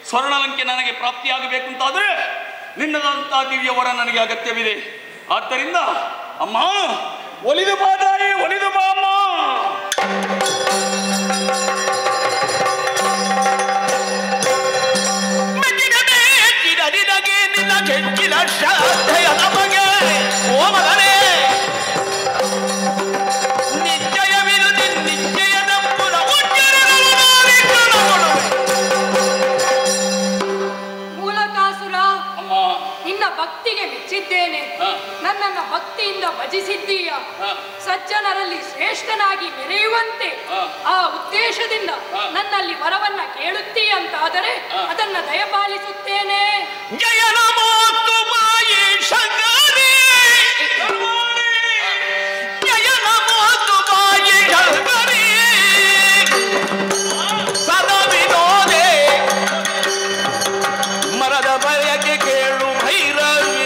Speaker 7: ಸ್ವರ್ಣಲಂಕೆ ನನಗೆ ಪ್ರಾಪ್ತಿಯಾಗಬೇಕಂತಾದ್ರೆ ನಿನ್ನದಂತಹ ದಿವ್ಯವರ ನನಗೆ ಅಗತ್ಯವಿದೆ. ಆದ್ದರಿಂದ ಅಮ್ಮ ಒಲಿದು ಬಾ ತಾಯಿ, ಒಲಿದು ಬಾ ಅಮ್ಮ.
Speaker 6: ಮೂಲಕಾಸುರ, ನಿನ್ನ ಭಕ್ತಿಗೆ ಮೆಚ್ಚಿದ್ದೇನೆ. ನನ್ನನ್ನು ಭಕ್ತಿ ಭಕ್ತಿಯಿಂದ ಭಜಿಸಿದ್ದೀಯ. ಸಜ್ಜನರಲ್ಲಿ ಶ್ರೇಷ್ಠನಾಗಿ ಮೆರೆಯುವಂತೆ ಆ ಉದ್ದೇಶದಿಂದ ನನ್ನಲ್ಲಿ ವರವನ್ನ ಕೇಳುತ್ತೀಯಂತಾದರೆ ಅದನ್ನ ದಯಪಾಲಿಸುತ್ತೇನೆ.
Speaker 7: ಜಯ ನಮೋ ತುಮಾಯಿ ಶಂಕರಿ, ಜಯ ನಮೋ ತುಮಾಯಿ ಶಂಕರಿ, ಸದಾ ವಿನೋದೆ ಮರದ ಬಯಕೆ ಕೇಳು ಭೈರವಿ,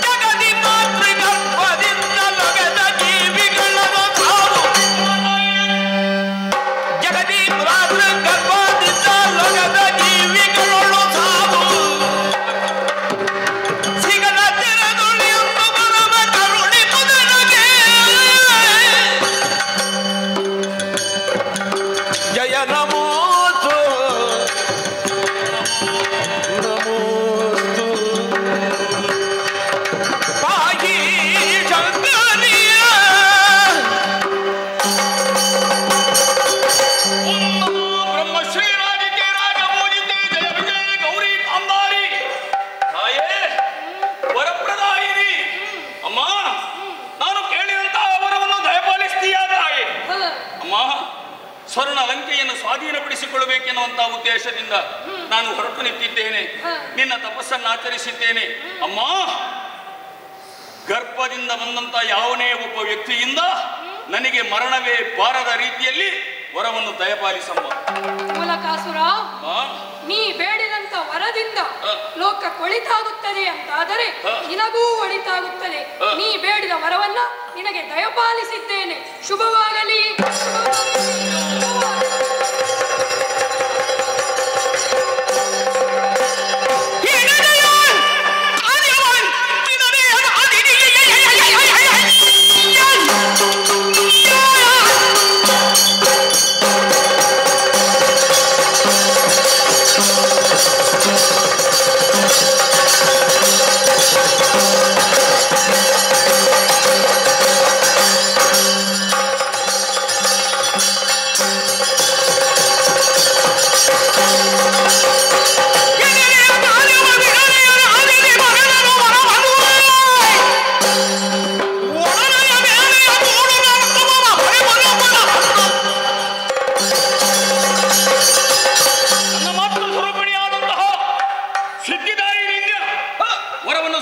Speaker 7: ಜಗದಿ ಮಾತೃ ಗರ್ಭದಿಂದ ಲೊಗೆದ ಜೀವಿಗಳನ್ನು ತಾವು, ಜಗದಿ ಮಾತೃ ಗರ್ಭದಿಂದ ಲೊಗೆದ ಜೀವಿಗಳನ್ನು ತಾವು, ಸಿಗದ ತಿರದುಳಿಯುತ್ತ ಬರವ ಕರುಣಿಪು ನನಗೆ. ಜಯ ನಮೋಸ್ತು ನಮೋಸ್ತು ಪಾಯಿ ಶಂಕರಿಯ. ಬ್ರಹ್ಮಶ್ರೀ ರಾಜಿಕೆ ರಾಜಪೂಜಿತೆ ಜಯ ವಿಜಯ ಗೌರಿ ಕಾಂದಾರಿ ತಾಯೇ ವರಪ್ರದಾಯಿನಿ. ಅಮ್ಮ, ನಾನು ಕೇಳಿದಂತಹ ವರವನ್ನು ದಯಪಾಲಿಸ್ತೀಯ ತಾಯೇ? ಅಮ್ಮ, ಸ್ವರ್ಣ ಲಂಕೆಯನ್ನು ಸ್ವಾಧೀನಪಡಿಸಿಕೊಳ್ಳಬೇಕೆನ್ನುವಂತಹ ಉದ್ದೇಶದಿಂದ ನಾನು ಹೊರಟು ನಿಂತಿದ್ದೇನೆ. ನಿನ್ನ ತಪಸ್ಸನ್ನು ಆಚರಿಸಿದ್ದೇನೆ. ಅಮ್ಮ, ಗರ್ಭದಿಂದ ಬಂದಂತ ಯಾವನೇ ಒಬ್ಬ ವ್ಯಕ್ತಿಯಿಂದ ನನಗೆ ಮರಣವೇ ಬಾರದ ರೀತಿಯಲ್ಲಿ ವರವನ್ನು ದಯಪಾಲಿಸಮ್ಮ.
Speaker 6: ಮೂಲಕಾಸುರ, ನೀ ಬೇಡಿದಂತ ವರದಿಂದ ಲೋಕ ಒಳಿತಾಗುತ್ತದೆ ಅಂತಾದರೆ ನಿನಗೂ ಒಳಿತಾಗುತ್ತದೆ. ನೀ ಬೇಡಿದ ವರವನ್ನ ನಿನಗೆ ದಯಪಾಲಿಸಿದ್ದೇನೆ. ಶುಭವಾಗಲಿ.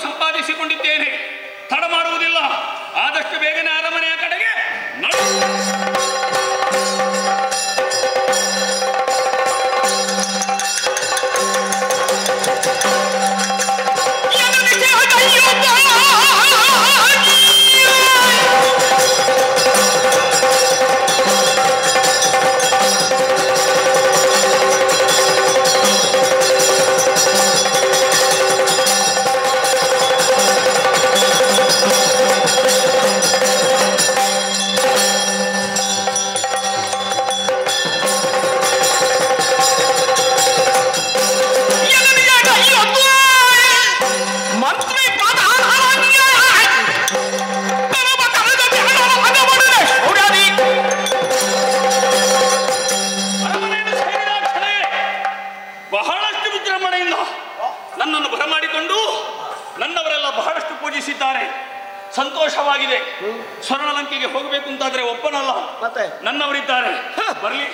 Speaker 7: ಸಂಪಾದಿಸಿಕೊಂಡಿದ್ದೇನೆ. ತಡ ಮಾಡುವುದಿಲ್ಲ. ಆದಷ್ಟು ಬೇಗನೆ ಅರಮನೆಯ ಕಡೆಗೆ ಬಹಳಷ್ಟು ವಿಜೃಂಭಣೆಯಿಂದ ನನ್ನನ್ನು ಬರಮಾಡಿಕೊಂಡು ನನ್ನವರೆಲ್ಲ ಬಹಳಷ್ಟು ಪೂಜಿಸಿದ್ದಾರೆ. ಸಂತೋಷವಾಗಿದೆ. ಸ್ವರ್ಣಲಂಕೆಗೆ ಹೋಗಬೇಕು ಅಂತಾದ್ರೆ ಒಬ್ಬನಲ್ಲ,
Speaker 3: ಮತ್ತೆ
Speaker 7: ನನ್ನವರಿದ್ದಾರೆ. ಬರಲಿ.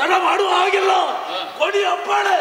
Speaker 1: ತಡ ಮಾಡುವ ಹಾಗಿಲ್ಲ, ಕೊಡಿ ಅಪ್ಪಣೆ.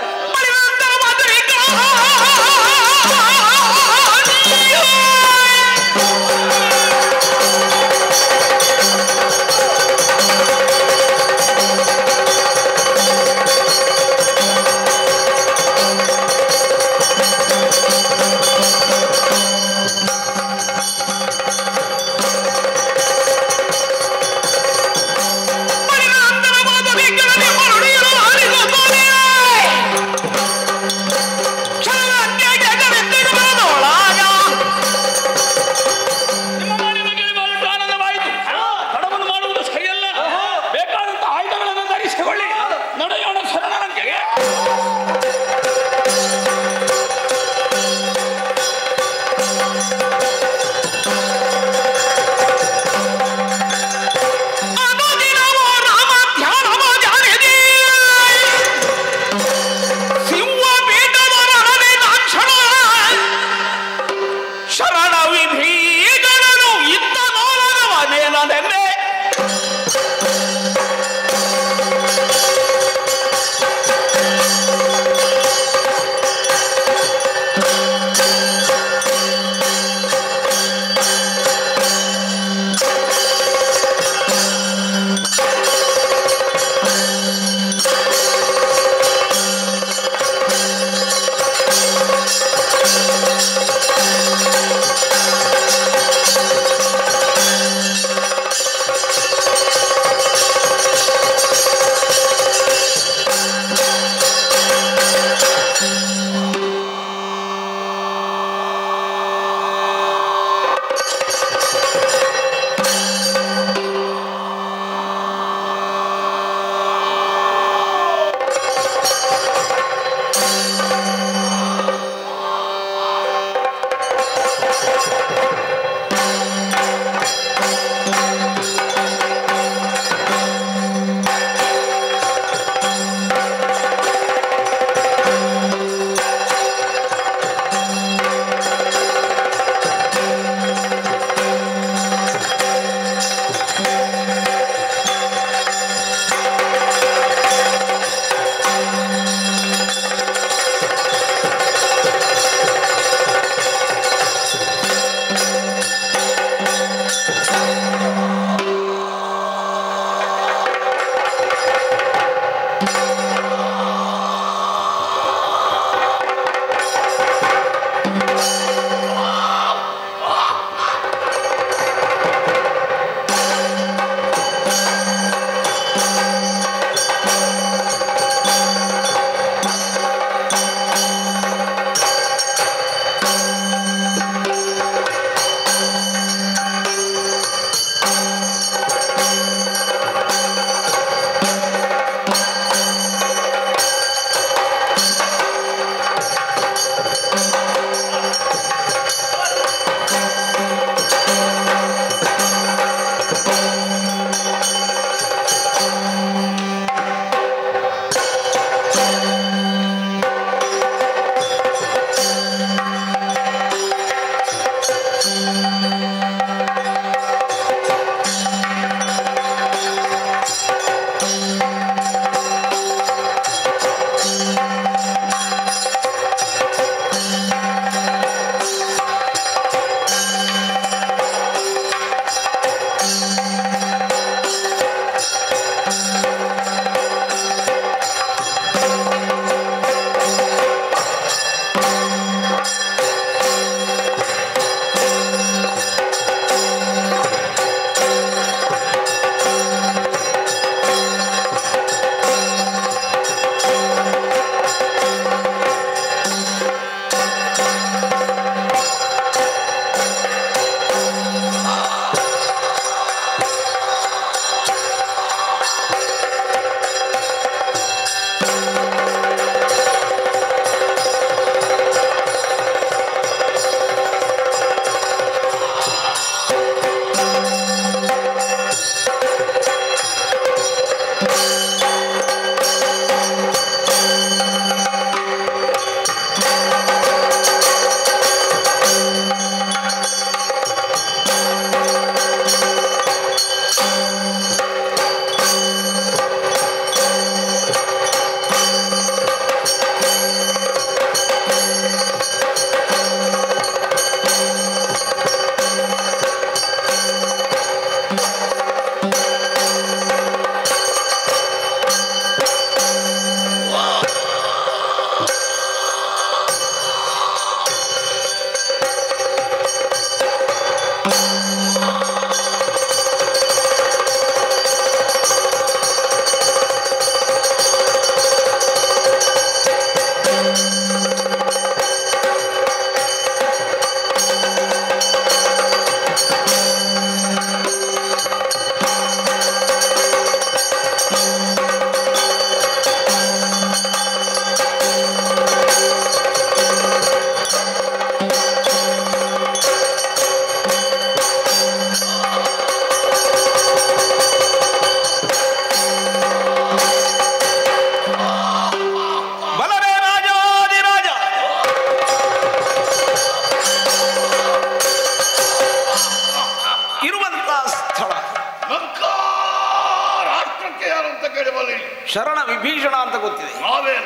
Speaker 9: ಶರಣ ವಿಭೀಷಣ ಅಂತ ಗೊತ್ತಿದೆ.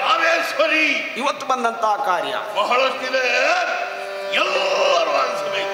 Speaker 1: ನಾವೇ ಸರಿ.
Speaker 9: ಇವತ್ತು ಬಂದಂತಹ ಕಾರ್ಯ
Speaker 1: ಬಹಳಷ್ಟಿದೆ, ಎಲ್ಲರೂ ಅನಿಸಬೇಕು.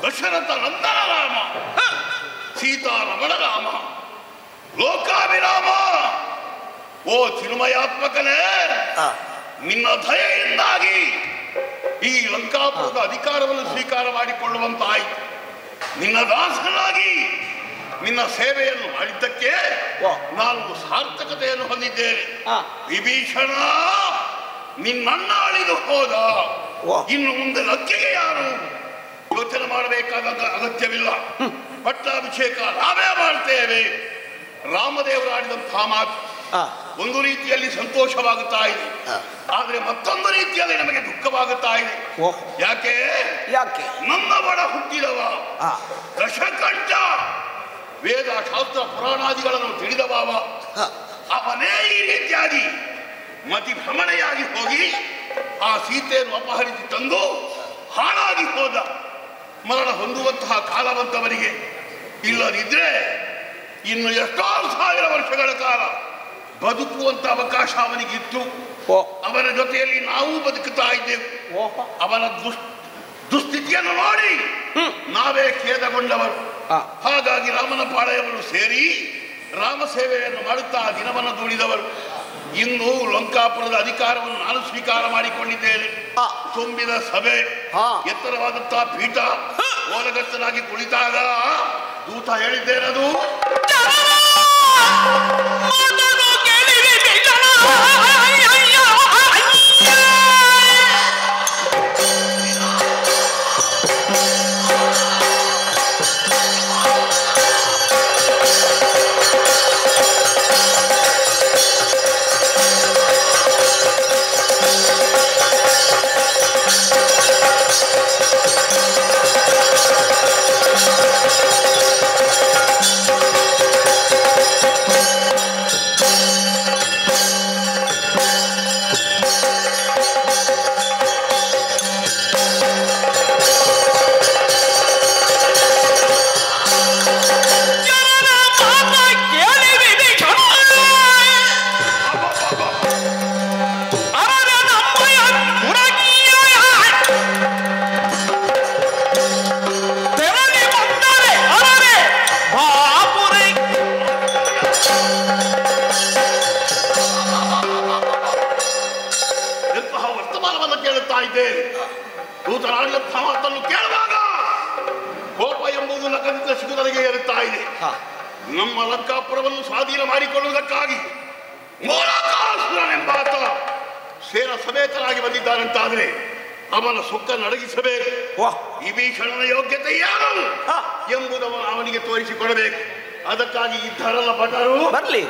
Speaker 1: ದಶರಥ ನಂದನ ರಾಮ, ಸೀತಾರಮಣ ರಾಮ, ಲೋಕಾಭಿರಾಮ. ಓ ತಿರುಮಯಾತ್ಮಕನೇ, ನಿನ್ನ ದಯೆಯಿಂದಾಗಿ ಈ ಲಂಕಾಪುರದ ಅಧಿಕಾರವನ್ನು ಸ್ವೀಕಾರ ಮಾಡಿಕೊಳ್ಳುವಂತಾಯಿತು. ನಿನ್ನ ದಾಸನಾಗಿ ನಿನ್ನ ಸೇವೆಯನ್ನು ಮಾಡಿದ್ದಕ್ಕೆ ನಾನು ಸಾರ್ಥಕತೆಯನ್ನು ಹೊಂದಿದ್ದೇನೆ. ವಿಭೀಷಣ, ನಿನ್ನಣ್ಣ ಅಳಿದು ಹೋದ, ಇನ್ನು ಮುಂದೆ ಲಂಕೆಗೆ ಯಾರು ಯೋಚನೆ ಮಾಡಬೇಕಾದ ಅಗತ್ಯವಿಲ್ಲ. ಪಟ್ಟಾಭಿಷೇಕ ನಾವೇ ಮಾಡ್ತೇವೆ. ರಾಮದೇವರು ಆಡಿದಂತಹ ಮಾತು ಒಂದು ರೀತಿಯಲ್ಲಿ ಸಂತೋಷವಾಗುತ್ತಾ ಇದೆ, ಆದ್ರೆ ಮತ್ತೊಂದು ರೀತಿಯಲ್ಲಿ ನಮಗೆ ದುಃಖವಾಗುತ್ತಾ ಇದೆ. ಯಾಕೆ
Speaker 9: ಯಾಕೆ
Speaker 1: ನನ್ನ ಬಡ ಹುಟ್ಟಿದವ ದಶಕಂಠ, ವೇದ ಶಾಸ್ತ್ರ ಪುರಾಣಾದಿಗಳನ್ನು ತಿಳಿದವ, ಅವನೇ ಈ ರೀತಿಯಾಗಿ ಮತಿ ಭ್ರಮಣೆಯಾಗಿ ಹೋಗಿ ಆ ಸೀತೆಯನ್ನು ಅಪಹರಿಸಿ ತಂದು ಹಾಳಾಗಿ ಹೋದ. ಮರಣ ಹೊಂದುವಂತಹ ಕಾಲವಂತವರಿಗೆ ಇಲ್ಲದಿದ್ರೆ ಇನ್ನು ಎಷ್ಟೋ ಸಾವಿರ ವರ್ಷಗಳ ಕಾಲ ಬದುಕುವಂತ ಅವಕಾಶ ಅವನಿಗಿತ್ತು. ಅವನ ಜೊತೆಯಲ್ಲಿ ನಾವು ಬದುಕುತ್ತಾ ಇದ್ದೆವು. ಅವನ ದುಸ್ಥಿತಿಯನ್ನು ನೋಡಿ ನಾವೇ ಖೇದಗೊಂಡವರು. ಹಾಗಾಗಿ ರಾಮನ ಪಾಳೆಯವರು ಸೇರಿ ರಾಮ ಸೇವೆಯನ್ನು ಮಾಡುತ್ತಾ ದಿನವನ್ನು ದೂಡಿದವರು. ಇಂದು ಲಂಕಾಪುರದ ಅಧಿಕಾರವನ್ನು ನಾನು ಸ್ವೀಕಾರ ಮಾಡಿಕೊಂಡಿದ್ದೇನೆ. ತುಂಬಿದ ಸಭೆ, ಎತ್ತರವಾದಂತಹ ಪೀಠ, ಓಲಗತ್ತನಾಗಿ ಕುಳಿತಾಗ ದೂತ ಹೇಳಿದ್ದೇನದು, ಮಾಡಿದ್ದೇನೆ. ದೂತರಾಡಿದಂಥ ಮಾತನ್ನು ಕೇಳುವಾಗ ಕೋಪ ಎಂಬುದು ಲಗ್ನದಿಂದ ಸಿಗುವುದರಿಗೆ ಏರುತ್ತಾ ಇದೆ. ನಮ್ಮ ಲಂಕಾಪುರವನ್ನು ಸ್ವಾಧೀನ ಮಾಡಿಕೊಳ್ಳುವುದಕ್ಕಾಗಿ ಮೋಲಕಾಸುರನೆಂಬಾತ ಸೇನ ಸಮೇತನಾಗಿ ಬಂದಿದ್ದಾನಂತಾದ್ರೆ ಅವನ ಸುಖ ನಡಗಿಸಬೇಕು. ವಿಭೀಷಣನ ಯೋಗ್ಯತೆ ಏನು ಎಂಬುದನ್ನು ಅವನಿಗೆ ತೋರಿಸಿಕೊಡಬೇಕು. ಅದಕ್ಕಾಗಿ ಇದ್ದಾರಲ್ಲ ಭಟರು
Speaker 9: ಬರ್ಲಿ.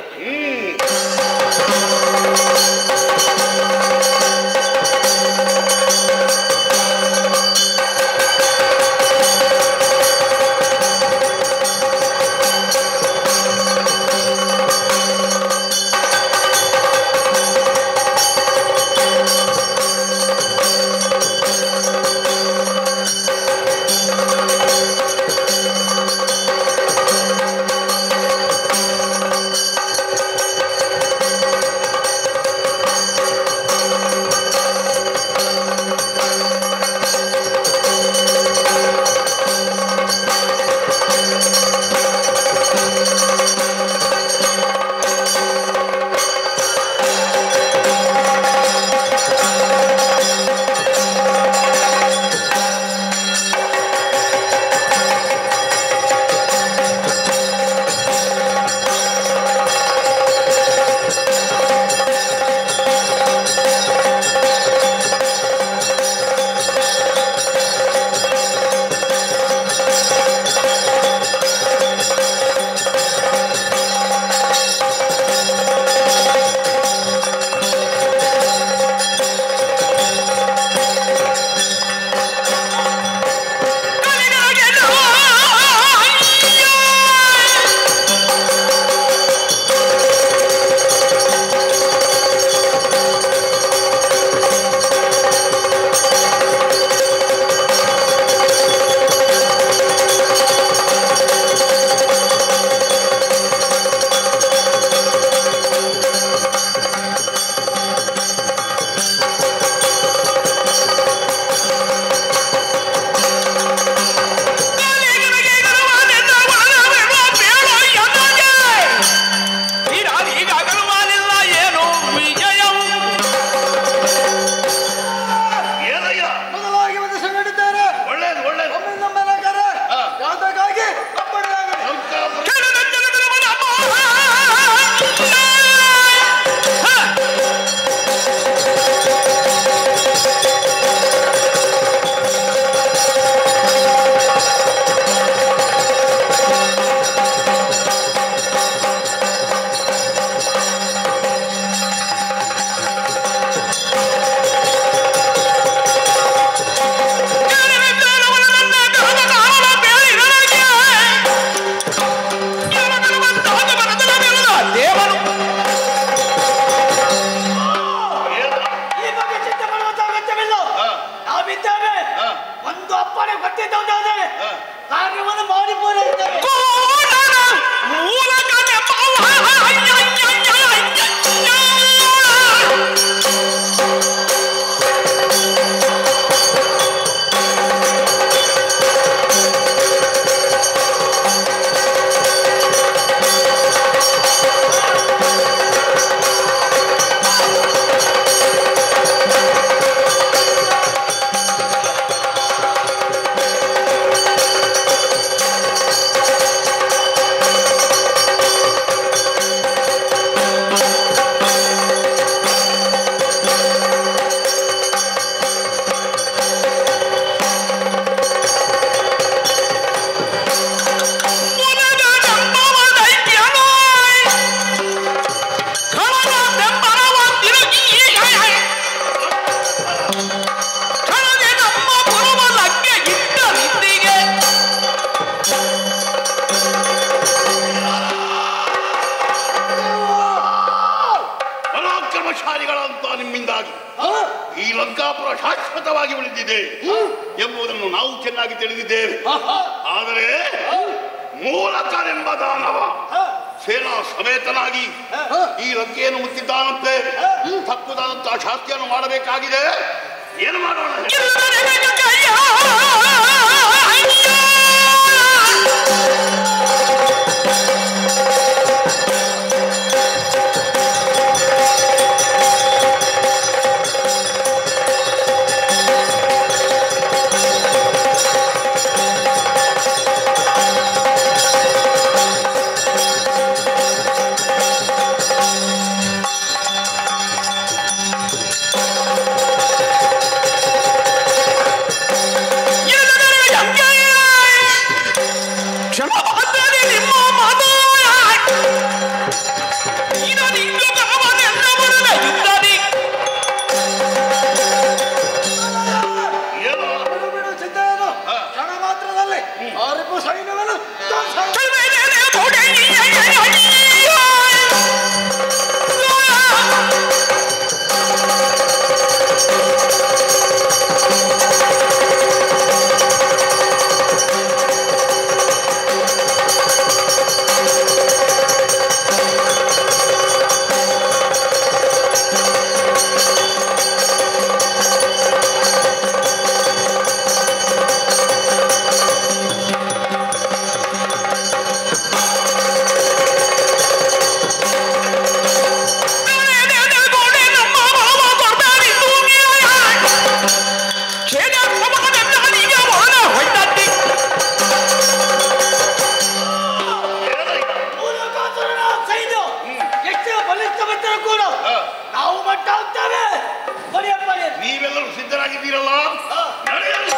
Speaker 1: ಈ ಲಂಕಾಪುರ ಶಾಶ್ವತವಾಗಿ ಉಳಿದಿದೆ ಎಂಬುದನ್ನು ನಾವು ಚೆನ್ನಾಗಿ ತಿಳಿದಿದ್ದೇವೆ. ಆದರೆ ಮೂಲಕನೆಂಬ ದಾನವ ಸೇನಾ ಸಮೇತನಾಗಿ ಈ ಲಂಕೆಯನ್ನು ಮುತ್ತಿದ್ದಾನಂತೆ. ತಕ್ಕುದಾದಂತಹ ಶಾಸ್ತಿಯನ್ನು ಮಾಡಬೇಕಾಗಿದೆ. ಏನು ಮಾಡೋಣ?
Speaker 2: ನಂತರ ಕೂಡ ನಾವು ಮಟ್ಟ ಹೋಗ್ತೇವೆ.
Speaker 1: ನೀವೆಲ್ಲರೂ ಸಿದ್ಧರಾಗಿದ್ದೀರಲ್ಲ? ನಡೆಯಲು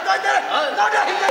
Speaker 1: ಹೇಳ್ತಾ ಇದ್ದಾರೆ. ನೋಡಿ ಹಿಂದೆ.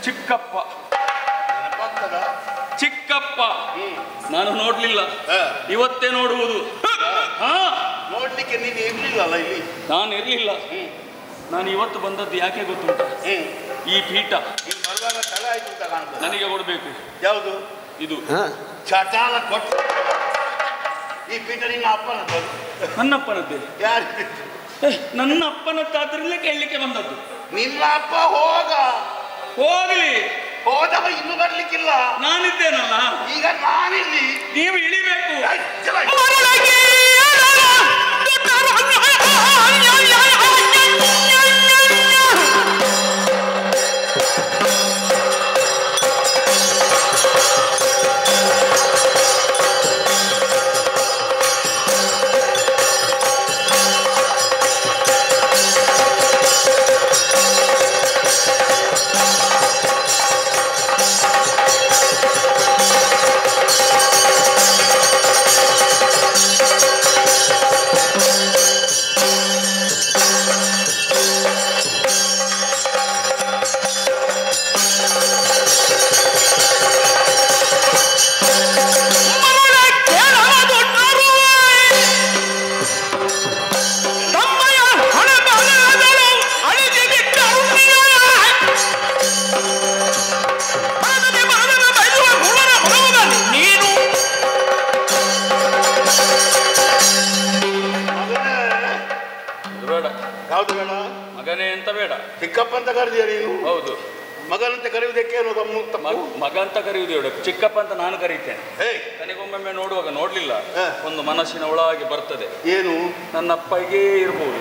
Speaker 7: ಚಿಕ್ಕಪ್ಪ ಚಿಕ್ಕಪ್ಪ ನಾನು ನೋಡ್ಲಿಲ್ಲ, ಇವತ್ತೇ ನೋಡುವುದು.
Speaker 1: ನೋಡ್ಲಿಕ್ಕೆ ನೀನು ಇರ್ಲಿಲ್ಲಲ್ಲ ಇಲ್ಲಿ?
Speaker 7: ನಾನು ಇರ್ಲಿಲ್ಲ. ನಾನು ಇವತ್ತು ಬಂದದ್ದು ಯಾಕೆ ಗೊತ್ತುಂಟ? ಈ ಪೀಠ
Speaker 1: ಬರುವಾಗ ತಲೆ ಆಯ್ತು ಅಂತ ಕಾಣ್ತದೆ.
Speaker 7: ನನಗೆ ಕೊಡ್ಬೇಕು.
Speaker 1: ಯಾವುದು
Speaker 7: ಇದು?
Speaker 1: ಚಟಾಲ ಕೊಟ್ಟು. ಈ ಪೀಠ ನಿನ್ನ ಅಪ್ಪನದ್ದು?
Speaker 7: ನನ್ನಪ್ಪನದ್ದೇ.
Speaker 1: ಯಾರು?
Speaker 7: ನನ್ನ ಅಪ್ಪನದ್ದಾದ್ರಲ್ಲೇ ಕೇಳಲಿಕ್ಕೆ ಬಂದದ್ದು.
Speaker 1: ನಿನ್ನ ಅಪ್ಪ ಹೋಗಲಿ.
Speaker 7: ಹೋದವ ಇನ್ನು ಬರ್ಲಿಕ್ಕಿಲ್ಲ. ನಾನಿದ್ದೇನಲ್ಲ
Speaker 1: ಈಗ ನಾನಿಲ್ಲಿ.
Speaker 7: ನೀವು ಇಳಿಬೇಕು.
Speaker 1: ಯಾವ್ದು ಬೇಡ?
Speaker 7: ಮಗನೇ ಅಂತ ಬೇಡ,
Speaker 1: ಚಿಕ್ಕಪ್ಪ ಅಂತ ಕರೆದಿಯ ನೀನು?
Speaker 7: ಹೌದು.
Speaker 1: ಮಗನಂತೆ ಕರೆಯುವುದಕ್ಕೆ
Speaker 7: ಮಗ ಅಂತ ಕರೆಯುವುದು ಬೇಡ, ಚಿಕ್ಕಪ್ಪ ಅಂತ ನಾನು ಕರೀತೇನೆ. ನನಗೊಮ್ಮೊಮ್ಮೆ ನೋಡುವಾಗ ನೋಡ್ಲಿಲ್ಲ, ಒಂದು ಮನಸ್ಸಿನ ಒಳಗೆ ಬರ್ತದೆ.
Speaker 1: ಏನು?
Speaker 7: ನನ್ನ ಅಪ್ಪಗೆ ಇರ್ಬೋದು.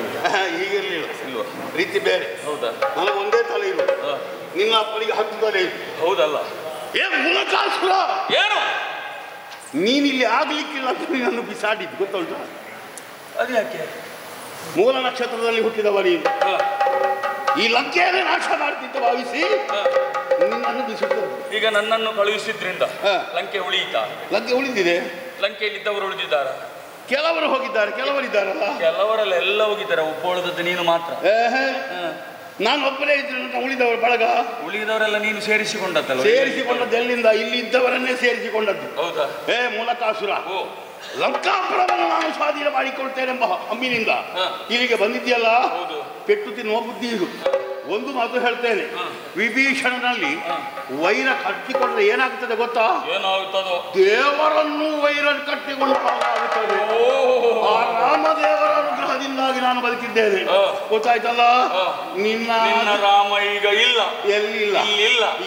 Speaker 1: ಈಗಿರ್ಲಿಲ್ಲ
Speaker 7: ಇಲ್ವಾ?
Speaker 1: ರೀತಿ ಬೇರೆ.
Speaker 7: ಹೌದಾ?
Speaker 1: ನನಗೆ ಒಂದೇ ತಲೆ ಇರು, ನಿನ್ನ ಅಪ್ಪನಿಗೆ 10 ತಲೆ ಇರು.
Speaker 7: ಹೌದಲ್ಲ?
Speaker 1: ಏನು ನೀನಿಲ್ಲಿ ಆಗ್ಲಿಕ್ಕಿಲ್ಲ ಅಂತ ನೀನನ್ನು ಬಿಸಾಡಿದ್ದು ಗೊತ್ತುಂಟು?
Speaker 7: ಅದು ಯಾಕೆ?
Speaker 1: ಮೂಲ ನಕ್ಷತ್ರದಲ್ಲಿ ಹುಟ್ಟಿದವ ನೀನು. ಈ ಲಂಕೆಯನ್ನೇ ನಾಶ ಮಾಡ್ತಿದ್ದ ಭಾವಿಸಿ ನಿನ್ನನ್ನು ಬಿಸಿಟ್ಟು.
Speaker 7: ಈಗ ನನ್ನನ್ನು ಕಳುಹಿಸಿದ್ರಿಂದ ಲಂಕೆ ಉಳಿಯಿತಾ?
Speaker 1: ಲಂಕೆ ಉಳಿದಿದೆ.
Speaker 7: ಲಂಕೆಯಲ್ಲಿದ್ದವರು ಉಳಿದಿದ್ದಾರ?
Speaker 1: ಕೆಲವರು ಹೋಗಿದ್ದಾರೆ, ಕೆಲವರಿದ್ದಾರಲ್ಲ.
Speaker 7: ಕೆಲವರೆಲ್ಲ ಎಲ್ಲ ಹೋಗಿದ್ದಾರೆ, ಒಬ್ಬ ಉಳಿದದ್ದು ನೀನು ಮಾತ್ರ.
Speaker 1: ನಾನು ಒಬ್ಬರೇ ಇದ್ರೆ ಉಳಿದವರು ಬಳಗ
Speaker 7: ಉಳಿದವರೆಲ್ಲ ನೀನು ಸೇರಿಸಿಕೊಂಡದ್ದಲ್ಲ?
Speaker 1: ಸೇರಿಸಿಕೊಂಡದ್ದು ಎಲ್ಲಿಂದ? ಇಲ್ಲಿ ಇದ್ದವರನ್ನೇ ಸೇರಿಸಿಕೊಂಡದ್ದು.
Speaker 7: ಹೌದಾ?
Speaker 1: ಮೂಲಕಾಸುರ, ಲಂಕಾಪುರವನ್ನು ನಾನು ಸ್ವಾಧೀನ ಮಾಡಿಕೊಳ್ತೇನೆಂಬ ಹಮ್ಮಿನಿಂದ ಇಲ್ಲಿಗೆ ಬಂದಿದ್ಯಲ್ಲ, ಪೆಟ್ಟು ತಿನ್ನುವ ಬುದ್ಧಿ ಇದು. ಒಂದು ಮಾತು ಹೇಳ್ತೇನೆ, ವಿಭೀಷಣನಲ್ಲಿ ವೈರ ಕಟ್ಟಿಕೊಂಡ್ರೆ ಏನಾಗ್ತದೆ ಗೊತ್ತಾ?
Speaker 7: ಏನಾಗುತ್ತದೋ?
Speaker 1: ದೇವರನ್ನು ವೈರ ಕಟ್ಟಿಕೊಂಡಾಗುತ್ತದೆ. ಆ ರಾಮದೇವರ ಅನುಗ್ರಹದಿಂದಾಗಿ ನಾನು ಬದುಕಿದ್ದೇನೆ, ಗೊತ್ತಾಯ್ತಲ್ಲ? ನಿನ್ನ
Speaker 7: ರಾಮ ಈಗ ಇಲ್ಲ,
Speaker 1: ಎಲ್ಲಿಲ್ಲ,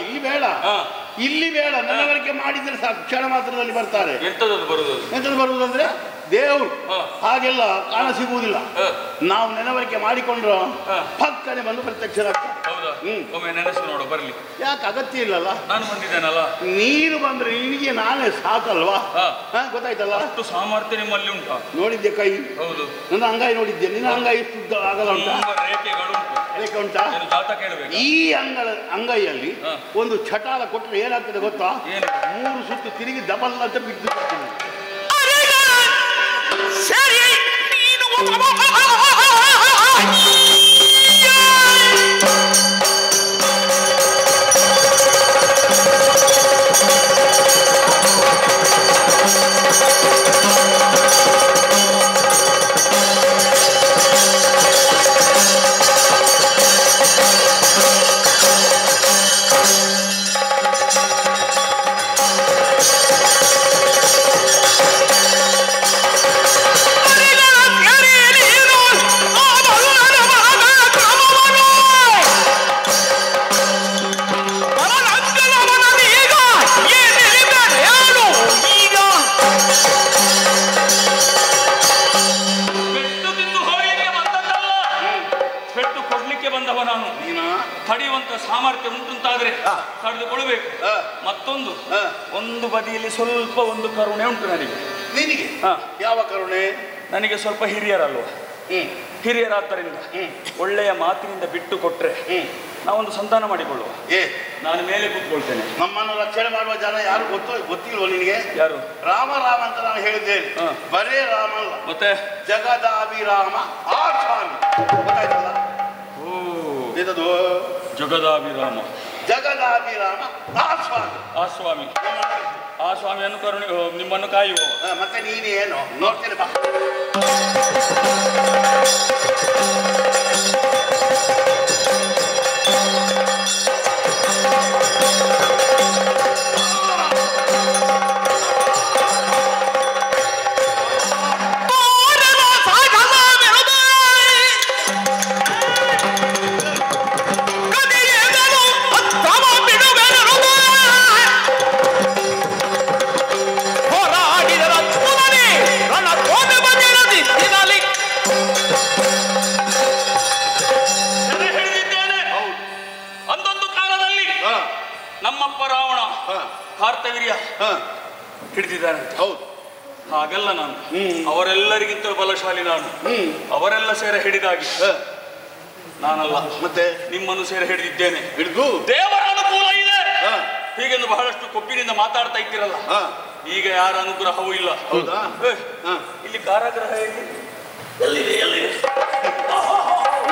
Speaker 1: ಇಲ್ಲಿ ಬೇಡ, ಇಲ್ಲಿ ಬೇಡ. ನನವರಿಕೆ ಮಾಡಿದ್ರೆ ಕ್ಷಣ ಮಾತ್ರದಲ್ಲಿ ಬರ್ತಾರೆ.
Speaker 7: ಎಂತದ್ದು
Speaker 1: ಬರುವುದಂದ್ರೆ ದೇವರು ಹಾಗೆಲ್ಲ ಕಾಣ ಸಿಗುವುದಿಲ್ಲ. ನಾವು ನೆನವರಿಕೆ ಮಾಡಿಕೊಂಡ್ರು ಪಕ್ಕನೆ ಬಂದು ಪ್ರತ್ಯಕ್ಷರಾಗ್ತದೆ.
Speaker 7: ಒಮ್ಮೆ ನೆನೆಸು ನೋಡು, ಬರ್ಲಿ.
Speaker 1: ಯಾಕೆ ಅಗತ್ಯ ಇಲ್ಲಲ್ಲ?
Speaker 7: ನಾನು ಬಂದಿದ್ದೇನಲ್ಲ.
Speaker 1: ನೀರು ಬಂದ್ರೆ ನಿನಗೆ ನಾನೇ ಸಾಕಲ್ವಾ? ಗೊತ್ತಾಯ್ತಲ್ಲ?
Speaker 7: ಅಷ್ಟು ಸಾಮರ್ಥ್ಯ ನಿಮ್ಮಲ್ಲಿ ಉಂಟಾ?
Speaker 1: ನೋಡಿದ್ದೆ ಕೈ?
Speaker 7: ಹೌದು.
Speaker 1: ನನ್ನ ಅಂಗಾಯಿ ನೋಡಿದ್ದೆ. ನಿನ್ನ ಅಂಗಾಯಿ ಎಷ್ಟು ಆಗಲ್ಲ ಉಂಟಾ? ರೇಖೆ ಉಂಟಾ? ಈ ಅಂಗೈಯಲ್ಲಿ ಒಂದು ಚಟಾಲ ಕೊಟ್ಟರೆ ಏನಾಗ್ತದೆ ಗೊತ್ತಾ? 3 ಸುತ್ತು ತಿರುಗಿ ಡಬಲ್ ಅಂತ ಬಿದ್ದು ಬರ್ತೀನಿ.
Speaker 7: ತಡೆಯುವಂತ ಸಾಮರ್ಥ್ಯ ಉಂಟುಂತಾದ್ರೆ ತಡೆದುಕೊಳ್ಬೇಕು. ಮತ್ತೊಂದು, ಒಂದು ಬದಿಯಲ್ಲಿ ಸ್ವಲ್ಪ ಒಂದು ಕರುಣೆ ಉಂಟು ನನಗೆ.
Speaker 1: ನಿನಗೆ ಯಾವ ಕರುಣೆ?
Speaker 7: ನನಗೆ ಸ್ವಲ್ಪ ಹಿರಿಯರಲ್ವ, ಹಿರಿಯರಾದ್ದರಿಂದ ಒಳ್ಳೆಯ ಮಾತಿನಿಂದ ಬಿಟ್ಟು ಕೊಟ್ರೆ ನಾವೊಂದು ಸಂಧಾನ ಮಾಡಿಕೊಳ್ಳುವ. ನಾನು ಮೇಲೆ ಕೂತ್ಕೊಳ್ತೇನೆ.
Speaker 1: ನಮ್ಮನ್ನು ರಕ್ಷಣೆ ಮಾಡುವ ಜನ ಯಾರು ಗೊತ್ತಿಲ್ವ ನಿನಗೆ?
Speaker 7: ಯಾರು?
Speaker 1: ರಾಮ ರಾಮ ಅಂತ ನಾನು ಹೇಳಿದ್ದೇನೆ. ಬರೇ ರಾಮ ಅಲ್ಲ,
Speaker 7: ಮತ್ತೆ
Speaker 1: ಜಗದಾಭಿರಾಮ ಆ ಸ್ವಾಮಿ, ಗೊತ್ತಾಯ್ತಲ್ಲ? ಇದದು
Speaker 7: ಜಗದಾಭಿರಾಮ,
Speaker 1: ಜಗದಾಭಿರಾಮ ಆ ಸ್ವಾಮಿ.
Speaker 7: ಆ ಸ್ವಾಮಿ, ಆ ಸ್ವಾಮಿಯನ್ನು ಕರುಣೆ ನಿಮ್ಮನ್ನು ಕಾಯುವ.
Speaker 1: ಮತ್ತೆ ನೀನೇನು ನೋಡ್ತೇನೆ ಬಾ.
Speaker 7: ನಮ್ಮಪ್ಪ ರಾವಣ ಕಾರ್ತವೀರ್ಯ ಹಿಡಿದಿದ್ದಾನೆ. ಹೌದು. ಹಾಗಲ್ಲ ನಾನು, ಅವರೆಲ್ಲರಿಗಿಂತಲೂ ಬಲಶಾಲಿ ನಾನು. ಅವರೆಲ್ಲ ಸೇರ ಹಿಡಿದಾಗಿ ನಾನಲ್ಲ, ಮತ್ತೆ ನಿಮ್ಮನ್ನು ಸೇರ ಹಿಡಿದಿದ್ದೇನೆ. ಹಿಡಿದು ದೇವರ ಅನುಕೂಲ ಇದೆ ಹೀಗೆಂದು ಬಹಳಷ್ಟು ಕೊಬ್ಬಿನಿಂದ ಮಾತಾಡ್ತಾ ಇದ್ದೀರಲ್ಲ, ಈಗ ಯಾರ ಅನುಗ್ರಹವೂ ಇಲ್ಲ. ಹೌದಾ? ಇಲ್ಲಿ ಕಾರಾಗೃಹ ಎಲ್ಲಿದೆ?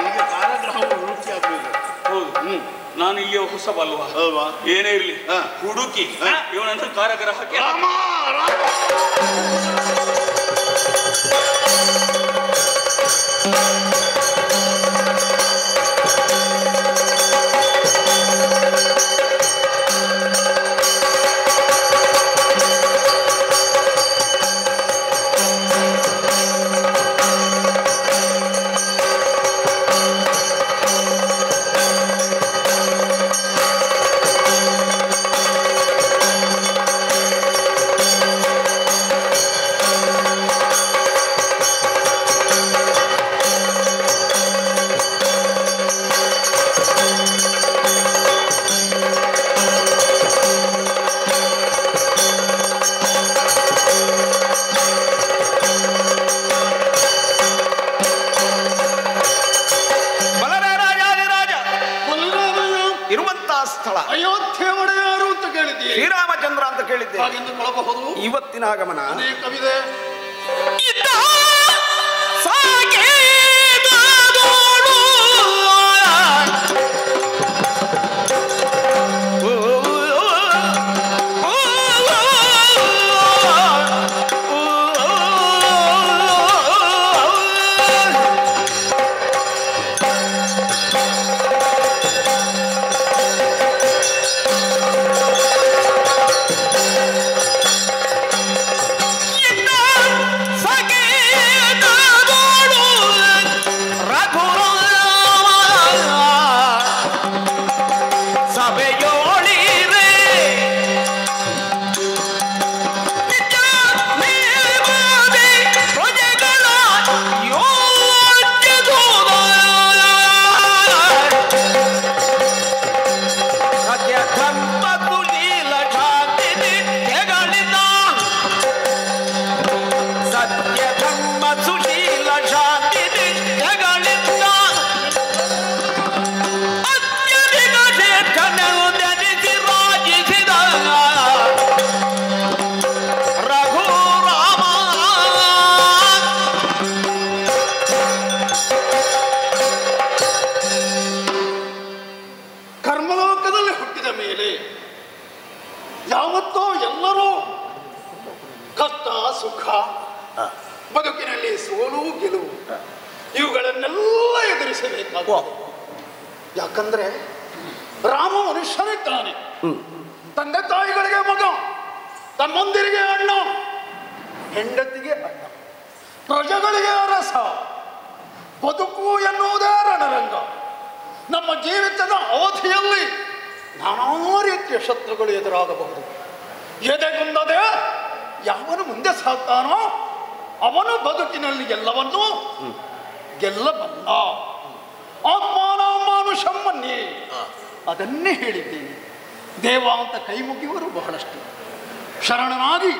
Speaker 7: ಈಗ ಕಾರಾಗೃಹವು ವೃತ್ತಿ ಆಗಬೇಕು. ಹೌದು. ನಾನು ಇಲ್ಲಿಯ ಹೊಸಬಲ್ವಾ? ಏನೇ ಇರಲಿ ಹುಡುಕಿ ಇವನನ್ನು ಕಾರಾಗೃಹಕ್ಕೆ.
Speaker 9: ಶ್ರೀರಾಮಚಂದ್ರ ಅಂತ ಕೇಳಿದ್ದೆ. ಇವತ್ತಿನ ಆಗಮನ
Speaker 1: ಕವಿದೆ ಬದುಕಿನಲ್ಲಿ ಸೋಲು ಗೆಲುವು ಇವುಗಳನ್ನೆಲ್ಲ ಎದುರಿಸಬೇಕಾಗುತ್ತದೆ. ಯಾಕಂದ್ರೆ ರಾಮ ಮನುಷ್ಯನಿದ್ದಾನೆ, ತಂದೆ ತಾಯಿಗಳಿಗೆ ಮಗ, ತಮ್ಮಂದಿರಿಗೆ ಅಣ್ಣ, ಹೆಂಡತಿಗೆ ಅಣ್ಣ, ಪ್ರಜೆಗಳಿಗೆ ಅರಸ. ಬದುಕು ಎನ್ನುವುದೇ ರಣರಂಗ. ನಮ್ಮ ಜೀವಿತದ ಅವಧಿಯಲ್ಲಿ ನಾನಾ ರೀತಿಯ ಶತ್ರುಗಳು ಎದುರಾಗಬಹುದು. ಎದೆಗುಂದದೆ ಯಾವನು ಮುಂದೆ ಸಾಗ್ತಾನೋ ಅವನು ಬದುಕಿನಲ್ಲಿ ಎಲ್ಲವನ್ನೂ ಗೆಲ್ಲಬಲ್ಲ. ಆತ್ಮಾನಾಮಾನುಷಮ್ಮನ್ನೇ ಅದನ್ನೇ ಹೇಳಿದ್ದೇನೆ. ದೇವ ಅಂತ ಕೈ ಮುಗಿಯುವರು ಬಹಳಷ್ಟು, ಶರಣನಾಗಿ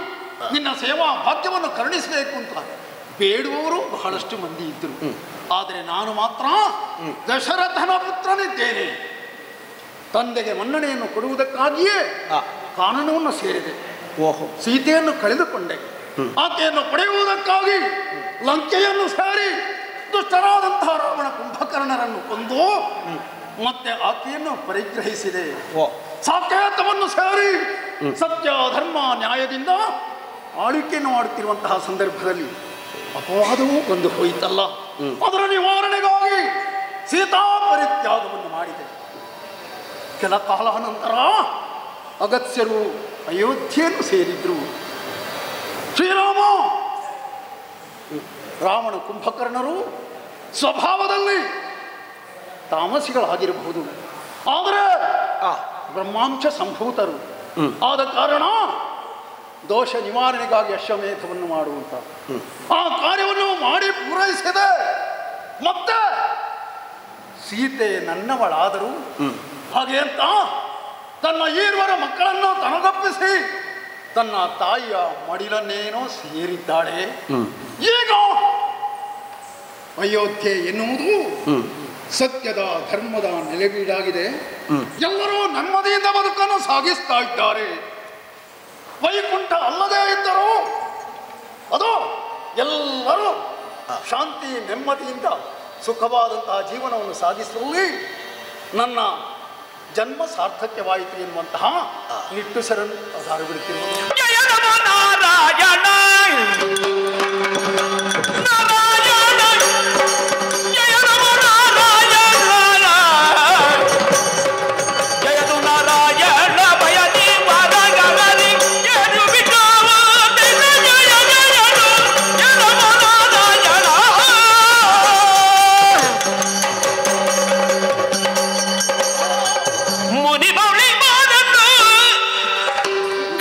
Speaker 1: ನಿನ್ನ ಸೇವಾ ಭಾಗ್ಯವನ್ನು ಕರುಣಿಸಬೇಕು ಅಂತ ಬೇಡುವವರು ಬಹಳಷ್ಟು ಮಂದಿ ಇದ್ದರು. ಆದರೆ ನಾನು ಮಾತ್ರ ದಶರಥನ ಪುತ್ರನಿದ್ದೇನೆ. ತಂದೆಗೆ ಮನ್ನಣೆಯನ್ನು ಕೊಡುವುದಕ್ಕಾಗಿಯೇ ಕಾನನವನ್ನು ಸೇರಿದೆ. ಸೀತೆಯನ್ನು ಕಳೆದುಕೊಂಡೆ, ಆಕೆಯನ್ನು ಪಡೆಯುವುದಕ್ಕಾಗಿ ಲಂಕೆಯನ್ನು ಸೇರಿ ದುಷ್ಟರಾದಂತಹ ರಾವಣ ಕುಂಭಕರ್ಣರನ್ನು ಕೊಂದು ಮತ್ತೆ ಆಕೆಯನ್ನು ಪರಿಗ್ರಹಿಸಿದೆ. ಸಾಕೇತವನ್ನು ಸೇರಿ ಸತ್ಯ ಧರ್ಮ ನ್ಯಾಯದಿಂದ ಆಳ್ವಿಕೆಯನ್ನು ಮಾಡುತ್ತಿರುವಂತಹ ಸಂದರ್ಭದಲ್ಲಿ ಅಪವಾದವೂ ಬಂದು ಹೋಯಿತಲ್ಲ. ಅದರ ನಿವಾರಣೆಗಾಗಿ ಸೀತಾ ಪರಿತ್ಯಾಗವನ್ನು ಮಾಡಿದೆ. ಕೆಲ ಕಾಲ ನಂತರ ಅಗತ್ಯರು ಅಯೋಧ್ಯೆಯನ್ನು ಸೇರಿದ್ರು. ಶ್ರೀರಾಮ ರಾವಣ ಕುಂಭಕರ್ಣರು ಸ್ವಭಾವದಲ್ಲಿ ತಾಮಸಿಗಳಾಗಿರಬಹುದು, ಆದರೆ ಬ್ರಹ್ಮಾಂಶ ಸಂಭೂತರು ಆದ ಕಾರಣ ದೋಷ ನಿವಾರಣೆಗಾಗಿ ಅಶ್ವಮೇಧವನ್ನು ಮಾಡುವಂತ ಆ ಕಾರ್ಯವನ್ನು ಮಾಡಿ ಪೂರೈಸಿದೆ. ಮತ್ತೆ ಸೀತೆ ನನ್ನವಳಾದರೂ ಹಾಗೆ ಅಂತ ತನ್ನ ಈರ್ವರ ಮಕ್ಕಳನ್ನು ತನಗಪ್ಪಿಸಿ ತನ್ನ ತಾಯಿಯ ಮಡಿಲನ್ನೇನೋ ಸೇರಿದ್ದಾಳೆ. ಈಗ ಅಯೋಧ್ಯೆ ಎನ್ನುವುದು ಸತ್ಯದ ಧರ್ಮದ ನೆಲೆಬೀಡಾಗಿದೆ. ಎಲ್ಲರೂ ನೆಮ್ಮದಿಯಿಂದ ಬದುಕನ್ನು ಸಾಗಿಸ್ತಾ ಇದ್ದಾರೆ. ವೈಕುಂಠ ಅಲ್ಲದೇ ಇದ್ದರೂ ಅದು ಎಲ್ಲರೂ ಶಾಂತಿ ನೆಮ್ಮದಿಯಿಂದ ಸುಖವಾದಂತಹ ಜೀವನವನ್ನು ಸಾಗಿಸುವಲ್ಲಿ ನನ್ನ ಜನ್ಮ ಸಾರ್ಥಕ್ಯವಾಯಿತು ಎನ್ನುವಂತಹ ನಿಟ್ಟುಸರನ್ನು ಆಧಾರ ಬಿಡುತ್ತಿರುವುದು.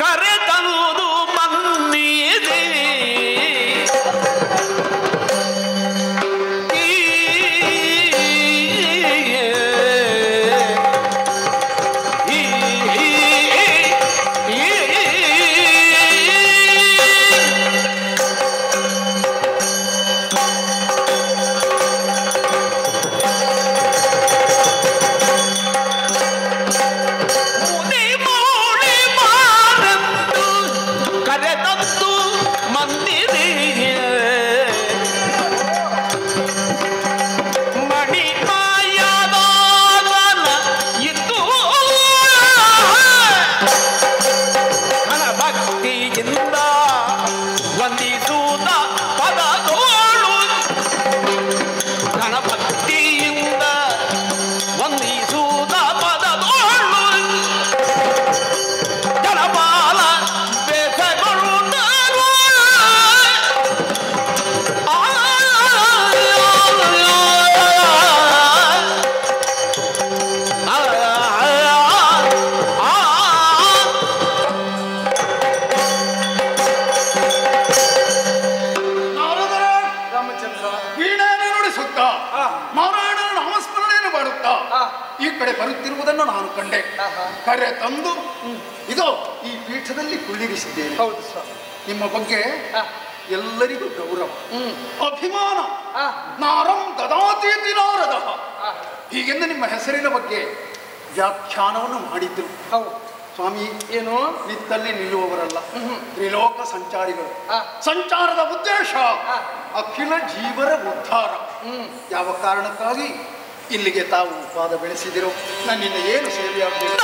Speaker 9: ಕರೆ ತಂದು ಮನ್ನಿ
Speaker 8: ಕಡೆ ಬರುತ್ತಿರುವುದನ್ನು ನಾನು ಕಂಡೆ. ಕರೆ ತಂದು ಇದೋ ಈ ಪೀಠದಲ್ಲಿ ಕುಳ್ಳಿರಿಸಿದ್ದೇನೆ. ಹೌದು ಸ್ವಾಮಿ. ನಿಮ್ಮ ಬಗ್ಗೆ ಎಲ್ಲರಿಗೂ ಗೌರವ, ಅಭಿಮಾನ. ನಾರಂ ಗದಾತೀತಿ ನಾರದ ಹೀಗೆಂದು ನಿಮ್ಮ ಹೆಸರಿನ ಬಗ್ಗೆ ವ್ಯಾಖ್ಯಾನವನ್ನು ಮಾಡಿದ್ರು. ಹೌದು ಸ್ವಾಮಿ. ಏನು ನಿತ್ತಲ್ಲಿ ನಿಲ್ಲುವವರಲ್ಲ, ತ್ರಿಲೋಕ ಸಂಚಾರಿಗಳು. ಸಂಚಾರದ ಉದ್ದೇಶ ಅಖಿಲ ಜೀವರ ಉದ್ಧಾರ. ಯಾವ ಕಾರಣಕ್ಕಾಗಿ ಇಲ್ಲಿಗೆ ತಾವು ಪಾದ ಬೆಳೆಸಿದಿರೋ ನನ್ನಿಂದ ಏನು ಸೇವೆಯಾಗಬೇಕು?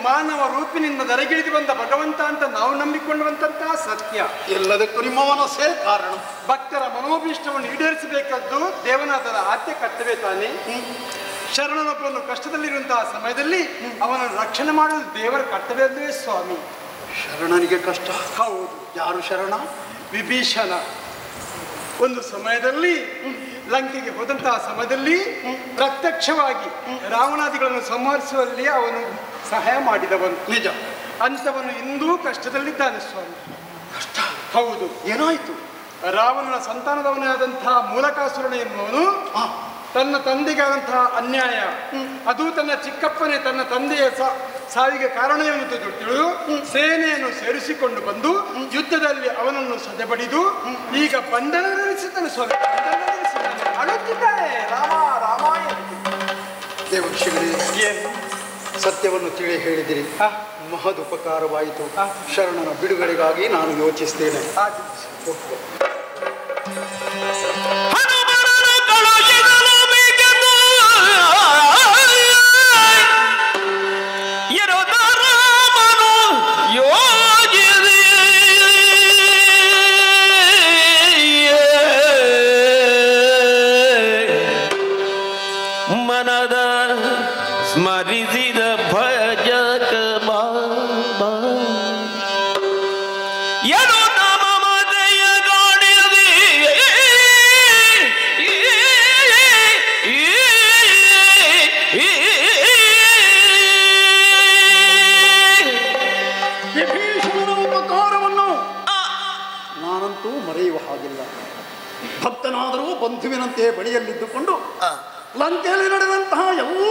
Speaker 8: ಮಾನವ ರೂಪಿನಿಂದ ದರಗಿಳಿದು ಬಂದ ಭಗವಂತ ಅಂತ ನಾವು ನಂಬಿಕೊಳ್ಳುವಂತಹ ಸತ್ಯ. ಎಲ್ಲದಕ್ಕೂ ನಿಮ್ಮ ಮನಸ್ಸೇ ಕಾರಣ. ಭಕ್ತರ ಮನೋಭೀಷ್ಟವನ್ನು ಈಡೇರಿಸಬೇಕಾದ್ದು ದೇವನಾಥನ ಆದ್ಯ ಕರ್ತವ್ಯ ತಾನೇ. ಶರಣನೊಬ್ಬನು ಕಷ್ಟದಲ್ಲಿರುವಂತಹ ಸಮಯದಲ್ಲಿ ಅವನನ್ನು ರಕ್ಷಣೆ ಮಾಡುವುದು ದೇವರ ಕರ್ತವ್ಯವೇ ಸ್ವಾಮಿ. ಶರಣನಿಗೆ ಕಷ್ಟ? ಹೌದು. ಯಾರು ಶರಣ? ವಿಭೀಷಣ. ಒಂದು ಸಮಯದಲ್ಲಿ ಲಂಕೆಗೆ ಹೋದಂತಹ ಸಮಯದಲ್ಲಿ ಪ್ರತ್ಯಕ್ಷವಾಗಿ ರಾವಣಾದಿಗಳನ್ನು ಸಂಹರಿಸುವಲ್ಲಿ ಅವನು ಸಹಾಯ ಮಾಡಿದವನು. ನಿಜ. ಅಂತವನು ಇಂದೂ ಕಷ್ಟದಲ್ಲಿದ್ದಾನೆ ಸ್ವಾಮಿ. ಕಷ್ಟ? ಹೌದು. ಏನಾಯಿತು? ರಾವಣನ ಸಂತಾನದವನೇ ಆದಂತಹ ಮೂಲಕಾಸುರನ ಎನ್ನುವನು ತನ್ನ ತಂದೆಗಾದಂತಹ ಅನ್ಯಾಯ, ಅದು ತನ್ನ ಚಿಕ್ಕಪ್ಪನೇ ತನ್ನ ತಂದೆಯ ಸಾವಿಗೆ ಕಾರಣ ಎಂದು ತಿಳಿದು ಸೇನೆಯನ್ನು ಸೇರಿಸಿಕೊಂಡು ಬಂದು ಯುದ್ಧದಲ್ಲಿ ಅವನನ್ನು ಸದೆಬಡಿದು ಈಗ ಬಂಧನದಲ್ಲಿಸಿದ್ದಾನೆ ಸ್ವಾಮಿ. ಅಳುತ್ತಿದ್ದಾನೆ ರಾಮ ರಾಮ. ದೇವಋಷಿಗಳೇ, ಏನು ಸತ್ಯವನ್ನು ತಿಳಿ ಹೇಳಿದಿರಿ. ಮಹದುಪಕಾರವಾಯಿತು. ಶರಣನ ಬಿಡುಗಡೆಗಾಗಿ ನಾನು ಯೋಚಿಸ್ತೇನೆ.
Speaker 4: ಸ್ಮರಿಸಿದ ಭಜಕ ಬಾಬಾ ಏನು ನಾಮ ಮದಯ ಗಾಣಿದಿ
Speaker 1: ವಿಭೀಷಣನ ಉಪಕಾರವನ್ನು ನಾನಂತೂ ಮರೆಯುವ ಹಾಗಿಲ್ಲ. ಭಕ್ತನಾದರೂ ಬಂಧುವಿನಂತೆ ಬಳಿಯಲ್ಲಿದ್ದುಕೊಂಡು ಲಂಕೆಯಲ್ಲಿ ನಡೆದಂತಹ ಎಲ್ಲ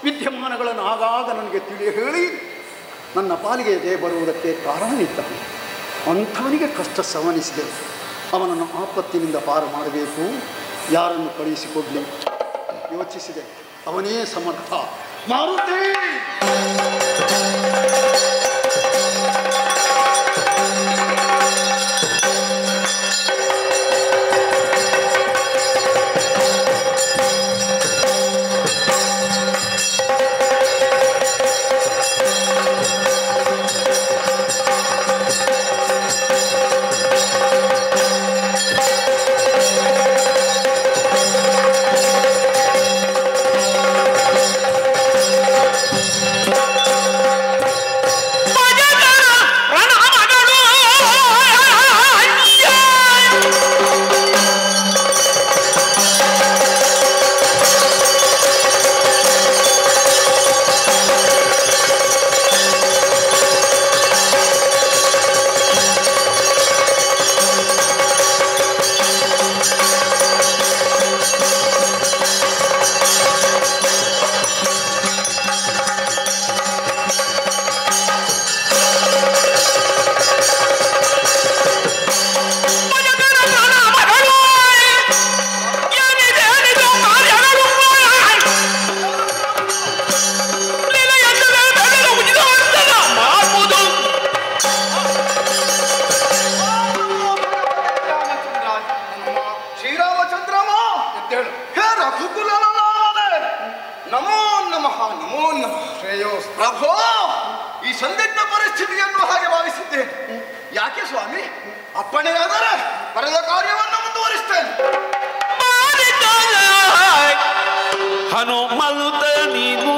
Speaker 1: ವಿದ್ಯಮಾನಗಳನ್ನು ಆಗಾಗ ನನಗೆ ತಿಳಿ ಹೇಳಿ ನನ್ನ ಪಾಲಿಗೆ ಜಯ ಬರುವುದಕ್ಕೆ ಕಾರಣನಿದ್ದಾನೆ. ಅಂಥವನಿಗೆ ಕಷ್ಟ ಸವನಿಸಿದೆ. ಅವನನ್ನು ಆಪತ್ತಿನಿಂದ ಪಾರು ಮಾಡಬೇಕು. ಯಾರನ್ನು ಕಳುಹಿಸಿಕೊಡ್ಲಿ ಯೋಚಿಸಿದೆ. ಅವನೇ ಸಮರ್ಥ. ಮಾರುತಿ ಪ್ರಭೋ, ಈ ಸಂದಿಗ್ಧ ಪರಿಸ್ಥಿತಿಯನ್ನು ಹಾಗೆ ಭಾವಿಸಿದ್ದೇನೆ. ಯಾಕೆ ಸ್ವಾಮಿ? ಅಪ್ಪಣೆಯಾದರೆ ಬರೆದ ಕಾರ್ಯವನ್ನು ಮುಂದುವರಿಸ್ತೇನೆ.
Speaker 4: ಹನುಮಂತ ನೀನು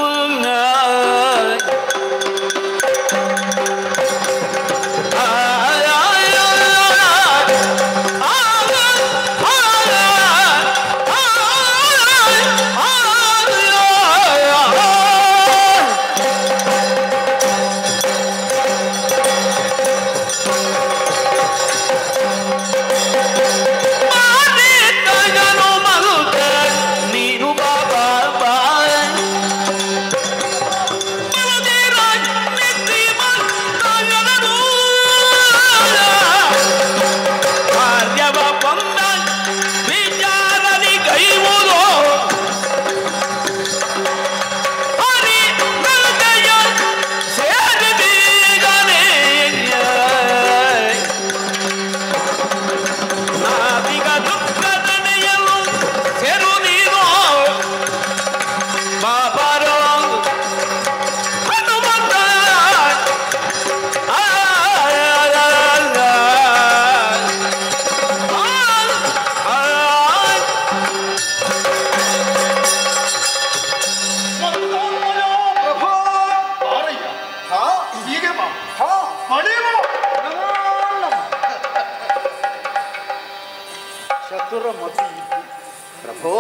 Speaker 3: ಪ್ರಭೋ,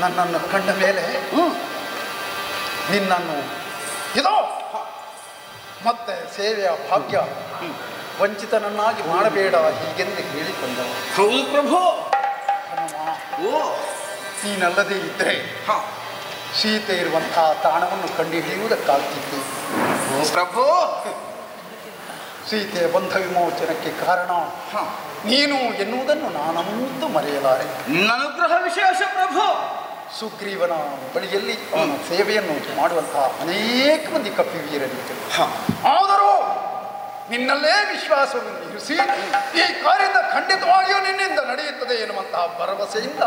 Speaker 3: ನನ್ನನ್ನು ಕಂಡ ಮೇಲೆ ನಿನ್ನನ್ನು ಇದೋ ಮತ್ತೆ ಸೇವೆಯ ಭಾಗ್ಯ ವಂಚಿತನನ್ನಾಗಿ ಮಾಡಬೇಡ ಹೀಗೆಂದು ಹೇಳಿಕೊಂಡವ.
Speaker 1: ಹೌದು ಪ್ರಭೋ.
Speaker 3: ನೀನಲ್ಲದೆ ಇದ್ದರೆ ಸೀತೆ ಇರುವಂತಹ ತಾಣವನ್ನು ಕಂಡುಹಿಡಿಯುವುದಕ್ಕಾಗ್ತಿತ್ತು.
Speaker 1: ಪ್ರಭೋ,
Speaker 3: ಸೀತೆಯ ಬಂಧ ವಿಮೋಚನಕ್ಕೆ ಕಾರಣ ನೀನು ಎನ್ನುವುದನ್ನು ನಾನಂತೂ ಮರೆಯಲಾರೆ.
Speaker 1: ಅನುಗ್ರಹ ವಿಶೇಷ ಪ್ರಭು.
Speaker 3: ಸುಗ್ರೀವನ ಬಳಿಯಲ್ಲಿ ಅವನ ಸೇವೆಯನ್ನು ಮಾಡುವಂತಹ ಅನೇಕ ಮಂದಿ ಕಪಿವೀರರಿದ್ದರು. ಆದರೂ ನಿನ್ನಲ್ಲೇ ವಿಶ್ವಾಸವನ್ನು ಇರಿಸಿ ಈ ಕಾರ್ಯದ ಖಂಡಿತವಾಗಿಯೂ ನಿನ್ನಿಂದ ನಡೆಯುತ್ತದೆ ಎನ್ನುವಂತಹ ಭರವಸೆಯಿಂದ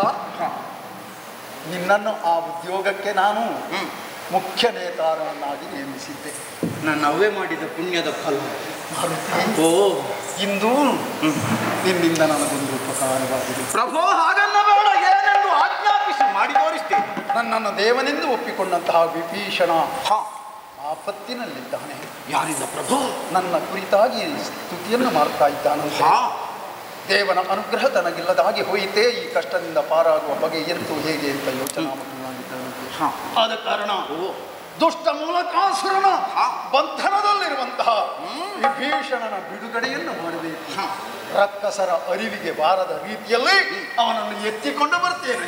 Speaker 3: ನಿನ್ನನ್ನು ಆ ಉದ್ಯೋಗಕ್ಕೆ ನಾನು ಮುಖ್ಯ ನೇತಾರವನ್ನಾಗಿ ನೇಮಿಸಿದ್ದೆ.
Speaker 1: ನನ್ನ ಅವ್ವೆ ಮಾಡಿದ ಪುಣ್ಯದ ಫಲ.
Speaker 3: ಓ, ಇಂದು ನಿನ್ನಿಂದ ನನಗೊಂದು ಉಪಕಾರವಾಗಿದೆ.
Speaker 1: ಪ್ರಭು, ಹಾಗನ್ನ ಬೇಡ, ಏನೆಂದು ಆಜ್ಞಾಪಿಸಿ ಮಾಡಿ ತೋರಿಸ್ತೇನೆ.
Speaker 3: ನನ್ನನ್ನು ದೇವನೆಂದು ಒಪ್ಪಿಕೊಂಡಂತಹ ವಿಭೀಷಣ ಆಪತ್ತಿನಲ್ಲಿದ್ದಾನೆ.
Speaker 1: ಯಾರಿಂದ ಪ್ರಭು?
Speaker 3: ನನ್ನ ಕುರಿತಾಗಿ ಸ್ತುತಿಯನ್ನು ಮಾಡ್ತಾ ಇದ್ದಾನಂತೆ. ದೇವನ ಅನುಗ್ರಹ ತನಗಿಲ್ಲದಾಗಿ ಹೋಯಿತೇ, ಈ ಕಷ್ಟದಿಂದ ಪಾರಾಗುವ ಬಗೆ ಎಂತೂ ಹೇಗೆ ಅಂತ ಯೋಚನೆ ಮಾಡಿದ್ದಾನಂತೆ. ಆದ ಕಾರಣ ದುಷ್ಟ ಮೂಲಕಾಸುರನ ಬಂಧನದಲ್ಲಿರುವಂತಹ ವಿಭೀಷಣನ ಬಿಡುಗಡೆಯನ್ನು ಮಾಡಬೇಕು. ರಕ್ಕಸರ ಅರಿವಿಗೆ ಬಾರದ ರೀತಿಯಲ್ಲಿ ಅವನನ್ನು ಎತ್ತಿಕೊಂಡು ಬರ್ತೇನೆ.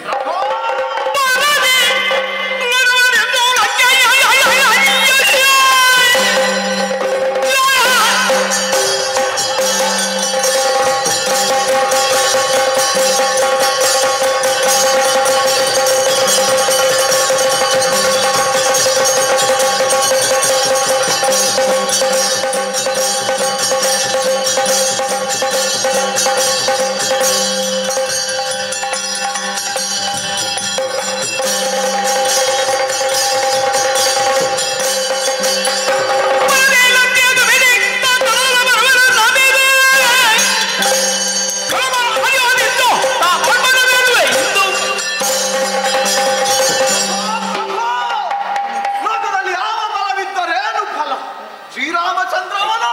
Speaker 1: ಶ್ರೀರಾಮಚಂದ್ರವನ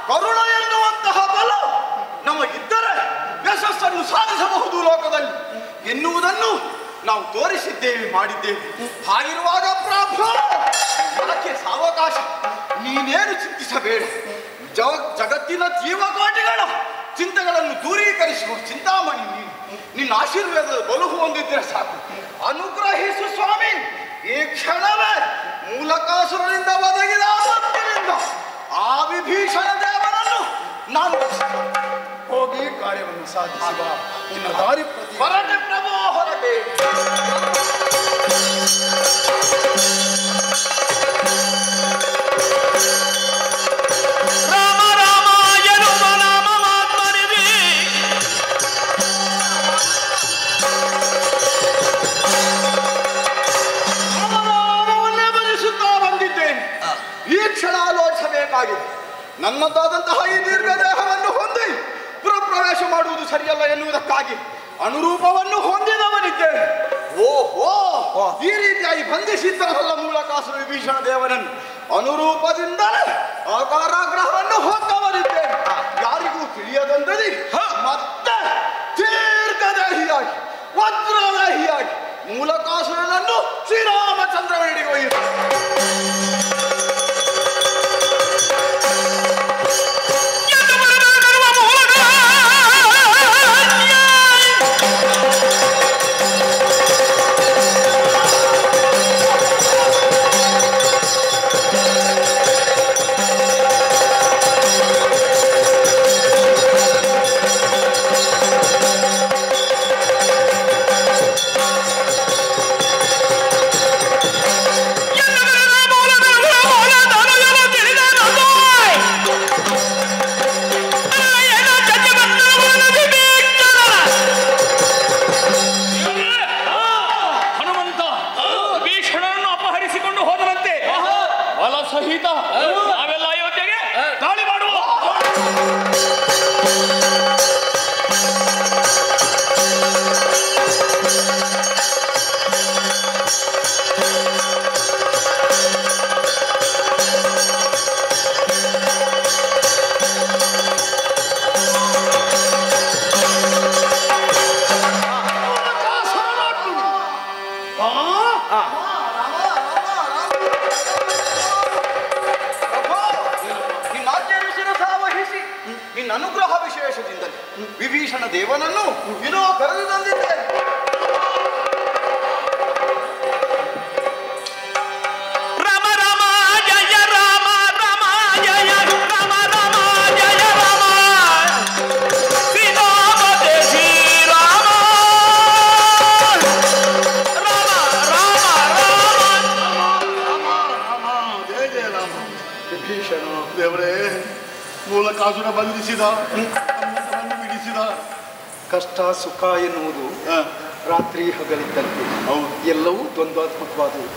Speaker 1: ಕರುಣ ಎನ್ನುವಂತಹ ಬಲ ನಮಗಿದ್ದರೆ ಯಶಸ್ಸನ್ನು ಸಾಧಿಸಬಹುದು ಲೋಕದಲ್ಲಿ ಎನ್ನುವುದನ್ನು ನಾವು ತೋರಿಸಿದ್ದೇವೆ, ಮಾಡಿದ್ದೇವೆ. ಹಾಗಿರುವಾಗ ಪ್ರಭು, ಯಾಕೆ ಸಾವಕಾಶ? ನೀನೇನು ಚಿಂತಿಸಬೇಡ. ಜಗತ್ತಿನ ಜೀವಕೋಟಿಗಳ ಚಿಂತೆಗಳನ್ನು ದೂರೀಕರಿಸುವ ಚಿಂತಾಮಣಿ ನೀನು. ನಿನ್ನ ಆಶೀರ್ವಾದದ ಬಲು ಹೊಂದಿದ್ದರೆ ಸಾಕು. ಅನುಗ್ರಹಿಸು ಸ್ವಾಮಿ. ಈ ಕ್ಷಣವೇ ಮೂಲಕಾಸುರನಿಂದ ಒದಗಿದ ಆಪತ್ತಿನಿಂದ ಆ ವಿಭೀಷಣ ದೇವರನ್ನು ನಾನು
Speaker 3: ಹೋಗಿ ಕಾರ್ಯವನ್ನು ಸಾಧಿಸುವ ನಿನ್ನ ದಾರಿ ಪ್ರತಿ
Speaker 1: ಹೊರಟೆ ಪ್ರಭು, ಹೊರಟೆ.
Speaker 4: ರಾಮ ರಾಮ ಎನ್ನುವ ನಾಮವಾತ್ಮನಿಗೆ
Speaker 1: ರಾಮನಾಮವನ್ನೇ ಭಜಿಸುತ್ತಾ ಬಂದಿದ್ದೆ.
Speaker 9: ನನ್ನದಾದಂತಹ ಈ ದೀರ್ಘ ದೇಹವನ್ನು ಹೊಂದಿ ಪುರಪ್ರವೇಶ ಮಾಡುವುದು ಸರಿಯಲ್ಲ ಎನ್ನುವುದಕ್ಕಾಗಿ ಅನುರೂಪವನ್ನು ಹೊಂದಿದವನಿದ್ದೇನೆ. ಓಹೋ, ಈ ರೀತಿಯಾಗಿ ಬಂಧಿಸಿದ್ದರಲ್ಲ ಮೂಲಕಾಸುರ ವಿಭೀಷಣ ದೇವನನ್ನು. ಅನುರೂಪದಿಂದಲೇ ಆ ಕಾರಾಗೃಹವನ್ನು ಹೊಂದವನಿದ್ದೇನೆ. ಯಾರಿಗೂ ತಿಳಿಯದಂತದಿ ಮತ್ತೆ ದೀರ್ಘದೇಹಿಯಾಗಿ ವಜ್ರದೇಹಿಯಾಗಿ ಮೂಲಕಾಸುರನನ್ನು ಶ್ರೀರಾಮಚಂದ್ರನಿಗೆ ಒಯ್ಯಿತು. ಅನುಗ್ರಹ ವಿಶೇಷದಿಂದಲೇ ವಿಭೀಷಣ ದೇವನನ್ನು ವಿನೋ ಕರೆದು ತಂದಿದ್ದೇನೆ.
Speaker 10: ರಾಮ ರಾಮ ಜಯ ರಾಮ ರಾಮ ಜಯ ರಾಮ ರಾಮ ಜಯ ರಾಮ ಶ್ರೀರಾಮ ಶ್ರೀರಾಮ ರಾಮ ರಾಮ
Speaker 1: ರಾಮ ಜಯ ಜಯ ರಾಮ. ವಿಭೀಷಣ ದೇವರೇ, ಮೂಲಕಾಸುರ ಬಂಧಿಸಿದ, ಬಿಡಿಸಿದ.
Speaker 8: ಕಷ್ಟ ಸುಖ ಎನ್ನುವುದು ರಾತ್ರಿ ಹಗಲಿದ್ದಂತೆ ಎಲ್ಲವೂ ದ್ವಂದ್ವಾತ್ಮಕವಾದವು.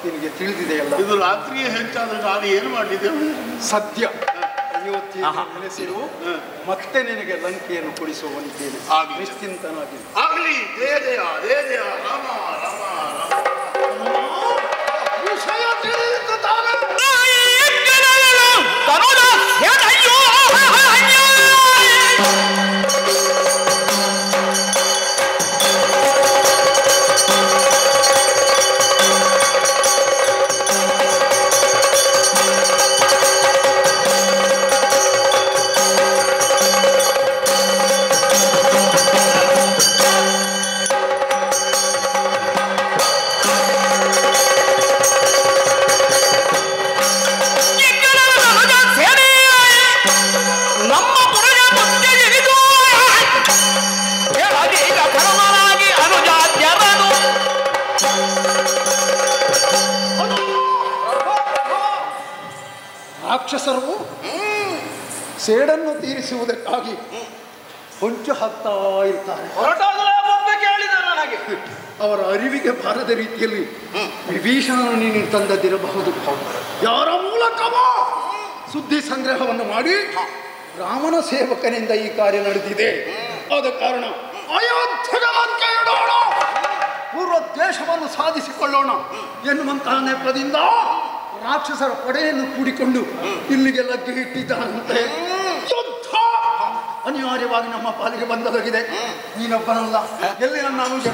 Speaker 8: ನಿನಗೆ ತಿಳಿದಿದೆಯಲ್ಲ.
Speaker 1: ಇದು ರಾತ್ರಿಯೇ ಹೆಚ್ಚಾದ್ರೆ ನಾನು ಏನು ಮಾಡಿದ್ದೇವೆ?
Speaker 8: ಸದ್ಯ ಅಯೋಧ್ಯೆಯನ್ನು ನೆಲೆಸಿರು, ಮತ್ತೆ ನಿನಗೆ ಲಂಕೆಯನ್ನು ಕೊಡಿಸುವಂತೇನೆ. ನಿಶ್ಚಿಂತನಾಗಿ
Speaker 1: ಆಗಲಿ. ಜಯ ಜಯ ಜಯ ಜಯ ರಾಮ ರಾಮ ರಾಮ. ವಿಷಯ ತಿಳಿಯಿತು ತಾನೇ.
Speaker 8: ರಾಕ್ಷಸರು ಸೇಡನ್ನು ತೀರಿಸುವುದಕ್ಕಾಗಿ ಹೊಂಚು ಹಾಕ್ತಾ ಇರ್ತಾರೆ.
Speaker 9: ಕೇಳಿದ ನನಗೆ
Speaker 8: ಅವರ ಅರಿವಿಗೆ ಬಾರದ ರೀತಿಯಲ್ಲಿ ವಿಭೀಷಣನು ನೀನು ತಂದದ್ದಿರಬಹುದು. ಯಾರ ಮೂಲಕವೋ ಸುದ್ದಿ ಸಂಗ್ರಹವನ್ನು ಮಾಡಿ ರಾಮನ ಸೇವಕನಿಂದ ಈ ಕಾರ್ಯ ನಡೆದಿದೆ. ಆದ ಕಾರಣ ಅಯೋಧ್ಯೆಗೆ ಇಡೋಣ, ಪೂರ್ವ ದೇಶವನ್ನು ಸಾಧಿಸಿಕೊಳ್ಳೋಣ ಎನ್ನುವಂತಹ ನೆಪದಿಂದ ರಾಕ್ಷಸರ ಪಡೆಯನ್ನು ಕೂಡಿಕೊಂಡು ಇಲ್ಲಿಗೆ ಲಗ್ಗೆ ಇಟ್ಟಿದ್ದಾನಂತೆ. ಯುದ್ಧ ಅನಿವಾರ್ಯವಾಗಿ ನಮ್ಮ ಪಾಲಿಗೆ ಬಂದದಾಗಿದೆ. ನೀನೊಬ್ಬನಲ್ಲ, ಎಲ್ಲಿ ನನ್ನ ಅನುಜ.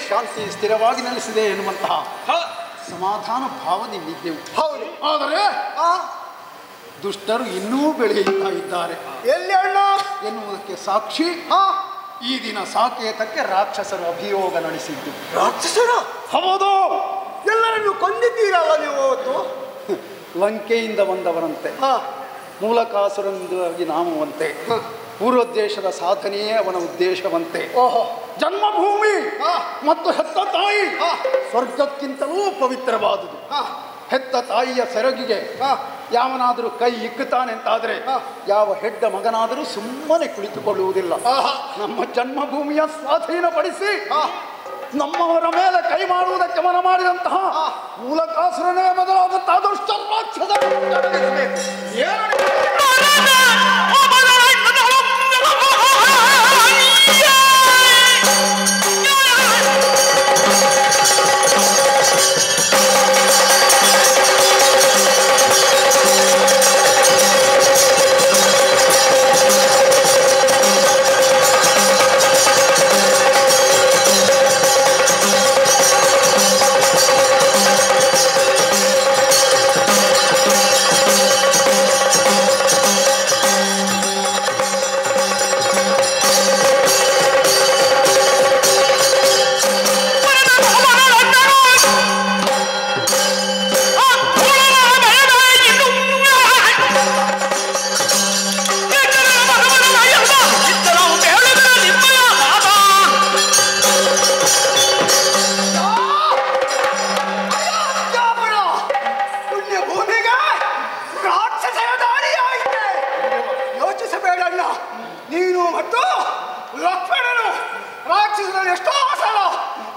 Speaker 8: ಶಾಂತಿ ಸ್ಥಿರವಾಗಿ ನೆಲೆಸಿದೆ ಎನ್ನುವಂತಹ ಸಮಾಧಾನ ಭಾವದಿಂದಿದ್ದೆವು.
Speaker 11: ಹೌದು, ಆದರೆ
Speaker 8: ದುಷ್ಟರು ಇನ್ನೂ ಬೆಳೆಯುತ್ತಾ ಇದ್ದಾರೆ.
Speaker 11: ಎಲ್ಲಿ ಅಣ್ಣ
Speaker 8: ಎನ್ನುವುದಕ್ಕೆ ಸಾಕ್ಷಿ ಈ ದಿನ ಸಾಕೇತಕ್ಕೆ ರಾಕ್ಷಸರು ಅಭಿಯೋಗ ನಡೆಸಿದ್ದು.
Speaker 11: ರಾಕ್ಷಸರ?
Speaker 8: ಹೌದು,
Speaker 11: ಎಲ್ಲರನ್ನು ಕೊಂದಿದ್ದೀರಲ್ಲ ನೀವು ಅವತ್ತು.
Speaker 8: ಲಂಕೆಯಿಂದ ಬಂದವರಂತೆ, ಮೂಲಕಾಸುರನಿಂದಾಗಿ ನಾಮವಂತೆ, ಪೂರ್ವೋದ್ದೇಶದ ಸಾಧನೆಯೇ ಅವನ ಉದ್ದೇಶವಂತೆ. ಜನ್ಮಭೂಮಿ ಮತ್ತು ಹೆತ್ತ ತಾಯಿ ಸ್ವರ್ಗಕ್ಕಿಂತಲೂ ಪವಿತ್ರವಾದುದು. ಹೆತ್ತ ತಾಯಿಯ ಸೆರಗಿಗೆ ಯಾವನಾದರೂ ಕೈ ಇಕ್ಕುತ್ತಾನೆ ಅಂತಾದರೆ ಯಾವ ಹೆಡ್ಡ ಮಗನಾದರೂ ಸುಮ್ಮನೆ ಕುಳಿತುಕೊಳ್ಳುವುದಿಲ್ಲ. ನಮ್ಮ ಜನ್ಮಭೂಮಿಯ ಸ್ವಾಧೀನಪಡಿಸಿ ನಮ್ಮವರ ಮೇಲೆ ಕೈ ಮಾಡುವುದಕ್ಕೆ ಮನ ಮಾಡಿದಂತಹ ಮೂಲಕಾಸುರನೇ ಮೊದಲಾದಂತಹ ದುಷ್ಟ ರಾಕ್ಷಸ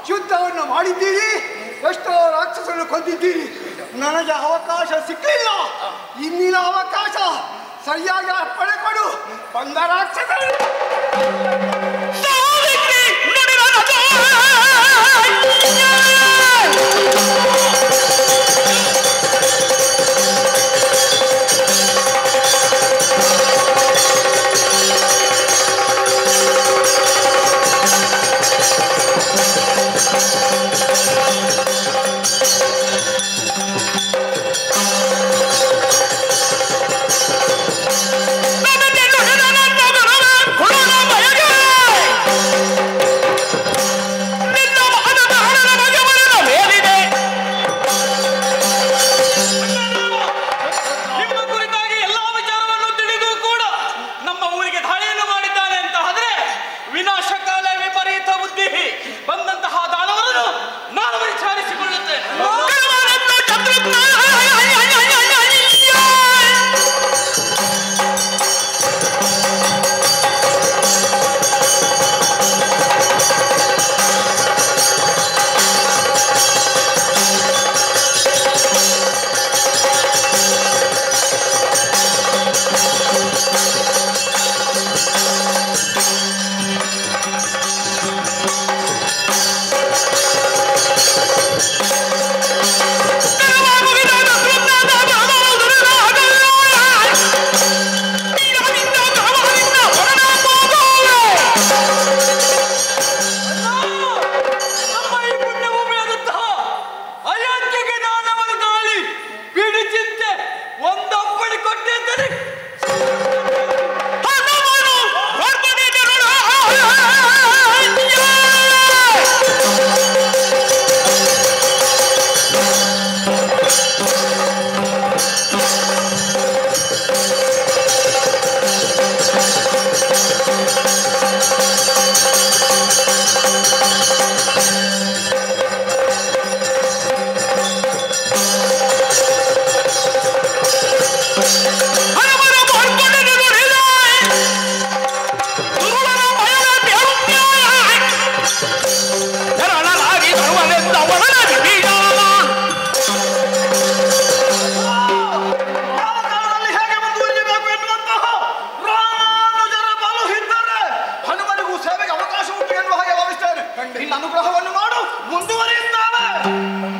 Speaker 11: ಯುದ್ಧವನ್ನು ಮಾಡಿದ್ದೀರಿ, ಎಷ್ಟೋ ರಾಕ್ಷಸರನ್ನು ಕೊಂದಿದ್ದೀರಿ. ನನಗೆ ಅವಕಾಶ ಸಿಕ್ಕಲಿಲ್ಲ. ಇಂದಿನ ಅವಕಾಶ ಸರಿಯಾಗಿ ಪಡೆದುಕೊಂಡು ಬಂದ ರಾಕ್ಷಸರು
Speaker 9: ಅನುಗ್ರಹವನ್ನು ಮಾಡು, ಮುಂದುವರಿಯುತ್ತಾವೆ.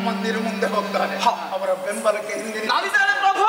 Speaker 8: ಮಂದಿರ ಮುಂದೆ ಹೋಗ್ತಾನೆ, ಅವರ ಬೆಂಬಲಕ್ಕೆ ಹಿಂದೆ
Speaker 9: ನಾನಿದ್ದೇನೆ ಪ್ರಭು.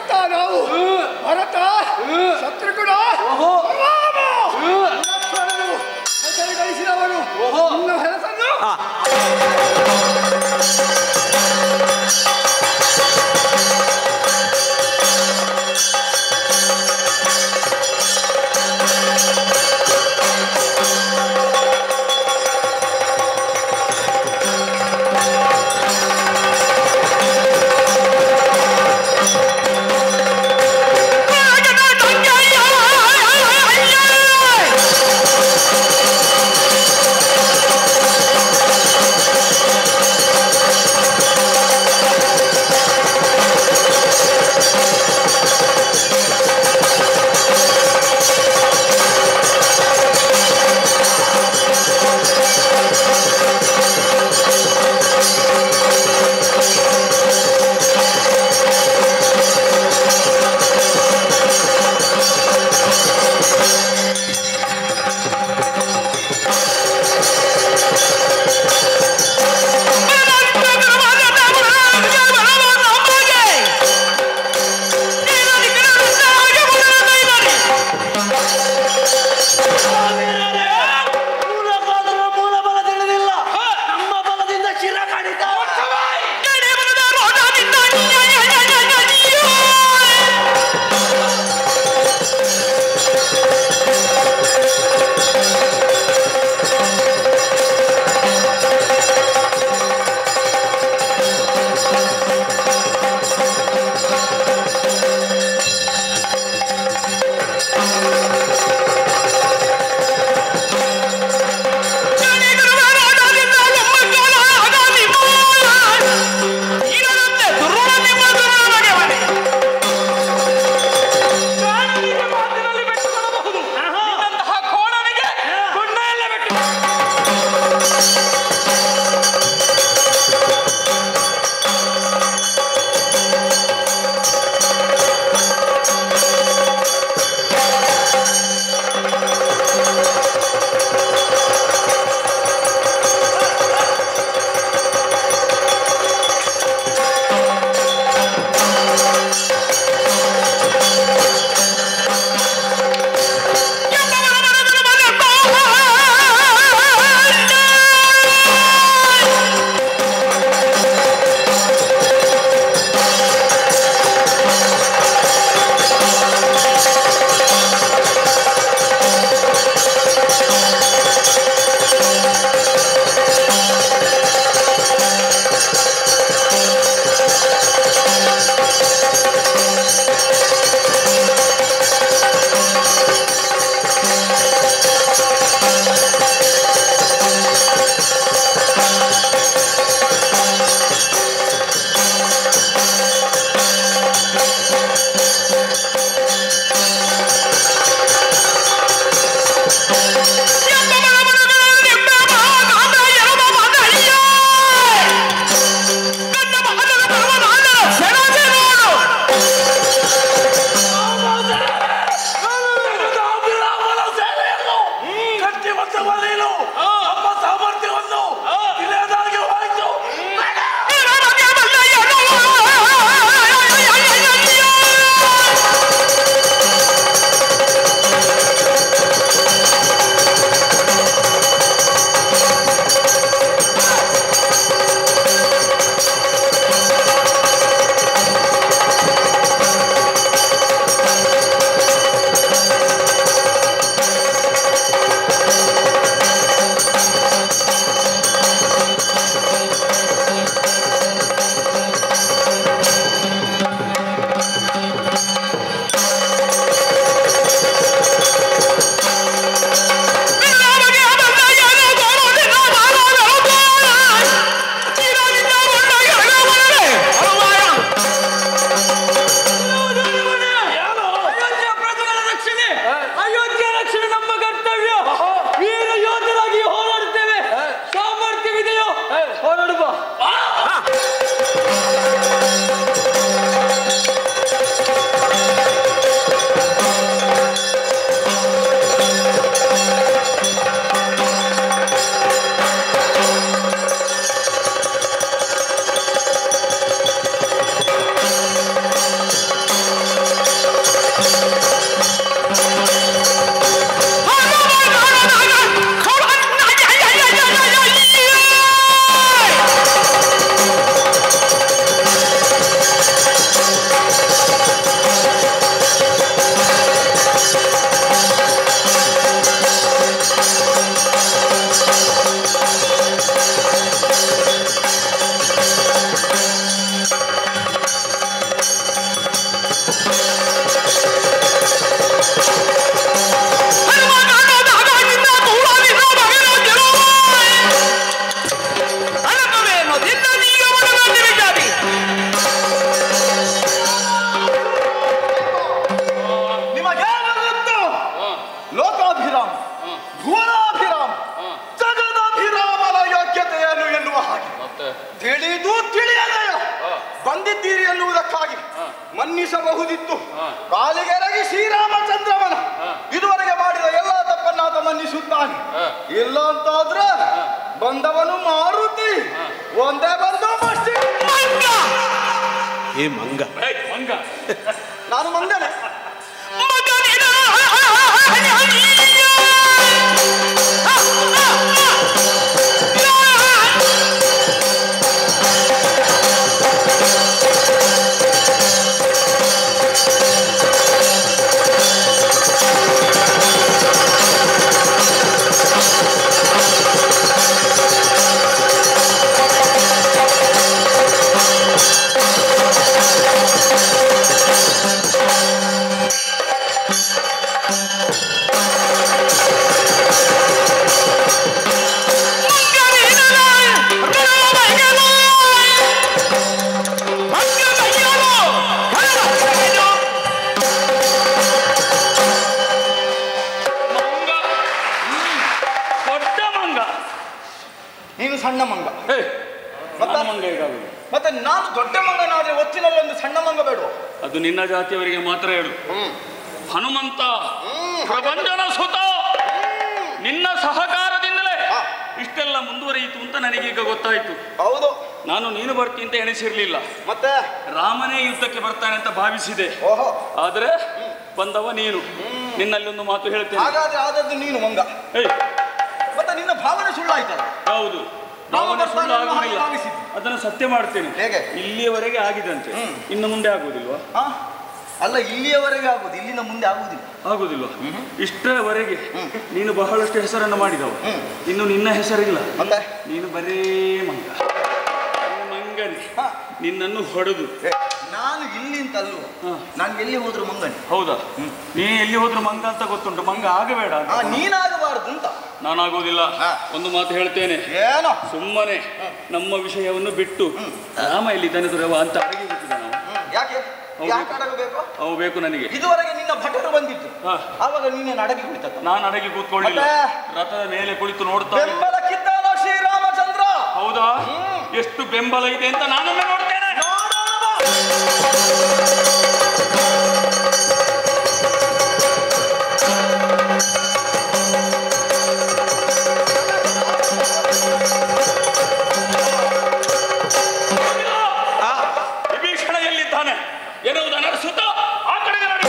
Speaker 11: ಭರತ ನಾವು ಭರತ ಶತ್ರುಘ್ನ ಲಕ್ಷ್ಮಣನು ಹೆಸರು ಗಳಿಸಿದವನು ಇನ್ನು ಹೆಸರು
Speaker 8: ಮನ್ನಿಸಬಹುದಿತ್ತು. ಕಾಲಿಗೆರಗಿ ಶ್ರೀರಾಮಚಂದ್ರವನ ಇದುವರೆಗೆ ಮಾಡಿದ ಎಲ್ಲ ತಪ್ಪನ್ನಾತ ಮನ್ನಿಸುತ್ತಾನೆ. ಇಲ್ಲ ಅಂತಾದ್ರೆ ಬಂದವನು ಮಾರುತಿ ಒಂದೇ ಬಂದು
Speaker 10: ಮಂಗ
Speaker 8: ನಾನು ಮಂಗನೇ. ಸಣ್ಣ ಮಂಗ ಮತ್ತೆ ನಾನು ದೊಡ್ಡ ಮಂಗನಾದ್ರೆ ಒತ್ತಿನಲ್ಲಿ ಒಂದು ಸಣ್ಣ ಮಂಗ ಬೇಡ.
Speaker 7: ಅದು ನಿನ್ನ ಜಾತಿಯವರಿಗೆ ಮಾತ್ರ ಹೇಳು. ಹನುಮಂತ ಪ್ರಪಂಚನ ಸುತ ನಿನ್ನ ಸಹಕಾರದಿಂದಲೇ ಇಷ್ಟೆಲ್ಲ ಮುಂದುವರಿಯಿತು ಅಂತ ನನಗೀಗ ಗೊತ್ತಾಯ್ತು.
Speaker 8: ಹೌದು,
Speaker 7: ನಾನು ನೀನು ಬರ್ತೀನಿ ಅಂತ ಎಣಿಸಿರ್ಲಿಲ್ಲ.
Speaker 8: ಮತ್ತೆ
Speaker 7: ರಾಮನೇ ಯುದ್ಧಕ್ಕೆ ಬರ್ತಾನೆ ಅಂತ ಭಾವಿಸಿದೆ. ಆದ್ರೆ ಬಂದವ ನೀನು. ನಿನ್ನಲ್ಲಿ ಒಂದು ಮಾತು ಹೇಳ್ತೇನೆ.
Speaker 8: ಹಾಗಾದ್ರೆ ಆದದ್ದು ನೀನು ಮಂಗ. ಮತ್ತೆ ನಿನ್ನ ಭಾವನೆ ಸುಳ್ಳಾಯ್ತಲ್ಲ?
Speaker 7: ಹೌದು, ಭಾವನೆ ಸುಳ್ಳು ಆಗುದಿಲ್ಲ. ಅದನ್ನು ಸತ್ಯ ಮಾಡ್ತೇನೆ.
Speaker 8: ಹೇಗೆ?
Speaker 7: ಇಲ್ಲಿಯವರೆಗೆ ಆಗಿದಂತೆ ಇನ್ನು ಮುಂದೆ ಆಗುವುದಿಲ್ವಾ?
Speaker 8: ಅಲ್ಲ, ಇಲ್ಲಿಯವರೆಗೆ ಆಗುದು, ಇಲ್ಲಿನ ಮುಂದೆ
Speaker 7: ಆಗುದಿಲ್ವಾ? ಇಷ್ಟರವರೆಗೆ ನೀನು ಬಹಳಷ್ಟು ಹೆಸರನ್ನು ಮಾಡಿದವ. ಇನ್ನು ನಿನ್ನ ಹೆಸರಿಲ್ಲ. ನೀನು ಬರೇ ಮಂಗ, ಮಂಗನೇ. ನಿನ್ನನ್ನು ಹೊಡೆದು
Speaker 8: ನಾನು ಇಲ್ಲಿ ಅಂತ ಅಲ್ವ, ನಾನು ಎಲ್ಲಿ ಹೋದ್ರು ಮಂಗನೇ.
Speaker 7: ಹೌದಾ? ನೀ ಎಲ್ಲಿ ಹೋದ್ರು ಮಂಗ ಅಂತ ಗೊತ್ತುಂಟು. ಮಂಗ ಆಗಬೇಡ.
Speaker 8: ನೀನಾಗಬಾರದು ಅಂತ.
Speaker 7: ನಾನಾಗುವುದಿಲ್ಲ. ಒಂದು ಮಾತು ಹೇಳ್ತೇನೆ.
Speaker 8: ಏನೋ
Speaker 7: ಸುಮ್ಮನೆ ನಮ್ಮ ವಿಷಯವನ್ನು ಬಿಟ್ಟು ರಾಮ ಎಲ್ಲಿದ್ದಾನೆ ದೊರೆವ ಅಂತ ಅಡಗಿ ಬಿಟ್ಟಿದ್ದ ನಾವು.
Speaker 8: ಯಾಕೆ ಅಡಗಬೇಕು?
Speaker 7: ಅವು ಬೇಕು ನನಗೆ.
Speaker 8: ಇದುವರೆಗೆ ನಿನ್ನ ಭಟರು ಬಂದಿತ್ತು, ಆವಾಗ ನೀನೇನು ಅಡಗಿ ಕುಳಿತ?
Speaker 7: ನಾನು ಅಡಗಿ ಕೂತ್ಕೊಳ್ಳಿಲ್ಲ. ರಥದ ಮೇಲೆ ಕುಳಿತು ನೋಡ್ತಾ
Speaker 8: ಬೆಂಬಲಕ್ಕಿದ್ದಾನೋ ಶ್ರೀರಾಮಚಂದ್ರ?
Speaker 7: ಹೌದಾ? ಎಷ್ಟು ಬೆಂಬಲ ಇದೆ ಅಂತ ನಾನೊಮ್ಮೆ ನೋಡ್ತೇನೆ. ವಿಭೀಷಣ ಎಲ್ಲಿದ್ದಾನೆ ಎನ್ನುವುದನ್ನು ಸುತ್ತ ಆ ಕಡೆಗೆ ನೋಡಿ.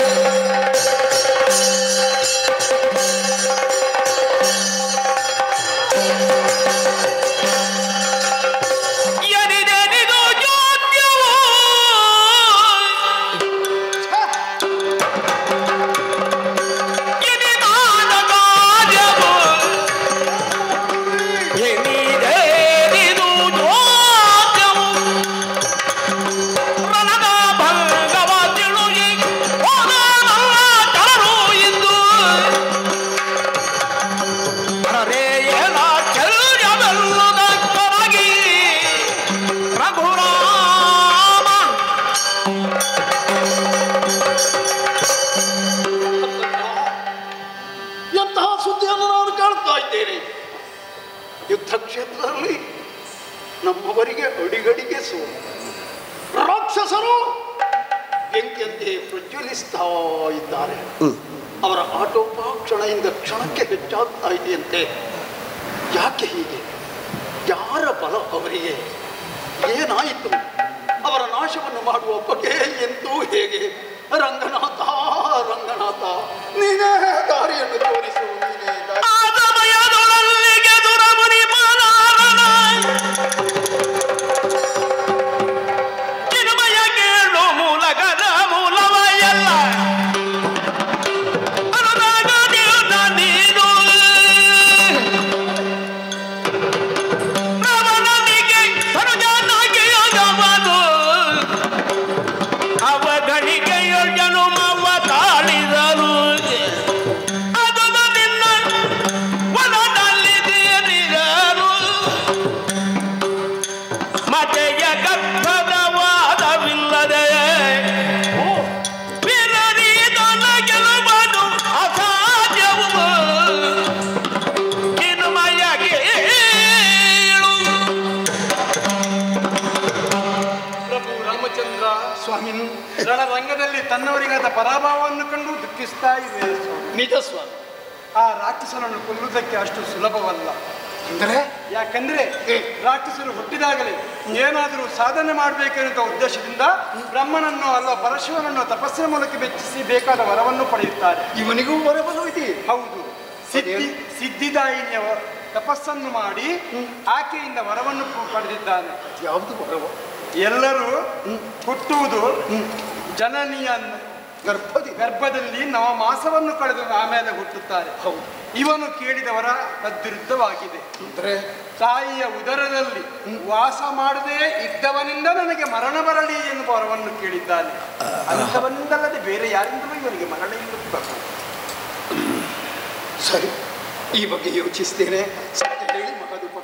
Speaker 12: ಯುದ್ಧ ಕ್ಷೇತ್ರದಲ್ಲಿ ನಮ್ಮವರಿಗೆ ಅಡಿಗಡಿಗೆ ಸೋಲು. ರಾಕ್ಷಸರು ಬೆಂಕಿಯಂತೆ ಪ್ರಜ್ವಲಿಸ್ತಾ ಇದ್ದಾರೆ. ಅವರ ಆಟೋಪ ಕ್ಷಣದಿಂದ ಕ್ಷಣಕ್ಕೆ ಹೆಚ್ಚಾಗ್ತಾ ಇದೆಯಂತೆ. ಯಾಕೆ ಹೀಗೆ? ಯಾರ ಬಲ ಅವರಿಗೆ? ಏನಾಯಿತು? ಅವರ ನಾಶವನ್ನು ಮಾಡುವ ಬಗೆ ಎಂತೂ ಹೇಗೆ? ರಂಗನಾಥ, ರಂಗನಾಥ, ನೀನೇ ದಾರಿಯನ್ನು ತೋರಿಸು. ನೀನೇ
Speaker 10: ಅವಗಳಿಗೆ ಯೋಜನು ಮವ ತಾಳಿದರು. ಅದು ನಿನ್ನ
Speaker 8: ಸ್ವಾಮಿ ರಣರಂಗದಲ್ಲಿ ತನ್ನವರಿಗಾದ ಪರಾಭವವನ್ನು ಕಂಡು ದುಃಖಿಸ್ತಾ ಇವೆ.
Speaker 12: ನಿಜ ಸ್ವಾಮಿ.
Speaker 8: ಆ ರಾಕ್ಷಸನನ್ನು ಕೊಲ್ಲುವುದಕ್ಕೆ ಅಷ್ಟು ಸುಲಭವಲ್ಲ.
Speaker 12: ಅಂದರೆ
Speaker 8: ಯಾಕಂದ್ರೆ ರಾಕ್ಷಸರು ಹುಟ್ಟಿದಾಗಲೇ ಏನಾದರೂ ಸಾಧನೆ ಮಾಡಬೇಕೆನ್ನುವ ಉದ್ದೇಶದಿಂದ ಬ್ರಹ್ಮನನ್ನು ಅಲ್ಲ ಪರಶಿವನನ್ನು ತಪಸ್ಸಿನ ಮೂಲಕ ಮೆಚ್ಚಿಸಿ ಬೇಕಾದ ವರವನ್ನು ಪಡೆಯುತ್ತಾರೆ.
Speaker 12: ಇವನಿಗೂ ವರವನ್ನು ಇದೆ.
Speaker 8: ಹೌದು. ಸಿದ್ಧಿದಾಯಿನಿಯ ತಪಸ್ಸನ್ನು ಮಾಡಿ ಆಕೆಯಿಂದ ವರವನ್ನು ಪಡೆದಿದ್ದಾನೆ.
Speaker 12: ಯಾವುದು ವರವ?
Speaker 8: ಎಲ್ಲರೂ ಹುಟ್ಟುವುದು ಜನನಿಯ ಗರ್ಭದಲ್ಲಿ ನವಮಾಸವನ್ನು ಕಳೆದು ಆಮೇಲೆ ಹುಟ್ಟುತ್ತಾರೆ.
Speaker 12: ಹೌದು.
Speaker 8: ಇವನು ಕೇಳಿದವರ ತದ್ವಿರುದ್ಧವಾಗಿದೆ.
Speaker 12: ಅಂದರೆ
Speaker 8: ತಾಯಿಯ ಉದರದಲ್ಲಿ ವಾಸ ಮಾಡದೇ ಇದ್ದವನಿಂದ ನನಗೆ ಮರಣ ಬರಲಿ ಎನ್ನುವ ವರವನ್ನು ಕೇಳಿದ್ದಾನೆ. ಅಂಥವನಿಂದಲ್ಲದೆ ಬೇರೆ ಯಾರಿಂದಲೂ ಇವನಿಗೆ ಮರಣ ಇಲ್ಲಬೇಕು.
Speaker 12: ಸರಿ, ಈ ಬಗ್ಗೆ ಯೋಚಿಸ್ತೇನೆ. ಸತ್ಯ ಹೇಳಿ ಮಹಾದೀಪ.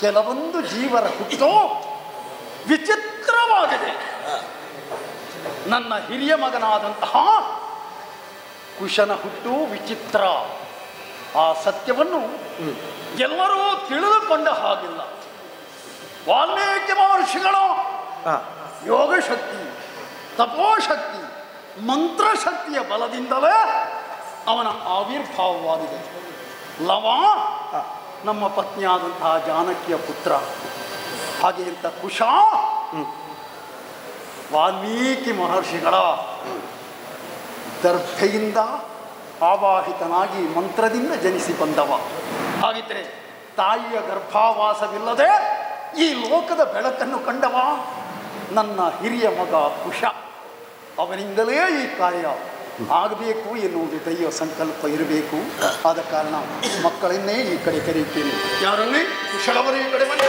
Speaker 11: ಕೆಲವೊಂದು ಜೀವರ ಹುಟ್ಟು ವಿಚಿತ್ರವಾಗಿದೆ. ನನ್ನ ಹಿರಿಯ ಮಗನಾದಂತಹ ಕುಶನ ಹುಟ್ಟು ವಿಚಿತ್ರ. ಆ ಸತ್ಯವನ್ನು ಎಲ್ಲರೂ ತಿಳಿದುಕೊಂಡ ಹಾಗಿಲ್ಲ. ವಾಲ್ಮೀಕಿ ಮಹರ್ಷಿಗಳು ಯೋಗಶಕ್ತಿ, ತಪೋಶಕ್ತಿ, ಮಂತ್ರಶಕ್ತಿಯ ಬಲದಿಂದಲೇ ಅವನ ಆವಿರ್ಭಾವವಾಗಿದೆ. ಲವ ನಮ್ಮ ಪತ್ನಿಯಾದಂತಹ ಜಾನಕಿಯ ಪುತ್ರ. ಹಾಗೆ ಅಂತ ಕುಶ ವಾಲ್ಮೀಕಿ ಮಹರ್ಷಿಗಳ ದರ್ಭೆಯಿಂದ ಆವಾಹಿತನಾಗಿ ಮಂತ್ರದಿಂದ ಜನಿಸಿ ಬಂದವ. ಹಾಗಿದ್ರೆ ತಾಯಿಯ ಗರ್ಭಾವಾಸವಿಲ್ಲದೆ ಈ ಲೋಕದ ಬೆಳಕನ್ನು ಕಂಡವ ನನ್ನ ಹಿರಿಯ ಮಗ ಕುಶ. ಅವನಿಂದಲೇ ಈ ಕಾರ್ಯ ಆಗಬೇಕು ಎನ್ನುವುದು ದೈವ ಸಂಕಲ್ಪ ಇರಬೇಕು. ಆದ ಕಾರಣ ಮಕ್ಕಳನ್ನೇ ಈ ಕಡೆ ಕರೆಯುತ್ತೇನೆ. ಯಾರನ್ನೇ? ಕುಶಲವರು ಈ ಕಡೆ ಬನ್ನಿ.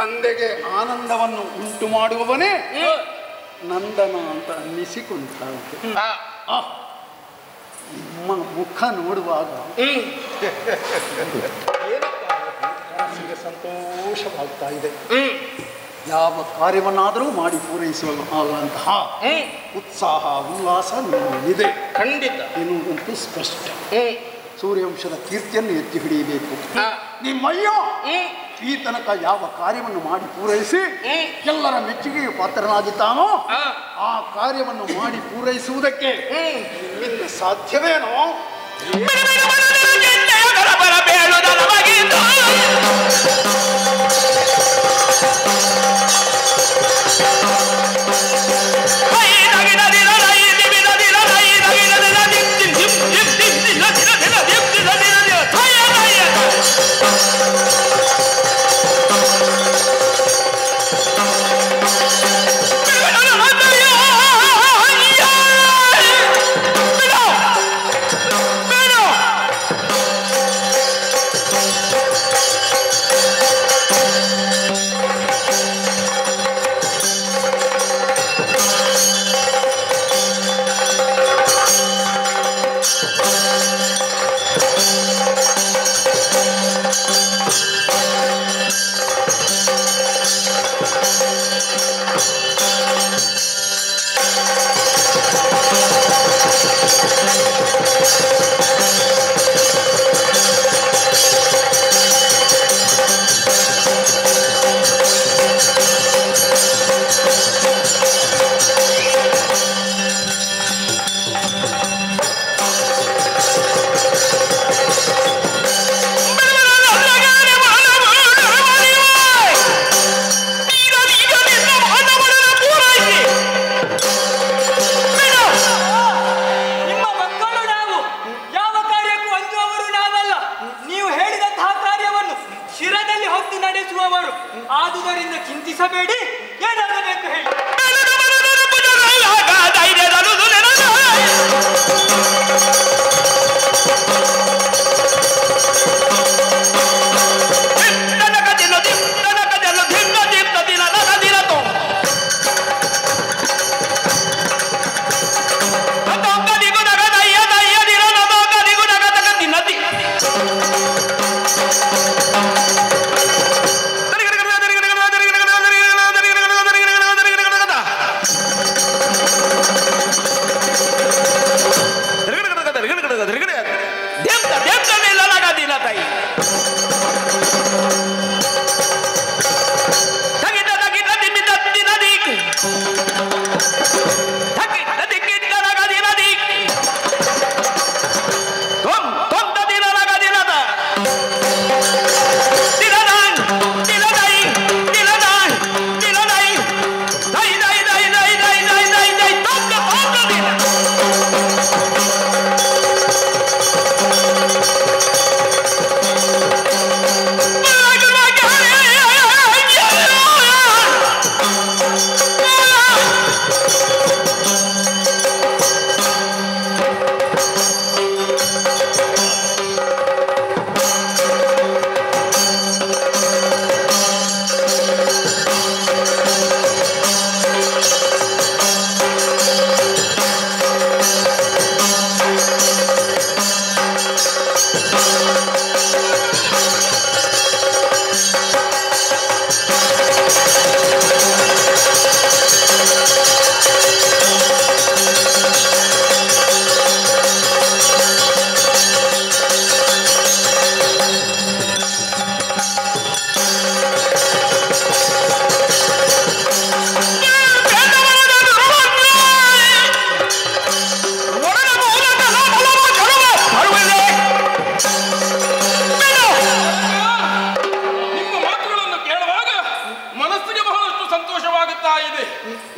Speaker 11: ತಂದೆಗೆ ಆನಂದವನ್ನು ಉಂಟು ಮಾಡುವವನೇ ನಂದನ ಅಂತ ಅನ್ನಿಸಿಕೊಂಡಾಯಿತು. ನಿಮ್ಮ ಮುಖ ನೋಡುವಾಗ ಮನಸ್ಸಿಗೆ ಸಂತೋಷವಾಗ್ತಾ ಇದೆ. ಯಾವ ಕಾರ್ಯವನ್ನಾದರೂ ಮಾಡಿ ಪೂರೈಸುವಂತಹ ಉತ್ಸಾಹ ಉಲ್ಲಾಸ ನಿಮ್ಮಲ್ಲಿದೆ
Speaker 1: ಖಂಡಿತ
Speaker 11: ಎನ್ನುವುದಂತೂ ಸ್ಪಷ್ಟ. ಸೂರ್ಯವಂಶದ ಕೀರ್ತಿಯನ್ನು ಎತ್ತಿ ಹಿಡಿಯಬೇಕು. ನಿಮ್ಮಯ್ಯ ಈ ತನಕ ಯಾವ ಕಾರ್ಯವನ್ನು ಮಾಡಿ ಪೂರೈಸಿ ಎಲ್ಲರ ಮೆಚ್ಚುಗೆಗೆ ಪಾತ್ರನಾಗಿದ್ದಾನೋ ಆ ಕಾರ್ಯವನ್ನು ಮಾಡಿ ಪೂರೈಸುವುದಕ್ಕೆ ಸಾಧ್ಯವೇನೋ?
Speaker 2: ಆದುದರಿಂದ ಚಿಂತಿಸಬೇಡಿ, ಏನಾಗಬೇಕು ಹೇಳಿ.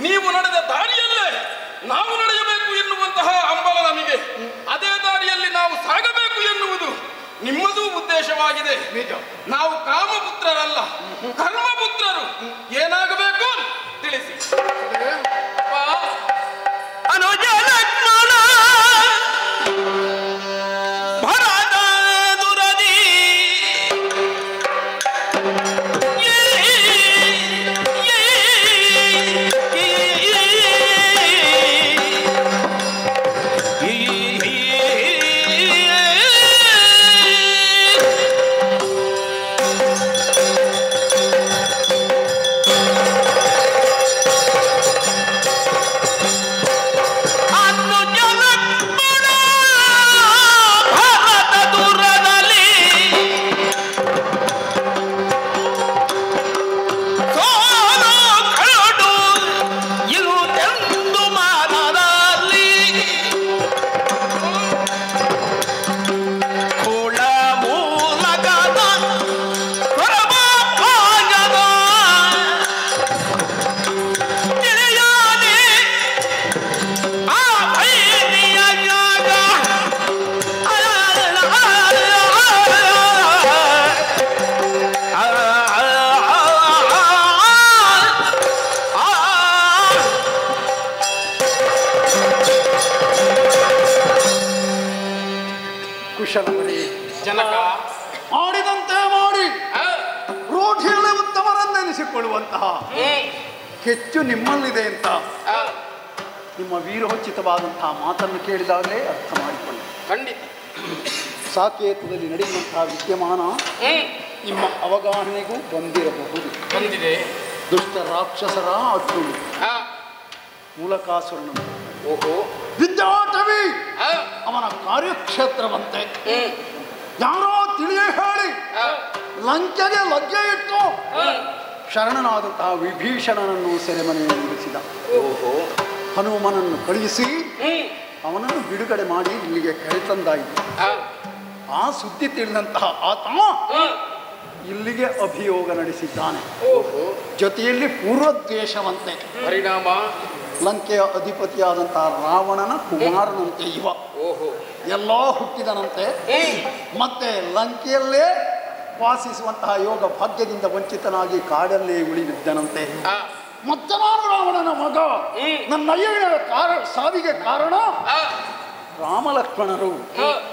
Speaker 13: ನೀವು ನಡೆದ ದಾರಿಯಲ್ಲೇ ನಾವು ನಡೆಯಬೇಕು ಎನ್ನುವಂತಹ ಹಂಬಲ ನಮಗೆ. ಅದೇ ದಾರಿಯಲ್ಲಿ ನಾವು ಸಾಗಬೇಕು ಎನ್ನುವುದು ನಿಮ್ಮದೂ ಉದ್ದೇಶವಾಗಿದೆ. ನಾವು ಕಾಮಪುತ್ರರಲ್ಲ, ಕರ್ಮಪುತ್ರರು. ಏನಾಗಬೇಕು ತಿಳಿಸಿ.
Speaker 10: ಅನುಜ ಲಕ್ಷ್ಮಣ ಭರತ ದುರದಿ
Speaker 11: ಆಡಿದಂತೆ ಮಾಡಿ ರೂಢಿಯಲ್ಲಿ ಉತ್ತಮರನ್ನೆನಿಸಿಕೊಳ್ಳುವಂತಹ ಕೆಚ್ಚು ನಿಮ್ಮಲ್ಲಿದೆ ಅಂತ ನಿಮ್ಮ ವೀರೋಚಿತವಾದಂತಹ ಮಾತನ್ನು ಕೇಳಿದಾಗಲೇ ಅರ್ಥ ಮಾಡಿಕೊಳ್ಳಿ.
Speaker 13: ಖಂಡಿತ
Speaker 11: ಸಾಕೇತದಲ್ಲಿ ನಡೆಯುವಂತಹ ವಿದ್ಯಮಾನ ನಿಮ್ಮ ಅವಗಾಹನೆಗೂ ಬಂದಿರಬಹುದು.
Speaker 13: ಬಂದಿದೆ.
Speaker 11: ದುಷ್ಟ ರಾಕ್ಷಸರ ಅಟ್ಟುಳು ಮೂಲಕಾಸುರನು ವಿದ್ಯಾಟವಿ ಅವನ ಕಾರ್ಯಕ್ಷೇತ್ರವಂತೆ ಯಾರೋ ತಿಳಿಯೇ ಹೇಳಿ ಲಂಕೆಗೆ ಲಗ್ಗೆ ಇಟ್ಟು ಶರಣನಾದಂತಹ ವಿಭೀಷಣನನ್ನು ಸೆರೆಮನೆಯಲ್ಲಿರಿಸಿದ. ಹನುಮನನ್ನು ಕಳುಹಿಸಿ ಅವನನ್ನು ಬಿಡುಗಡೆ ಮಾಡಿ ಇಲ್ಲಿಗೆ ಕರೆತಂದಾಯಿತು. ಆ ಸುದ್ದಿ ತಿಳಿದಂತಹ ಆತ ಇಲ್ಲಿಗೆ ಅಭಿಯೋಗ ನಡೆಸಿದ್ದಾನೆ. ಜೊತೆಯಲ್ಲಿ ಪೂರ್ವದ್ವೇಷವಂತೆ
Speaker 13: ಪರಿಣಾಮ
Speaker 11: ಲಂಕೆಯ ಅಧಿಪತಿಯಾದಂತಹ ರಾವಣನ ಕುಮಾರನಂತೆ ಇವ ಎಲ್ಲೋ ಹುಟ್ಟಿದನಂತೆ. ಮತ್ತೆ ಲಂಕೆಯಲ್ಲೇ ವಾಸಿಸುವಂತಹ ಯೋಗ ಭಾಗ್ಯದಿಂದ ವಂಚಿತನಾಗಿ ಕಾಡಲ್ಲೇ ಉಳಿದಿದ್ದನಂತೆ. ಮತ್ತೆ ನಾನು ರಾವಣನ ಮಗ, ನನ್ನ ಅಯ್ಯನ ಸಾವಿಗೆ ಕಾರಣ ರಾಮಲಕ್ಷ್ಮಣರು.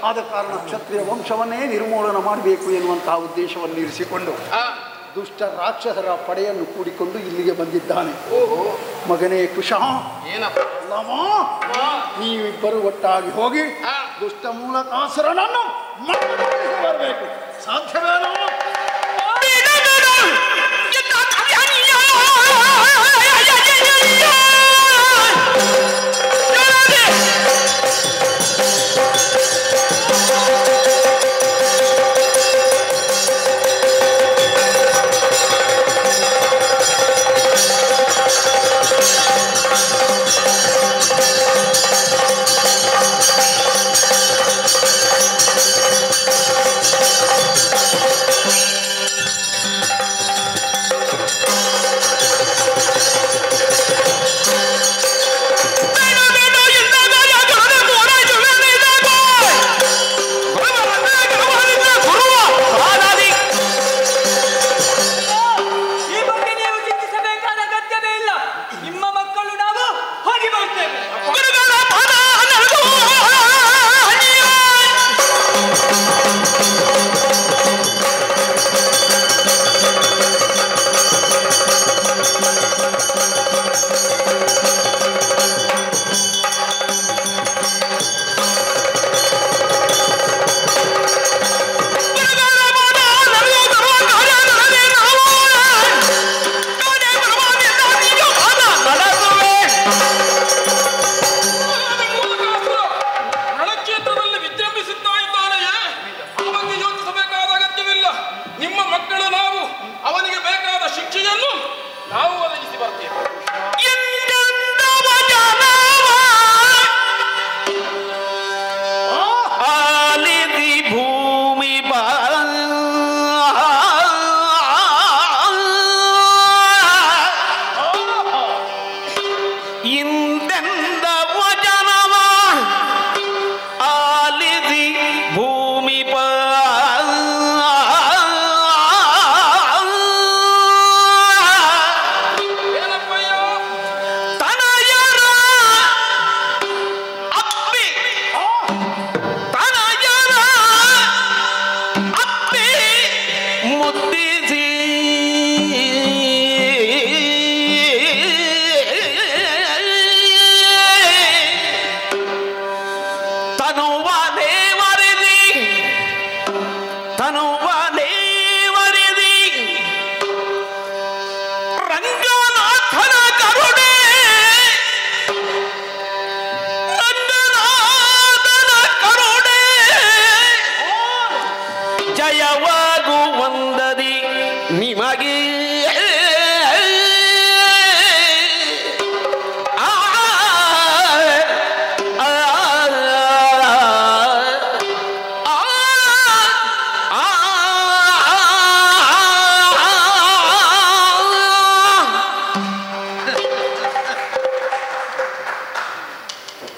Speaker 11: ಆದ ಕಾರಣ ಕ್ಷತ್ರಿಯ ವಂಶವನ್ನೇ ನಿರ್ಮೂಲನ ಮಾಡಬೇಕು ಎನ್ನುವಂತಹ ಉದ್ದೇಶವನ್ನು ಇರಿಸಿಕೊಂಡು ದುಷ್ಟ ರಾಕ್ಷಸರ ಪಡೆಯನ್ನು ಕೂಡಿಕೊಂಡು ಇಲ್ಲಿಗೆ ಬಂದಿದ್ದಾನೆ. ಮಗನೇ ಕುಶ, ನೀವಿಬ್ಬರು ಒಟ್ಟಾಗಿ ಹೋಗಿ ದುಷ್ಟ ಮೂಲಕಾಸುರನನ್ನು ಬರಬೇಕು. ಸಾಧ್ಯವೇನೋ?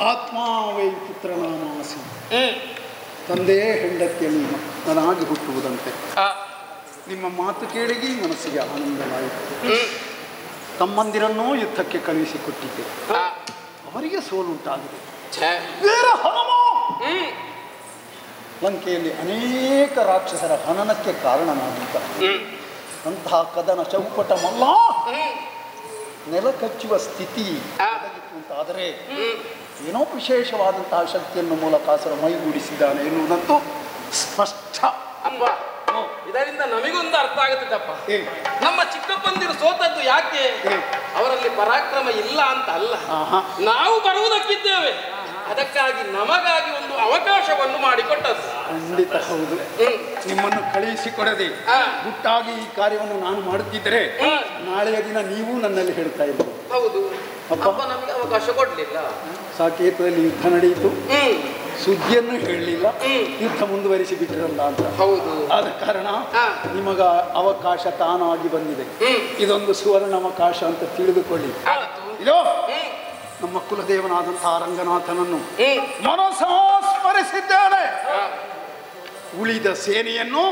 Speaker 11: ಆತ್ಮಾವೈ ಪುತ್ರನಾಮಾಸಿ, ತಂದೆ ಹೆಂಡತಿಯಲ್ಲಿ ಮಕ್ಕನಾಗಿ ಹುಟ್ಟುವುದಂತೆ. ನಿಮ್ಮ ಮಾತು ಕೇಳಿಗಿ ಮನಸ್ಸಿಗೆ ಆನಂದವಾಯಿತು. ತಮ್ಮಂದಿರನ್ನೂ ಯುದ್ಧಕ್ಕೆ ಕಳುಹಿಸಿಕೊಟ್ಟಿದ್ದೆ, ಅವರಿಗೆ ಸೋಲುಂಟಾಗಿದೆ. ಲಂಕೆಯಲ್ಲಿ ಅನೇಕ ರಾಕ್ಷಸರ ಹನನಕ್ಕೆ ಕಾರಣನಾಗಿದ್ದ ಅಂತಹ ಕದನ ಚೌಪಟ ಮಲ್ಲ ನೆಲ ಕಚ್ಚುವ ಸ್ಥಿತಿ ಅಂತಾದರೆ ಏನೋ ವಿಶೇಷವಾದಂತಹ ಶಕ್ತಿಯನ್ನು ಮೂಲಕಾಸುರ ಮೈಗೂಡಿಸಿದ್ದಾನೆ ಎನ್ನುವುದಂತೂ ಸ್ಪಷ್ಟ.
Speaker 13: ಅಪ್ಪ, ಇದರಿಂದ ನಮಗೊಂದು ಅರ್ಥ ಆಗುತ್ತಪ್ಪ. ನಮ್ಮ ಚಿಕ್ಕಪ್ಪಂದಿರು ಸೋತದ್ದು ಯಾಕೆ? ಅವರಲ್ಲಿ ಪರಾಕ್ರಮ ಇಲ್ಲ ಅಂತ ಅಲ್ಲ, ನಾವು ಬರುವುದಕ್ಕಿದ್ದೇವೆ, ಅದಕ್ಕಾಗಿ ನಮಗಾಗಿ ಒಂದು ಅವಕಾಶವನ್ನು ಮಾಡಿಕೊಟ್ಟದ್ದು.
Speaker 11: ಖಂಡಿತ ಹೌದು. ನಿಮ್ಮನ್ನು ಕಳುಹಿಸಿಕೊಡದೆ ಗುಟ್ಟಾಗಿ ಈ ಕಾರ್ಯವನ್ನು ನಾನು ಮಾಡುತ್ತಿದ್ದರೆ ನಾಳೆಯ ದಿನ ನೀವು ನನ್ನಲ್ಲಿ ಹೇಳ್ತಾ ಇದ್ರು.
Speaker 13: ಹೌದು, ಅಪ್ಪ ನಮಗೆ ಅವಕಾಶ ಕೊಡ್ಲಿಲ್ಲ.
Speaker 11: ಸಾಕೇತದಲ್ಲಿ ಯುದ್ಧ ನಡೆಯಿತು, ಸುದ್ದಿಯನ್ನು ಹೇಳಲಿಲ್ಲ, ಯುದ್ಧ ಮುಂದುವರಿಸಿ ಬಿಟ್ಟಿರಲ್ಲ ಅಂತ.
Speaker 13: ಹೌದು,
Speaker 11: ಆದ ಕಾರಣ ನಿಮಗ ಅವಕಾಶ ತಾನಾಗಿ ಬಂದಿದೆ. ಇದೊಂದು ಸುವರ್ಣ ಅವಕಾಶ ಅಂತ ತಿಳಿದುಕೊಳ್ಳಿ. ಇದೋ ನಮ್ಮ ಕುಲದೇವನಾದಂತಹ ರಂಗನಾಥನನ್ನು ಮನಸಾ ಸ್ಮರಿಸಿದ್ದೇನೆ. ಉಳಿದ ಸೇನೆಯನ್ನು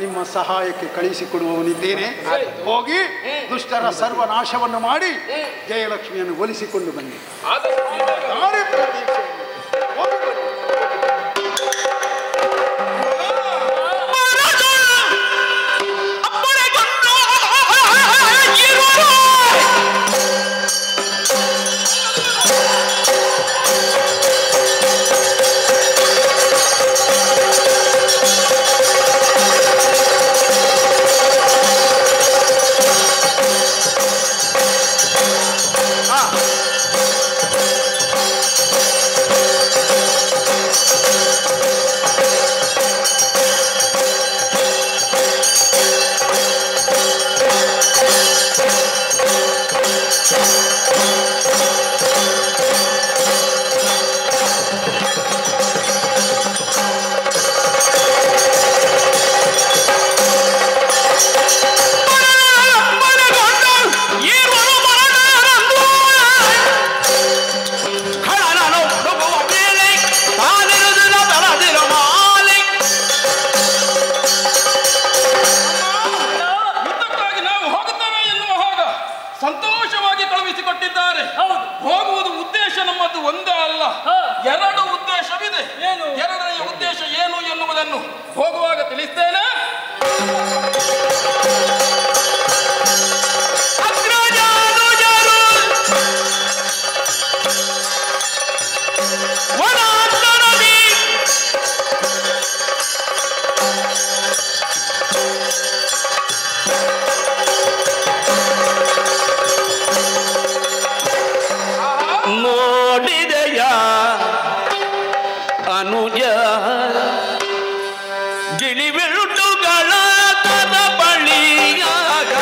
Speaker 11: ನಿಮ್ಮ ಸಹಾಯಕ್ಕೆ ಕಳಿಸಿಕೊಡುವವನಿದ್ದೇನೆ. ಹೋಗಿ ದುಷ್ಟರ ಸರ್ವನಾಶವನ್ನು ಮಾಡಿ ಜಯಲಕ್ಷ್ಮಿಯನ್ನು ಒಲಿಸಿಕೊಂಡು ಬನ್ನಿ.
Speaker 13: ಹೋಗುವುದು ಉದ್ದೇಶ ನಮ್ಮದು ಒಂದೇ ಅಲ್ಲ, ಎರಡು ಉದ್ದೇಶವಿದೆ. ಎರಡನೆಯ ಉದ್ದೇಶ ಏನು ಎನ್ನುವುದನ್ನು ಹೋಗುವಾಗ ತಿಳಿಸ್ತೇನೆ.
Speaker 10: ಅನುಜ ಗಿಳಿಬಿಳುಟುಗಳ ತದ ಬಳಿಯಾಗ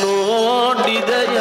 Speaker 10: ನೋಡಿದೆಯ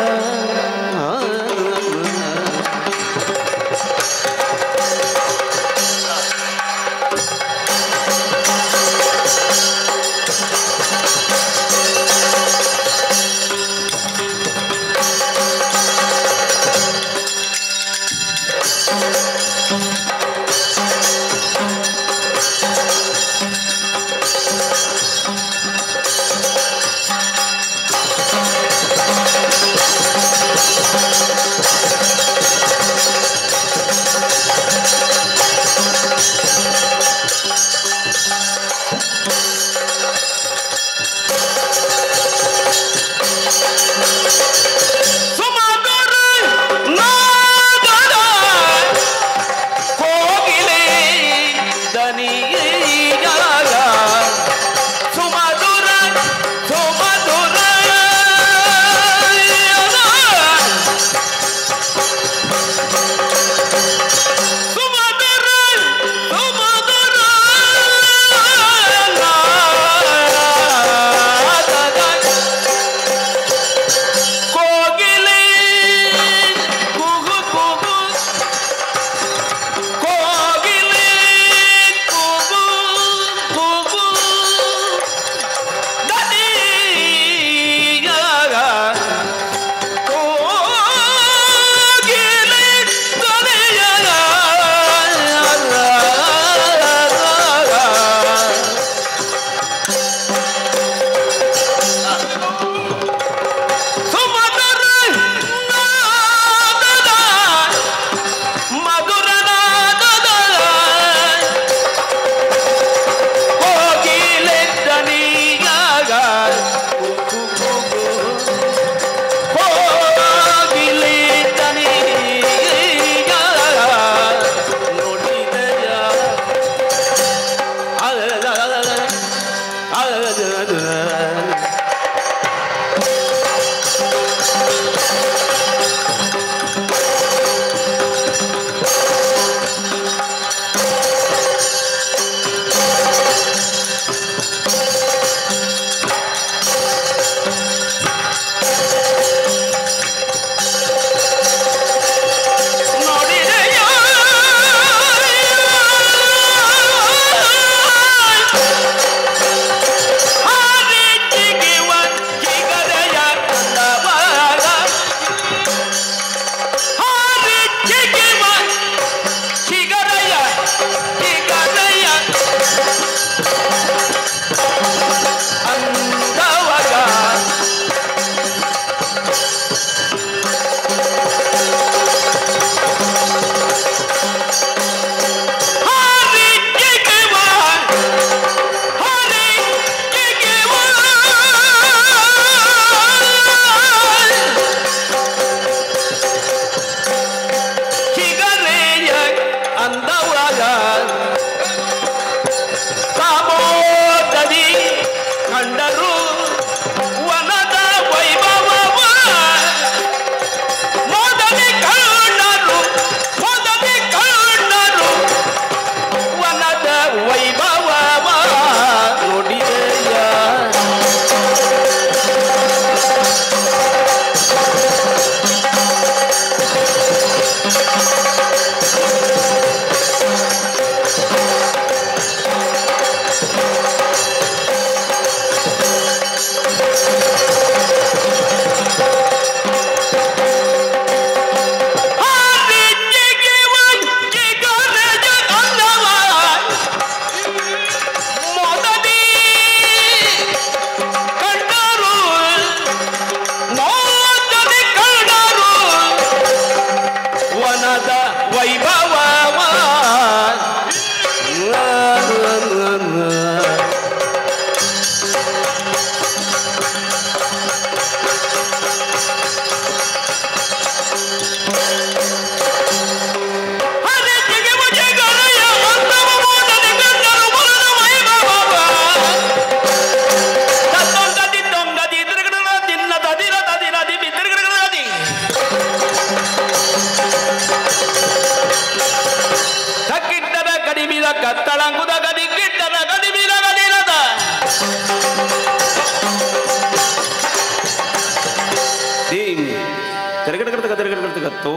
Speaker 10: ತೋ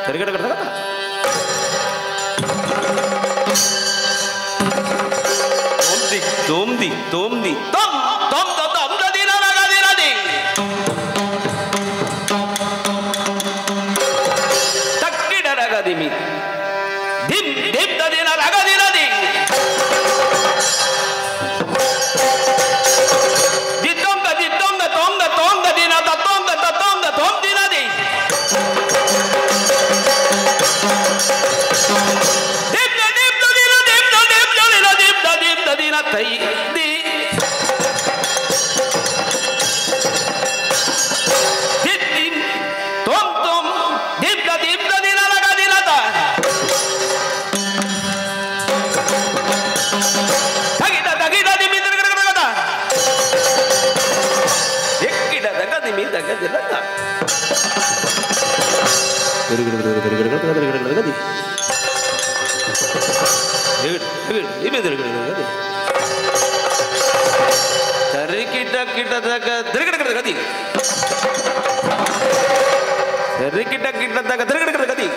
Speaker 10: ತರಿಗಡ ಕಡ ತೋಮ್ದಿ ತೋಮ್ದಿ ತಮ್ ತಮ್ ತಮ್ ದಿನ ನಗದಿರದಿ ತಕ್ಕಿಡ ನಗದಿಮಿ ದಿಮ್ ದಿಮ್ ದಿನ ನಗದಿರದಿ ದಿತ್ತೊಂಗ ದಿತ್ತೊಂಗ ತೊಂಗ ತೊಂಗ ದಿನ ತತ್ತೊಂಗ ತತ್ತೊಂಗ ತೊಂ ದಿನದಿ ತೈ ದಿ ದಿತ್ತಿನ್ ತೊಂ ತೊಂ ದಿಬ್ದ ದಿಬ್ದ ದಿನ ಲಗ ದಿನದ ತಗಿದ ತಗಿದ ದಿಮಿ ದಗದ ಎಕ್ಕಿಡ ದಗ ದಿಮಿ ದಗ ದಿನದ ಗದಿ ತರಿಕಿಟ ಕಿಟದಾಗ ತಿರುಗಡ ಗದಿ ತರಿಕಿಟ ಕಿಟದಾಗ ತಿರುಗಡ ಗದಿ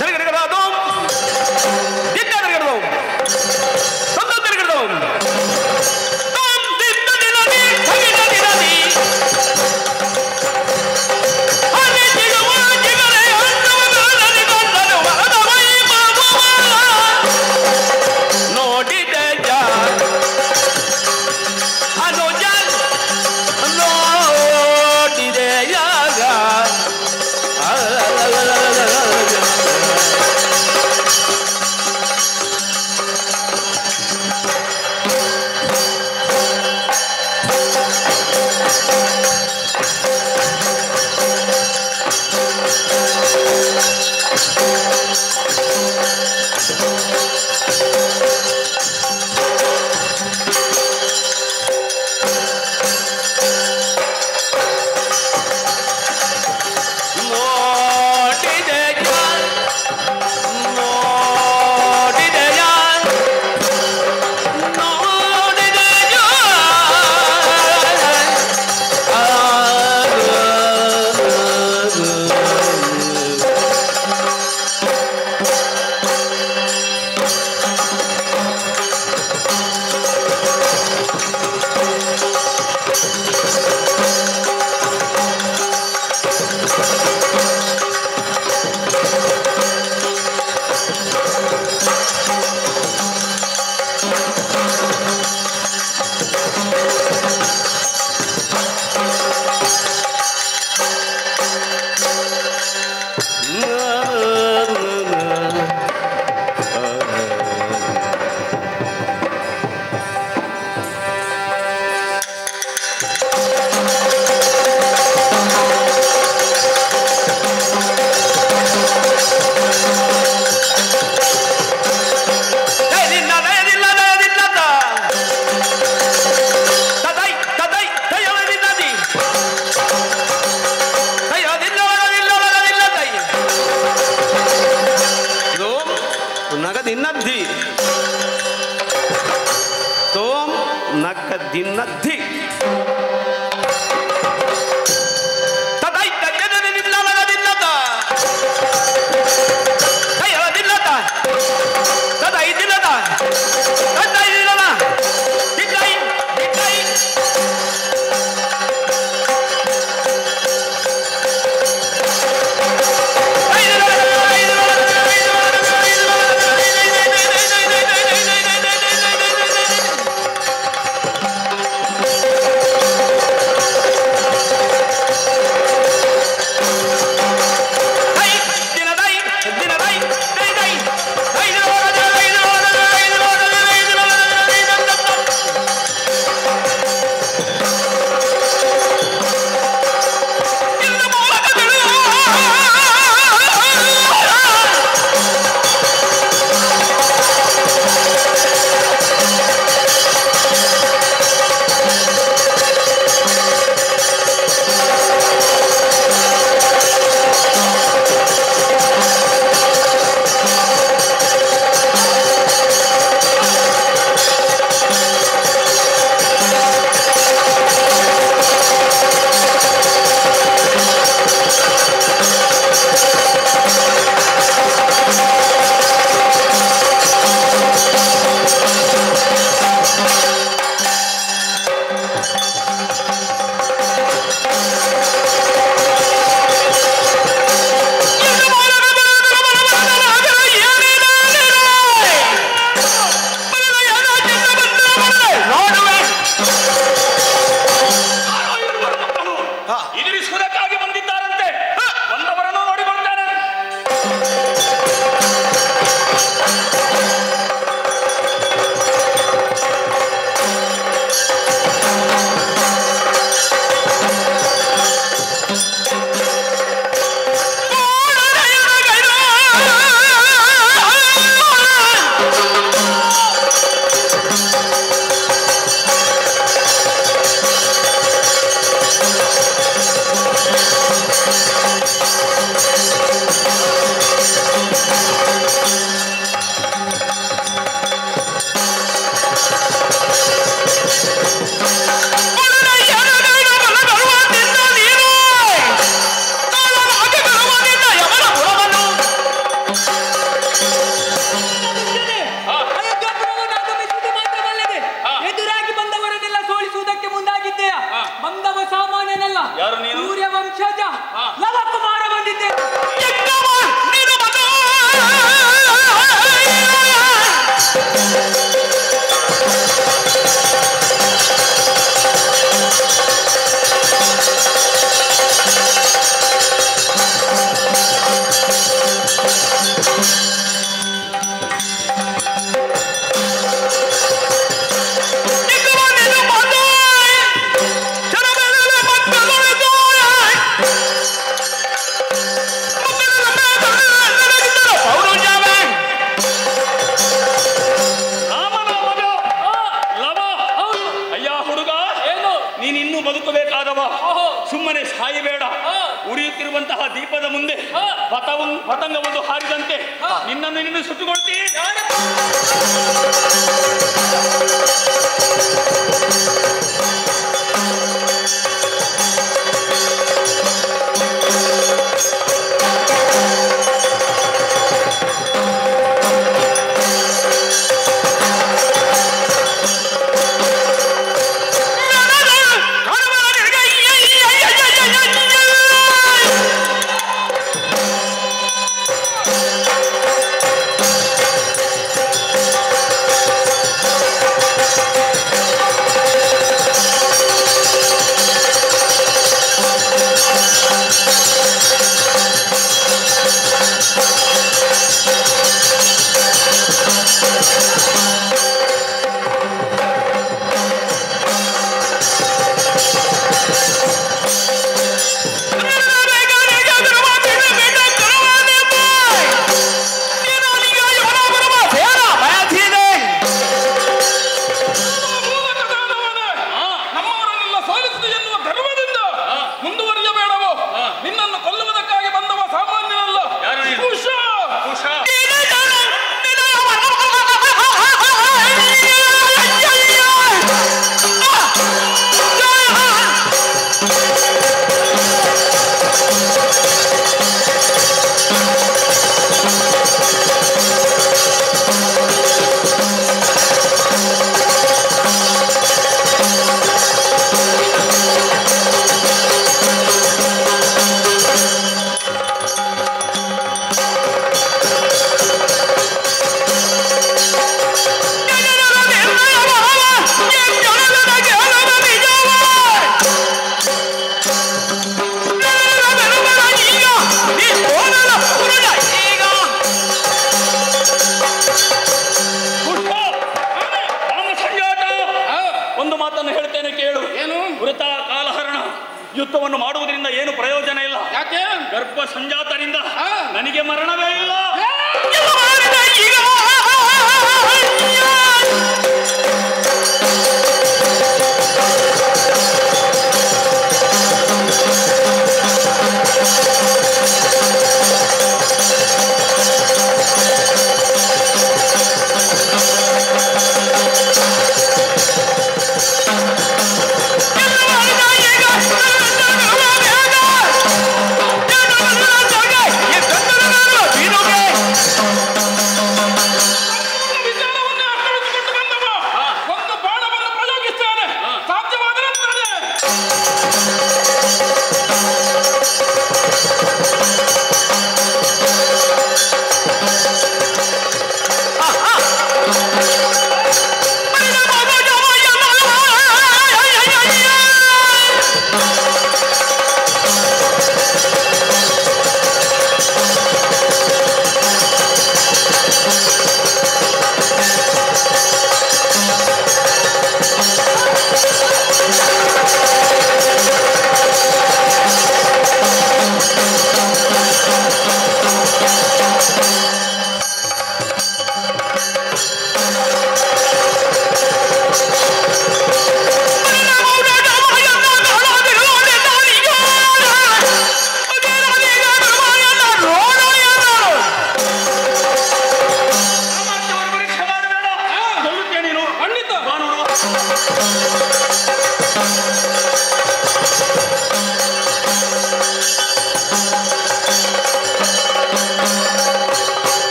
Speaker 10: ತಿರುಗಡ ಅದು ದಿಟ್ಟ ತಿರುಗಡ ತಂದ ತಿರುಗಡ ತಂ ದಿಟ್ಟ ದಿನದಿ ತಗಿದ ದಿನದಿ ಅನೆ ಜಿಗವ ಜಿಗರೆ ಅಂತವನದಿ ಗೊಂದನು ವರದ ವೈ ಬಾಬುವ ನೋಡಿದೆ ಜಾ ಅನುಜನ್ ನೋಡಿದೆ ಯಾಗ ನಗದಿನ್ನದ್ದಿ ತೋಂ ನಗದಿನ್ನದ್ದಿ ತದೈ ತಗದನಿಲ್ಲ ನಗದಿಲ್ಲದ ಕೈಯದಿಲ್ಲದ ತದೈ ದಿಲ್ಲದ ತದೈ ದಿಲ್ಲದ ದಿದ್ದೈ ದಿದ್ದೈ
Speaker 7: ಬೇಡವ, ಸುಮ್ಮನೆ ಸಾಯಬೇಡ. ಉರಿಯುತ್ತಿರುವಂತಹ ದೀಪದ ಮುಂದೆ ಪತಂಗವೊಂದು ಹಾರಿದಂತೆ ನಿನ್ನನ್ನು ನಿನ್ನ ಸುಟ್ಟುಕೊಳ್ತೀನಿ. ಯುದ್ಧವನ್ನು ಮಾಡುವುದರಿಂದ ಏನು ಪ್ರಯೋಜನ ಇಲ್ಲ.
Speaker 13: ಯಾಕೆ?
Speaker 7: ಗರ್ಭ ಸಂಜಾತರಿಂದ ನನಗೆ ಮರಣವೇ ಇಲ್ಲ.